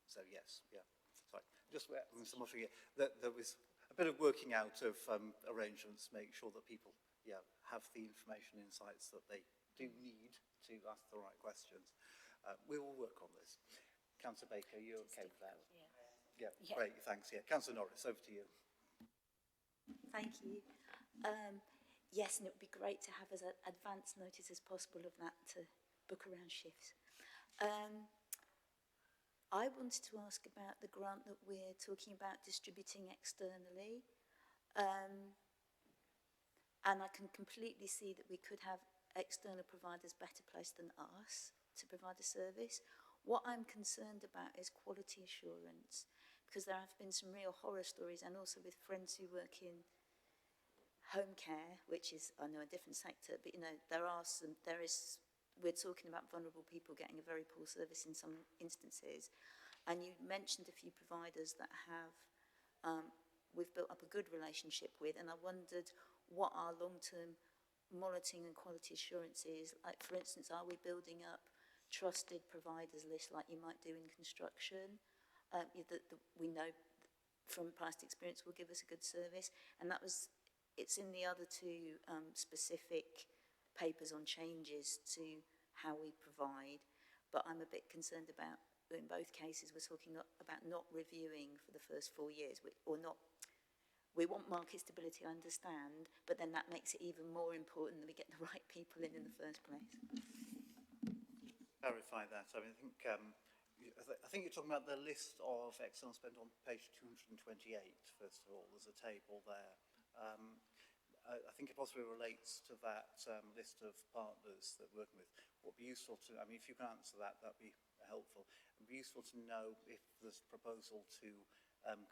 So yes, sorry. Just some more here. There was a bit of working out of arrangements, make sure that people have the information insights that they do need to ask the right questions. We will work on this. Councillor Baker, are you okay with that? Yeah, great, thanks. Yeah, Councillor Norris, over to you. Thank you. Yes, and it would be great to have as advance notice as possible of that to book around shifts. I wanted to ask about the grant that we're talking about distributing externally. And I can completely see that we could have external providers better placed than us to provide a service. What I'm concerned about is quality assurance, because there have been some real horror stories, and also with friends who work in home care, which is, I know, a different sector, but we're talking about vulnerable people getting a very poor service in some instances. And you mentioned a few providers that we've built up a good relationship with, and I wondered what our long-term monitoring and quality assurance is. Like, for instance, are we building up trusted providers list like you might do in construction, that we know from past experience will give us a good service? And it's in the other two specific papers on changes to how we provide, but I'm a bit concerned about, in both cases, we're talking about not reviewing for the first 4 years, or not we want market stability, I understand, but then that makes it even more important that we get the right people in the first place. Clarify that. I mean, I think you're talking about the list of external spend on page 228, first of all. There's a table there. I think it possibly relates to that list of partners that we're working with. What would be useful to, I mean, if you can answer that, that'd be helpful. It would be useful to know if there's a proposal to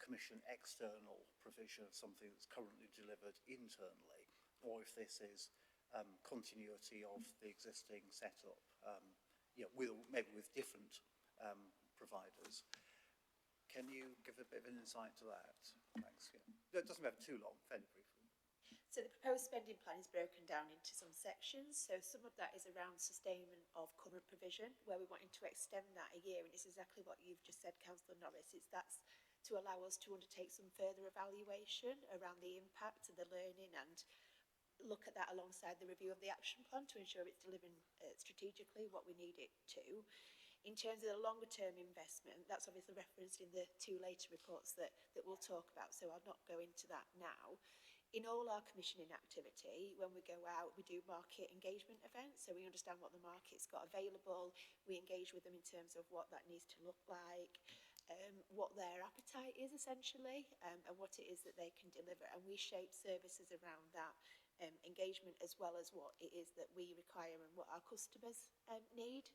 commission external provision of something that's currently delivered internally, or if this is continuity of the existing setup, maybe with different providers. Can you give a bit of an insight to that? Thanks. Yeah. It doesn't have too long, fairly briefly. So the proposed spending plan is broken down into some sections. So some of that is around sustainment of current provision, where we're wanting to extend that a year, and it's exactly what you've just said, Councillor Norris. That's to allow us to undertake some further evaluation around the impact and the learning, and look at that alongside the review of the action plan to ensure it's delivering strategically what we need it to. In terms of the longer term investment, that's obviously referenced in the two later reports that we'll talk about, so I'll not go into that now. In all our commissioning activity, when we go out, we do market engagement events, so we understand what the market's got available, we engage with them in terms of what that needs to look like, what their appetite is essentially, and what it is that they can deliver, and we shape services around that engagement, as well as what it is that we require and what our customers need.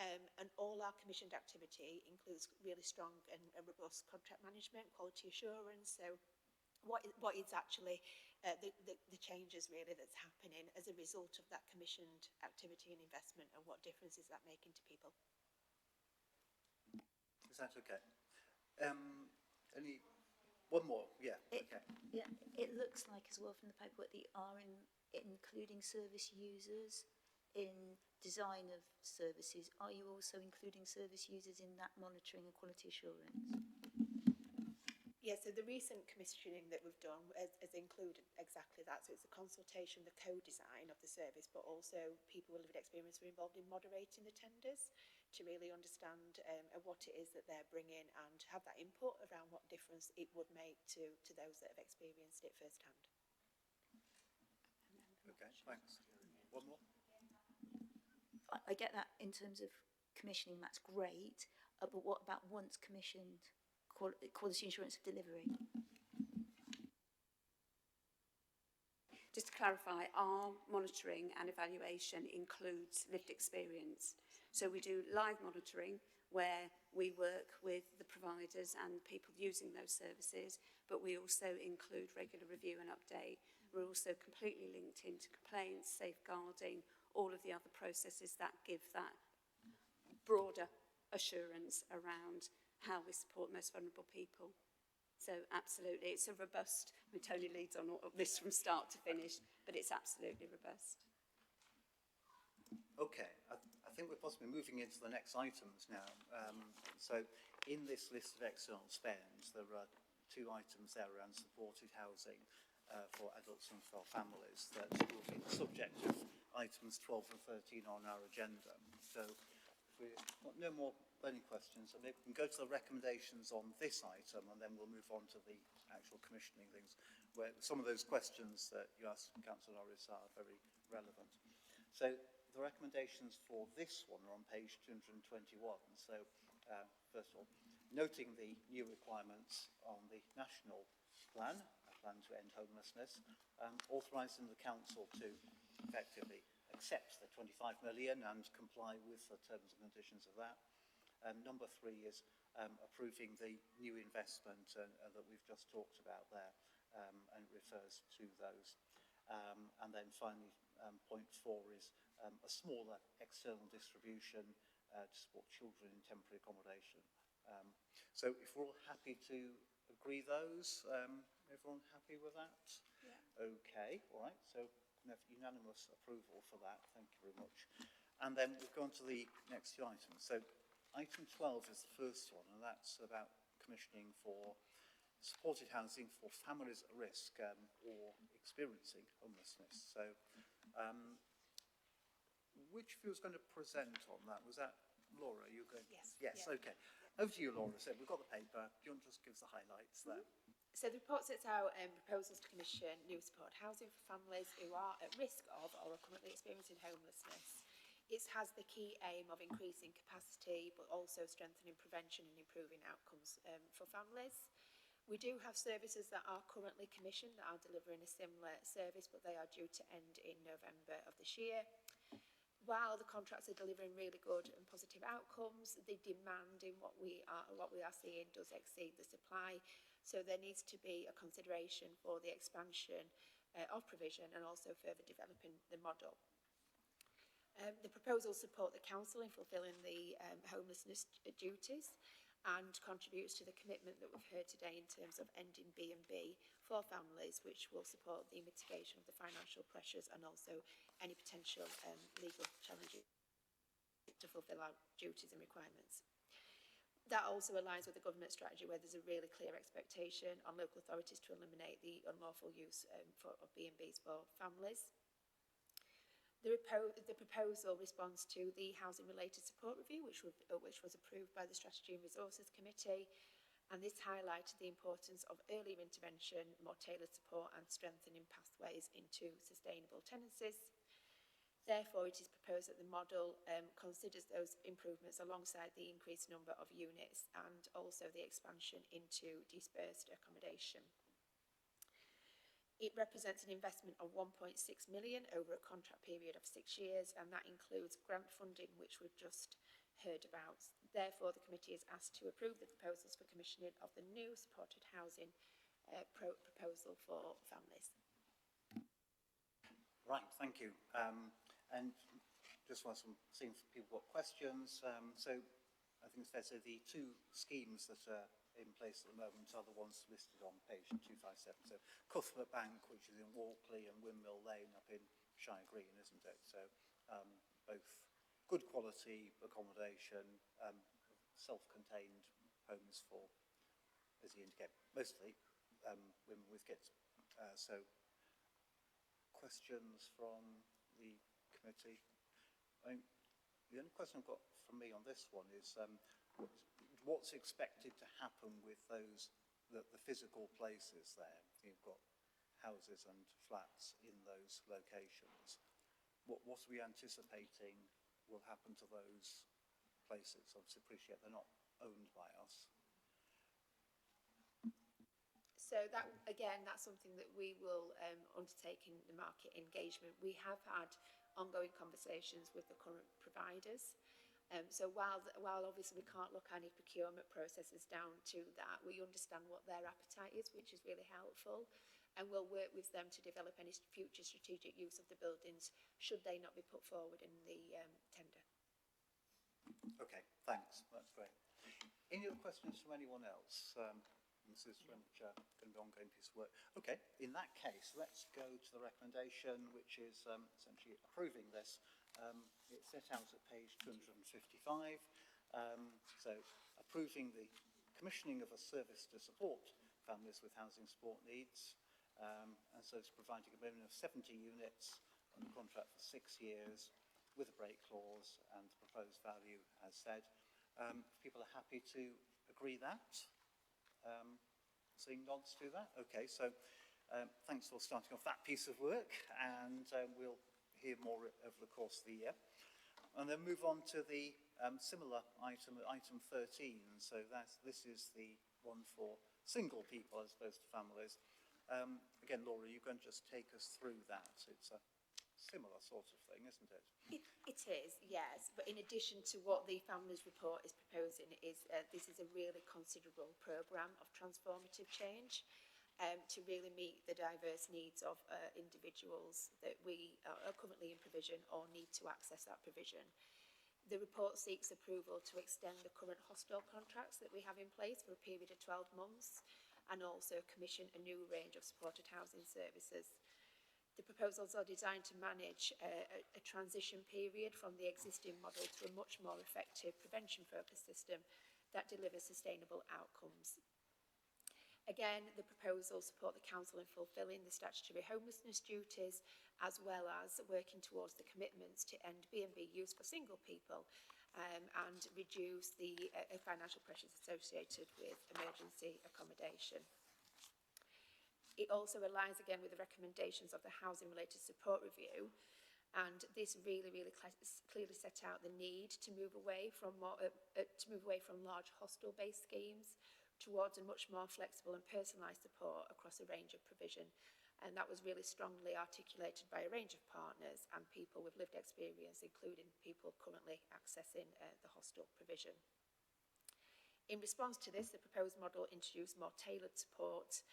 And all our commissioned activity includes really strong and robust contract management, quality assurance, so what is actually the changes really that's happening as a result of that commissioned activity and investment, and what difference is that making to people? Is that okay? One more? Yeah. Okay. Yeah, it looks like as well from the paperwork that you are including service users in design of services. Are you also including service users in that monitoring and quality assurance? Yeah, so the recent commissioning that we've done has included exactly that. So it's a consultation, the co-design of the service, but also people with lived experience were involved in moderating the tenders to really understand what it is that they're bringing and have that input around what difference it would make to those that have experienced it firsthand. Okay, thanks. One more? I get that in terms of commissioning, that's great, but what about once commissioned? Quality assurance of delivery. Just to clarify, our monitoring and evaluation includes lived experience. So we do live monitoring where we work with the providers and people using those services, but we also include regular review and update. We're also completely linked into complaints, safeguarding, all of the other processes that give that broader assurance around how we support most vulnerable people. So absolutely, it's a robust, I mean, Tony leads on all of this from start to finish, but it's absolutely robust. Okay, I think we're possibly moving into the next items now. So in this list of external spends, there are two items there around supported housing for adults and for families that will be the subject of items 12 and 13 on our agenda. So if we've got no more burning questions, and we can go to the recommendations on this item, and then we'll move on to the actual commissioning things, where some of those questions that you asked Councillor Norris are very relevant. So the recommendations for this one are on page 221. So first of all, noting the new requirements on the national plan, a plan to end homelessness, authorising the council to effectively accept the 25 million and comply with the terms and conditions of that. Number 3 is approving the new investment that we've just talked about there, and refers to those. And then finally, point 4 is a smaller external distribution to support children in temporary accommodation. So if we're all happy to agree those, everyone happy with that? Yeah. Okay, all right, so we have unanimous approval for that, thank you very much. And then we've gone to the next two items. So item 12 is the first one, and that's about commissioning for supported housing for families at risk or experiencing homelessness. So which of you was going to present on that? Was that Laura? You going? Yes. Yes, Yeah. okay. Over to you, Laura. So we've got the paper. Do you want to just give us the highlights there? So the report sets out proposals to commission new supported housing for families who are at risk of or are currently experiencing homelessness. It has the key aim of increasing capacity but also strengthening prevention and improving outcomes for families. We do have services that are currently commissioned that are delivering a similar service, but they are due to end in November of this year. While the contracts are delivering really good and positive outcomes, the demand in what we are seeing does exceed the supply. So there needs to be a consideration for the expansion of provision and also further developing the model. The proposals support the council in fulfilling the homelessness duties and contributes to the commitment that we've heard today in terms of ending B&B for families, which will support the mitigation of the financial pressures and also any potential legal challenges to fulfil our duties and requirements. That also aligns with the government strategy where there's a really clear expectation on local authorities to eliminate the unlawful use of B&Bs for families. The proposal responds to the Housing Related Support Review, which was approved by the Strategy and Resources Committee, and this highlighted the importance of earlier intervention, more tailored support and strengthening pathways into sustainable tenancies. Therefore, it is proposed that the model considers those improvements alongside the increased number of units and also the expansion into dispersed accommodation. It represents an investment of 1.6 million over a contract period of 6 years, and that includes grant funding, which we've just heard about. Therefore, the committee is asked to approve the proposals for commissioning of the new supported housing proposal for families. Right, thank you. And just want to see if people got questions. So I think it's fair to say the two schemes that are in place at the moment are the ones listed on page 257. So Cuthbert Bank, which is in Walkley, and Windmill Lane up in Shire Green, isn't it? So both good quality accommodation, self-contained homes for, as you indicate, mostly women with kids. So questions from the committee? The only question I've got from me on this one is what's expected to happen with those, the physical places there? You've got houses and flats in those locations. What are we anticipating will happen to those places? Obviously appreciate they're not owned by us. So that, again, that's something that we will undertake in the market engagement. We have had ongoing conversations with the current providers. So while obviously we can't look at any procurement processes down to that, we understand what their appetite is, which is really helpful, and we'll work with them to develop any future strategic use of the buildings should they not be put forward in the tender. Okay, thanks. That's great. Any other questions from anyone else? This is very much going to be an ongoing piece of work. Okay, in that case, let's go to the recommendation, which is essentially approving this. It's set out at page 255. So approving the commissioning of a service to support families with housing support needs. And so it's providing a minimum of 70 units on the contract for 6 years with a break clause and the proposed value as said. People are happy to agree that? Seeing nods to that? Okay, so thanks for starting off that piece of work, and we'll hear more over the course of the year. And then move on to the similar item 13. So this is the one for single people as opposed to families. Again, Laura, you're going to just take us through that. It's a similar sort of thing, isn't it? It is, yes. But in addition to what the Families Report is proposing, this is a really considerable programme of transformative change to really meet the diverse needs of individuals that we are currently in provision or need to access that provision. The report seeks approval to extend the current hostel contracts that we have in place for a period of 12 months and also commission a new range of supported housing services. The proposals are designed to manage a transition period from the existing model to a much more effective prevention-focused system that delivers sustainable outcomes. Again, the proposals support the council in fulfilling the statutory homelessness duties as well as working towards the commitments to end B&B use for single people and reduce the financial pressures associated with emergency accommodation. It also aligns again with the recommendations of the Housing Related Support Review, and this really clearly set out the need to move away from large hostel-based schemes towards a much more flexible and personalised support across a range of provision. And that was really strongly articulated by a range of partners and people with lived experience, including people currently accessing the hostel provision. In response to this, the proposed model introduced more tailored support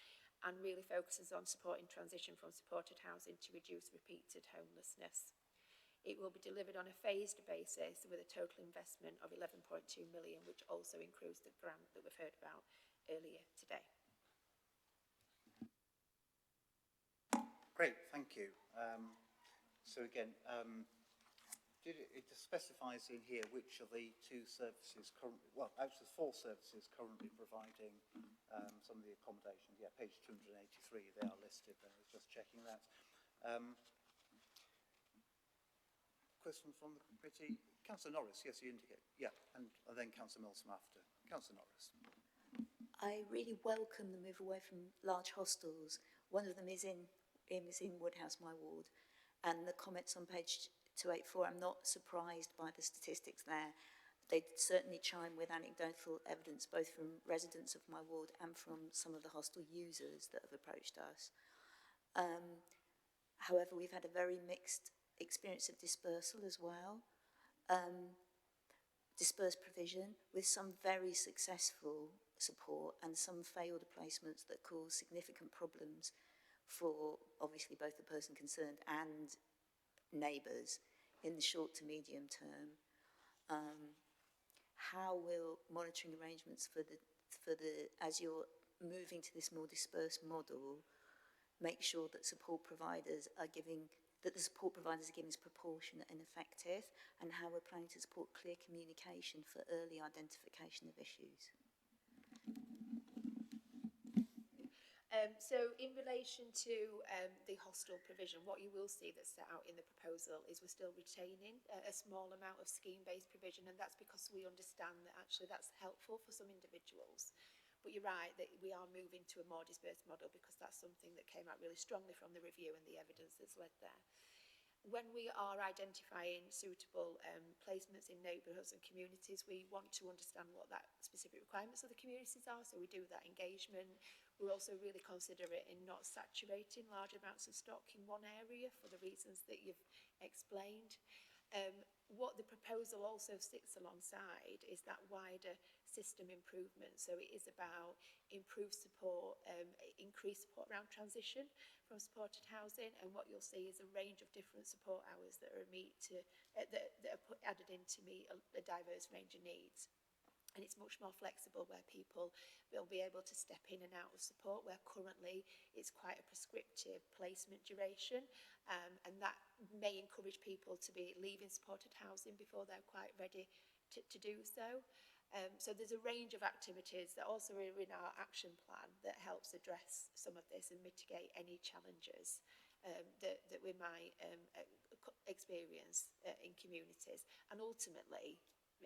and really focuses on supporting transition from supported housing to reduce repeated homelessness. It will be delivered on a phased basis with a total investment of 11.2 million, which also includes the grant that we've heard about earlier today. Great, thank you. So again, it specifies in here which of the two services currently, well, actually 4 services currently providing some of the accommodation. Yeah, page 283, they are listed there. I was just checking that. Question from the committee. Councillor Norris, yes, you indicate. Yeah, and then Councillor Milsom after. Councillor Norris. I really welcome the move away from large hostels. One of them is in Woodhouse, my ward, and the comments on page 284, I'm not surprised by the statistics there. They certainly chime with anecdotal evidence, both from residents of my ward and from some of the hostel users that have approached us. However, we've had a very mixed experience of dispersal as well. Dispersed provision with some very successful support and some failed placements that cause significant problems for obviously both the person concerned and neighbours in the short to medium term. How will monitoring arrangements for the as you're moving to this more dispersed model make sure that the support providers are giving is proportionate and effective, and how we're planning to support clear communication for early identification of issues? So in relation to the hostel provision, what you will see that's set out in the proposal is we're still retaining a small amount of scheme-based provision, and that's because we understand that actually that's helpful for some individuals. But you're right that we are moving to a more dispersed model because that's something that came out really strongly from the review and the evidence that's led there. When we are identifying suitable placements in neighbourhoods and communities, we want to understand what that specific requirements of the communities are, so we do that engagement. We're also really considerate in not saturating large amounts of stock in one area for the reasons that you've explained. What the proposal also sits alongside is that wider system improvement. So it is about improved support, increased support around transition from supported housing, and what you'll see is a range of different support hours that are added in to meet a diverse range of needs. And it's much more flexible, where people will be able to step in and out of support, where currently it's quite a prescriptive placement duration, and that may encourage people to be leaving supported housing before they're quite ready to do so. So there's a range of activities that also are in our action plan that helps address some of this and mitigate any challenges that we might experience in communities, and ultimately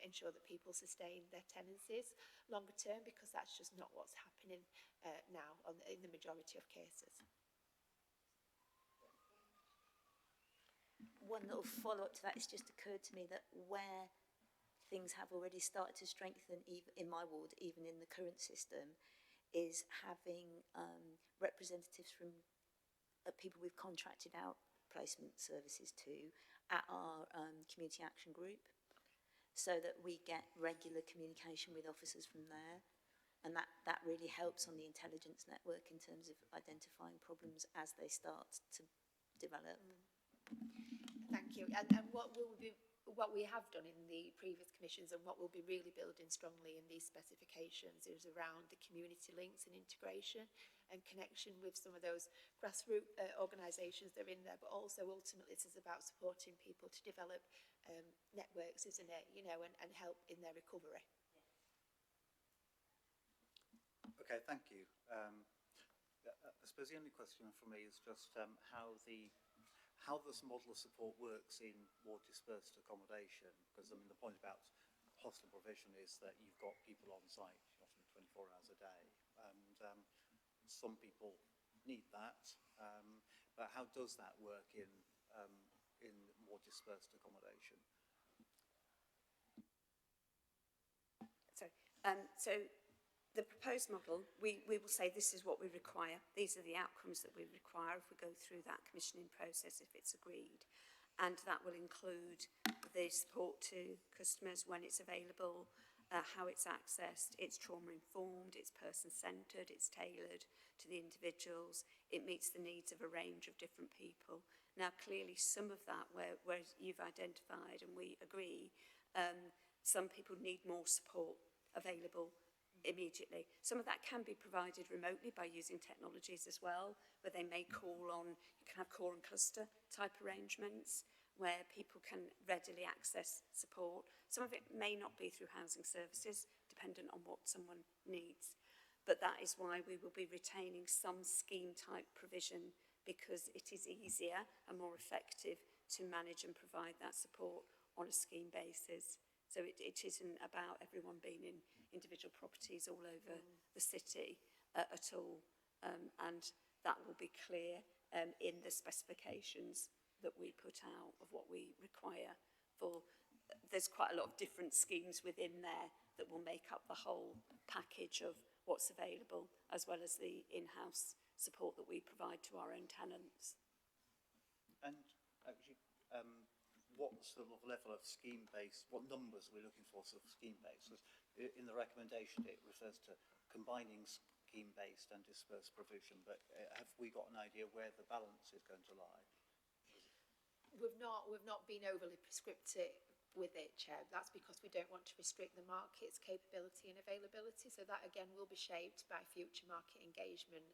ensure that people sustain their tenancies longer term, because that's just not what's happening now in the majority of cases. One little follow-up to that, it's just occurred to me that where things have already started to strengthen, even in my ward, even in the current system, is having representatives from people we've contracted out placement services to at our community action group, so that we get regular communication with officers from there, and that really helps on the intelligence network in terms of identifying problems as they start to develop. Thank you. And what we have done in the previous commissions, and what we'll be really building strongly in these specifications, is around the community links and integration and connection with some of those grassroots organisations that are in there, but also ultimately this is about supporting people to develop networks, isn't it, and help in their recovery. Okay, thank you. I suppose the only question for me is just how this model of support works in more dispersed accommodation, because the point about hostel provision is that you've got people on site often 24 hours a day, and some people need that, but how does that work in more dispersed accommodation? So the proposed model, we will say this is what we require. These are the outcomes that we require if we go through that commissioning process, if it's agreed. And that will include the support to customers when it's available, how it's accessed, it's trauma-informed, it's person-centred, it's tailored to the individuals, it meets the needs of a range of different people. Now, clearly, some of that, where you've identified and we agree, some people need more support available immediately. Some of that can be provided remotely by using technologies as well, where they may call on, you can have call and cluster type arrangements where people can readily access support. Some of it may not be through housing services, dependent on what someone needs. But that is why we will be retaining some scheme type provision, because it is easier and more effective to manage and provide that support on a scheme basis. So it isn't about everyone being in individual properties all over the city at all. And that will be clear in the specifications that we put out of what we require for. There's quite a lot of different schemes within there that will make up the whole package of what's available, as well as the in-house support that we provide to our own tenants. And actually, what sort of level of scheme-based, what numbers are we looking for sort of scheme-based? In the recommendation, it refers to combining scheme-based and dispersed provision, but have we got an idea where the balance is going to lie? We've not been overly prescriptive with it, Chair. That's because we don't want to restrict the market's capability and availability. So that, again, will be shaped by future market engagement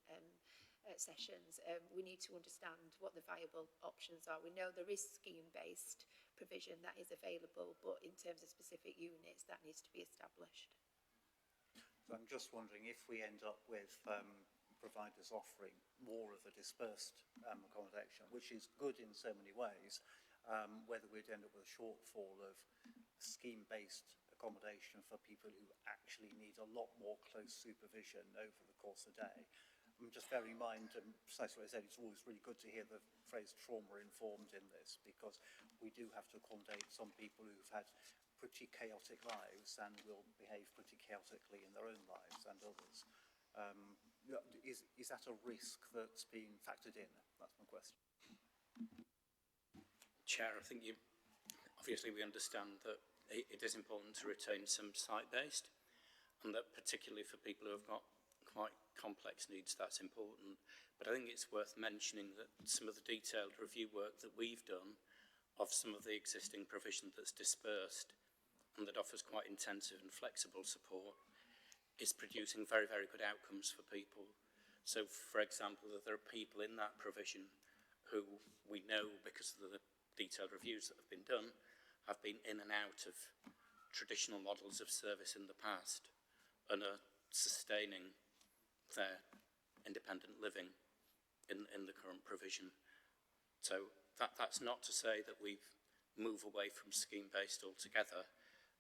sessions. We need to understand what the viable options are. We know there is scheme-based provision that is available, but in terms of specific units, that needs to be established. So I'm just wondering if we end up with providers offering more of the dispersed accommodation, which is good in so many ways, whether we'd end up with a shortfall of scheme-based accommodation for people who actually need a lot more close supervision over the course of the day. Just bear in mind, precisely what I said, it's always really good to hear the phrase trauma-informed in this, because we do have to accommodate some people who've had pretty chaotic lives and will behave pretty chaotically in their own lives, and others. Is that a risk that's been factored in? That's my question. Chair, I think obviously we understand that it is important to retain some site-based, and that particularly for people who have got quite complex needs, that's important. But I think it's worth mentioning that some of the detailed review work that we've done of some of the existing provision that's dispersed and that offers quite intensive and flexible support is producing very, very good outcomes for people. So, for example, that there are people in that provision who we know, because of the detailed reviews that have been done, have been in and out of traditional models of service in the past and are sustaining their independent living in the current provision. So that's not to say that we move away from scheme-based altogether,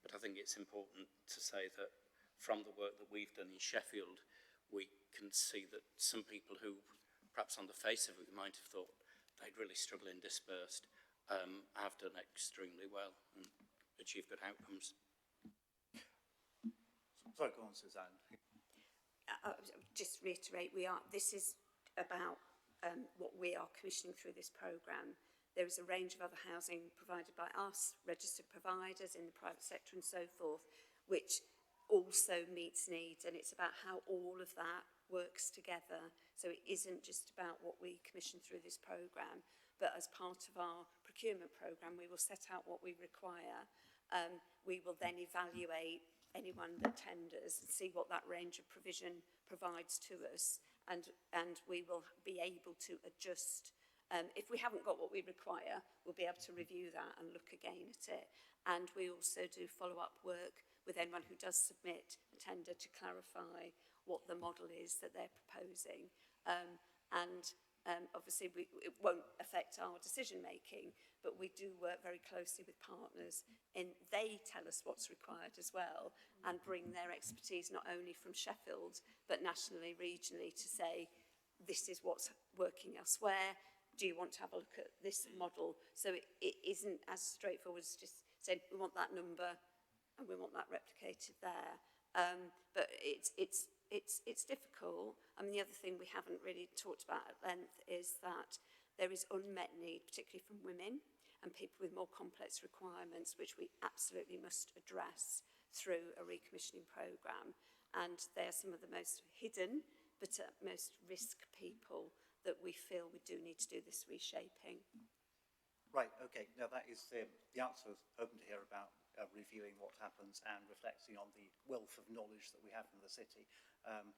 but I think it's important to say that from the work that we've done in Sheffield, we can see that some people who perhaps on the face of it might have thought they'd really struggle in dispersed have done extremely well and achieved good outcomes. Sorry, go on, Suzanne. Just reiterate, this is about what we are commissioning through this programme. There is a range of other housing provided by us, registered providers in the private sector and so forth, which also meets needs, and it's about how all of that works together. So it isn't just about what we commission through this programme, but as part of our procurement programme, we will set out what we require. We will then evaluate anyone that tenders and see what that range of provision provides to us, and we will be able to adjust. If we haven't got what we require, we'll be able to review that and look again at it. And we also do follow-up work with anyone who does submit a tender to clarify what the model is that they're proposing. Obviously, it won't affect our decision-making, but we do work very closely with partners, and they tell us what's required as well, and bring their expertise not only from Sheffield, but nationally, regionally, to say, this is what's working elsewhere. Do you want to have a look at this model? So it isn't as straightforward as just saying we want that number and we want that replicated there. But it's difficult. I mean, the other thing we haven't really talked about at length is that there is unmet need, particularly from women and people with more complex requirements, which we absolutely must address through a recommissioning programme. And they are some of the most hidden, but at most risk people that we feel we do need to do this reshaping. Right, okay. Now that is the answer I was hoping to hear about, reviewing what happens and reflecting on the wealth of knowledge that we have in the city.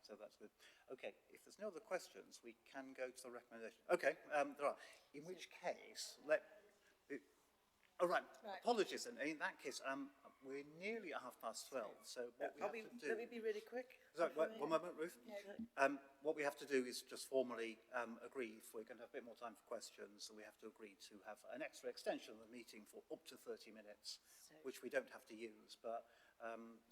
So that's good. Okay, if there's no other questions, we can go to the recommendation. Okay, there are. In which case, apologies. And in that case, we're nearly at 12:30. So what we have to do. Let me be really quick. One moment, Ruth. No. What we have to do is just formally agree if we're going to have a bit more time for questions, so we have to agree to have an extra extension of the meeting for up to 30 minutes, which we don't have to use, but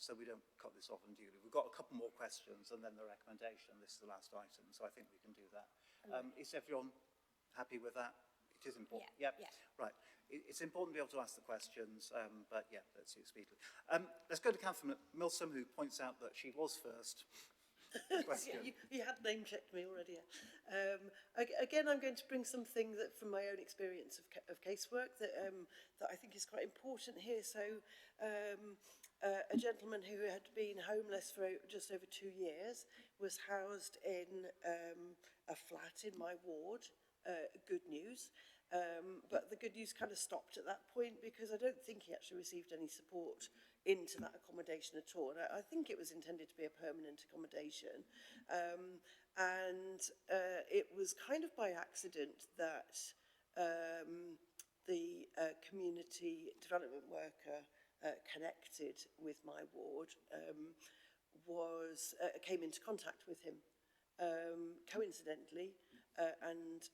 so we don't cut this off unduly. We've got a couple more questions and then the recommendation. This is the last item, so I think we can do that. Is everyone happy with that? It is important. Yeah. Yep. Right. It's important to be able to ask the questions, but yeah, let's do it speedily. Let's go to Councillor Milsom, who points out that she was first. Question. You had name-checked me already. Again, I'm going to bring something that from my own experience of casework that I think is quite important here. So a gentleman who had been homeless for just over 2 years was housed in a flat in my ward. Good news. But the good news kind of stopped at that point because I don't think he actually received any support into that accommodation at all. And I think it was intended to be a permanent accommodation. And it was kind of by accident that the community development worker connected with my ward came into contact with him coincidentally, and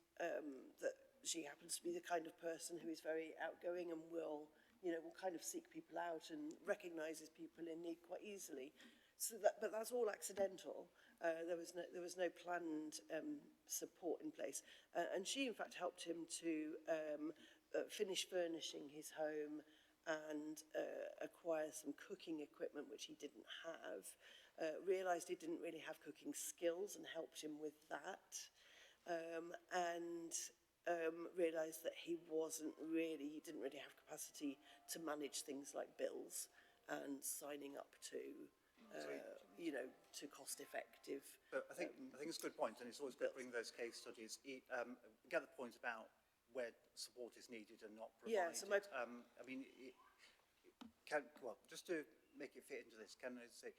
that she happens to be the kind of person who is very outgoing and will kind of seek people out and recognises people in need quite easily. So but that's all accidental. There was no planned support in place, and she in fact helped him to finish furnishing his home and acquire some cooking equipment which he didn't have. Realised he didn't really have cooking skills and helped him with that, and realised that he didn't really have capacity to manage things like bills and signing up to to cost-effective. But I think it's a good point, and it's always good to bring those case studies. Get the point about where support is needed and not provided. Yeah, so I mean, just to make it fit into this, can I say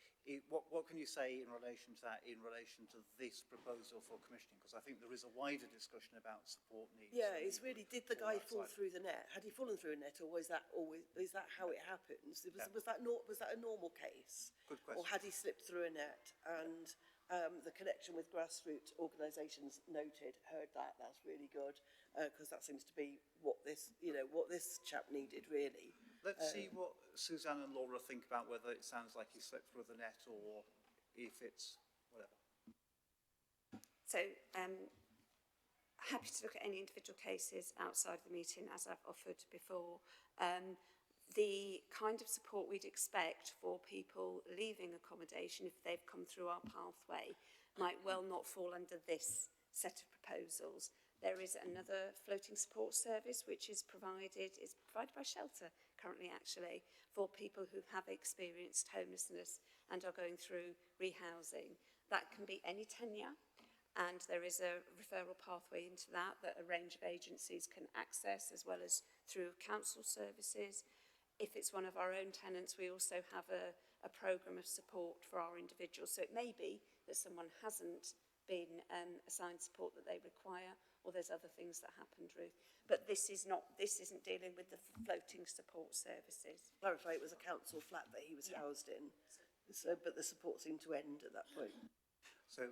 what can you say in relation to that, in relation to this proposal for commissioning? Because I think there is a wider discussion about support needs. Yeah, it's really, did the guy fall through the net? Had he fallen through a net, or is that how it happens? Was that a normal case? Good question. Or had he slipped through a net? And the connection with grassroots organisations heard that. That's really good, because that seems to be what this chap needed, really. Let's see what Suzanne and Laura think about whether it sounds like he slipped through the net or if it's whatever. So, happy to look at any individual cases outside the meeting, as I've offered before. The kind of support we'd expect for people leaving accommodation if they've come through our pathway might well not fall under this set of proposals. There is another floating support service which is provided by Shelter currently actually for people who have experienced homelessness and are going through rehousing. That can be any tenure, and there is a referral pathway into that a range of agencies can access, as well as through council services. If it's one of our own tenants, we also have a programme of support for our individuals. So it may be that someone hasn't been assigned support that they require, or there's other things that happened, Ruth. But this isn't dealing with the floating support services. Clarify, it was a council flat that he was housed in, but the support seemed to end at that point. So,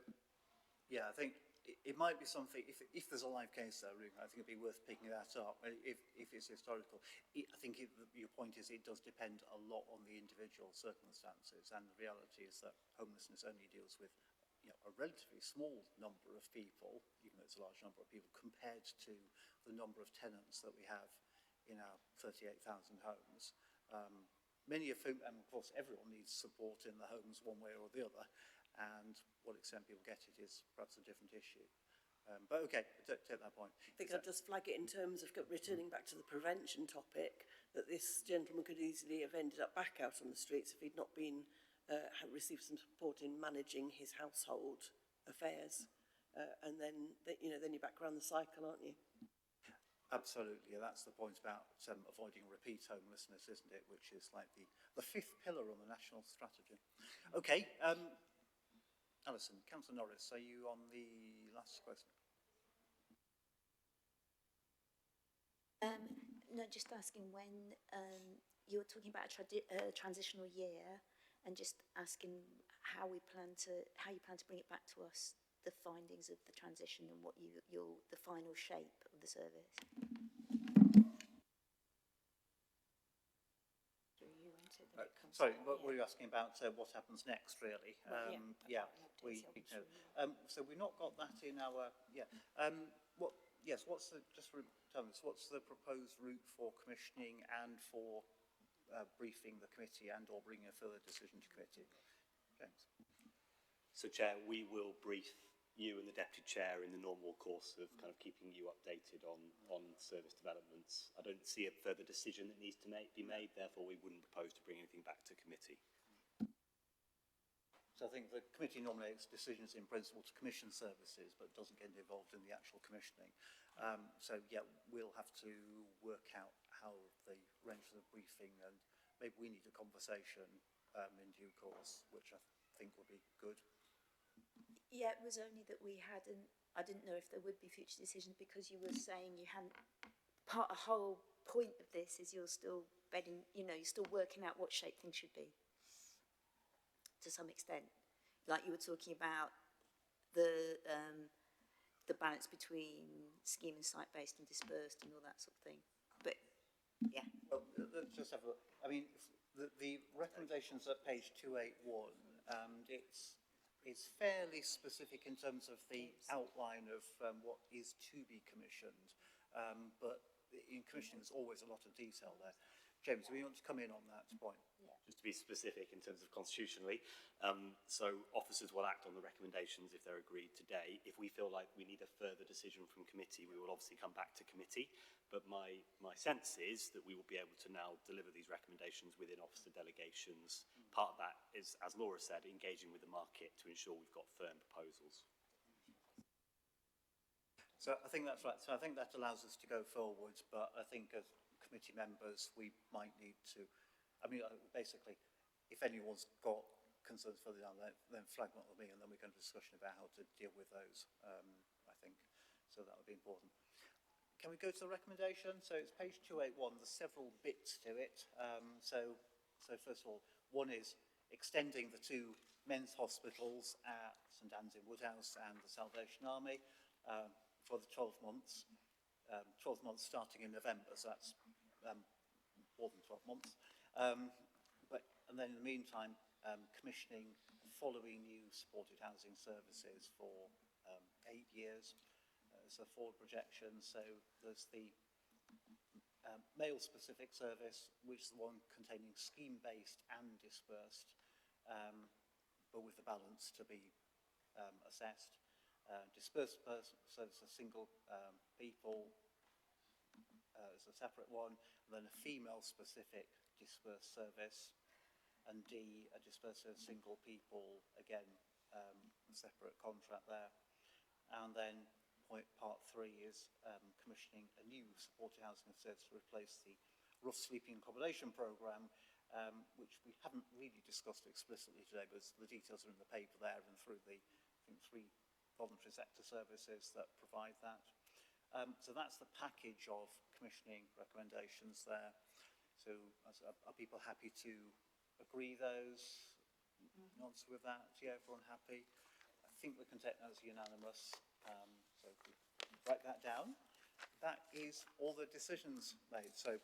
yeah, I think it might be something, if there's a live case there, I think it'd be worth picking that up, if it's historical. I think your point is it does depend a lot on the individual circumstances, and the reality is that homelessness only deals with a relatively small number of people, even though it's a large number of people, compared to the number of tenants that we have in our 38,000 homes. Many of whom, and of course everyone needs support in the homes one way or the other, and what extent people get it is perhaps a different issue. But okay, take that point. I think I'd just flag it in terms of returning back to the prevention topic, that this gentleman could easily have ended up back out on the streets if he'd not been, had received some support in managing his household affairs. And then, you know, then you're back around the cycle, aren't you? Absolutely, that's the point about avoiding repeat homelessness, isn't it? Which is like the fifth pillar on the national strategy. Okay, Alison, Councillor Norris, are you on the last question? No, just asking when you were talking about a transitional year, and just asking how you plan to bring it back to us, the findings of the transition and what the final shape of the service. Sorry, what were you asking about? What happens next, really? So we've not got that in our. What's the tell us what's the proposed route for commissioning and for briefing the committee and or bringing a further decision to committee? James. So, Chair, we will brief you and the Deputy Chair in the normal course of kind of keeping you updated on service developments. I don't see a further decision that needs to be made, therefore we wouldn't propose to bring anything back to committee. So I think the committee nominates decisions in principle to commission services, but doesn't get involved in the actual commissioning. So yeah, we'll have to work out how they arrange the briefing, and maybe we need a conversation in due course, which I think would be good. Yeah, it was only that I didn't know if there would be future decisions, because you were saying you hadn't, a whole point of this is you're still bedding, you know, you're still working out what shape things should be, to some extent. Like you were talking about the balance between scheme and site-based and dispersed and all that sort of thing. But, yeah. Well, let's just have a look. I mean, the recommendations at page 281, it's fairly specific in terms of the outline of what is to be commissioned, but in commissioning there's always a lot of detail there. James, do we want to come in on that point? Yeah. Just to be specific in terms of constitutionally, so officers will act on the recommendations if they're agreed today. If we feel like we need a further decision from committee, we will obviously come back to committee, but my sense is that we will be able to now deliver these recommendations within officer delegations. Part of that is, as Laura said, engaging with the market to ensure we've got firm proposals. So I think that's right. So I think that allows us to go forwards, but I think as committee members, we might need to, I mean, basically, if anyone's got concerns further down, then flag them up with me, and then we can have a discussion about how to deal with those, I think. So that would be important. Can we go to the recommendation? So it's page 281. There's several bits to it. So first of all, one is extending the two men's hospitals at St Anne's in Woodhouse and the Salvation Army for the 12 months. 12 months starting in November, so that's more than 12 months. And then in the meantime, commissioning following new supported housing services for 8 years. It's a forward projection, so there's the male-specific service, which is the one containing scheme-based and dispersed, but with the balance to be assessed. Dispersed service of single people is a separate one, and then a female-specific dispersed service, and D, a dispersed service of single people, again, a separate contract there. And then part 3 is commissioning a new supported housing service to replace the rough sleeping accommodation programme, which we haven't really discussed explicitly today, but the details are in the paper there and through the, I think, 3 voluntary sector services that provide that. So that's the package of commissioning recommendations there. So are people happy to agree those? Answer with that? Yeah, everyone happy? I think we can take that as unanimous. So if we write that down, that is all the decisions made. So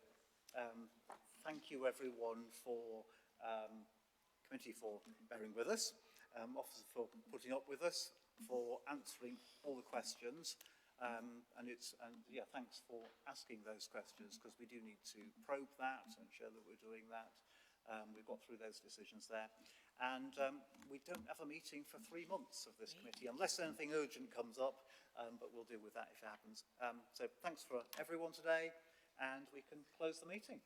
thank you everyone for committee for bearing with us. officer for putting up with us, for answering all the questions. Yeah, thanks for asking those questions, because we do need to probe that and show that we're doing that. We've got through those decisions there. And we don't have a meeting for 3 months of this committee, unless anything urgent comes up, but we'll deal with that if it happens. So thanks for everyone today, and we can close the meeting.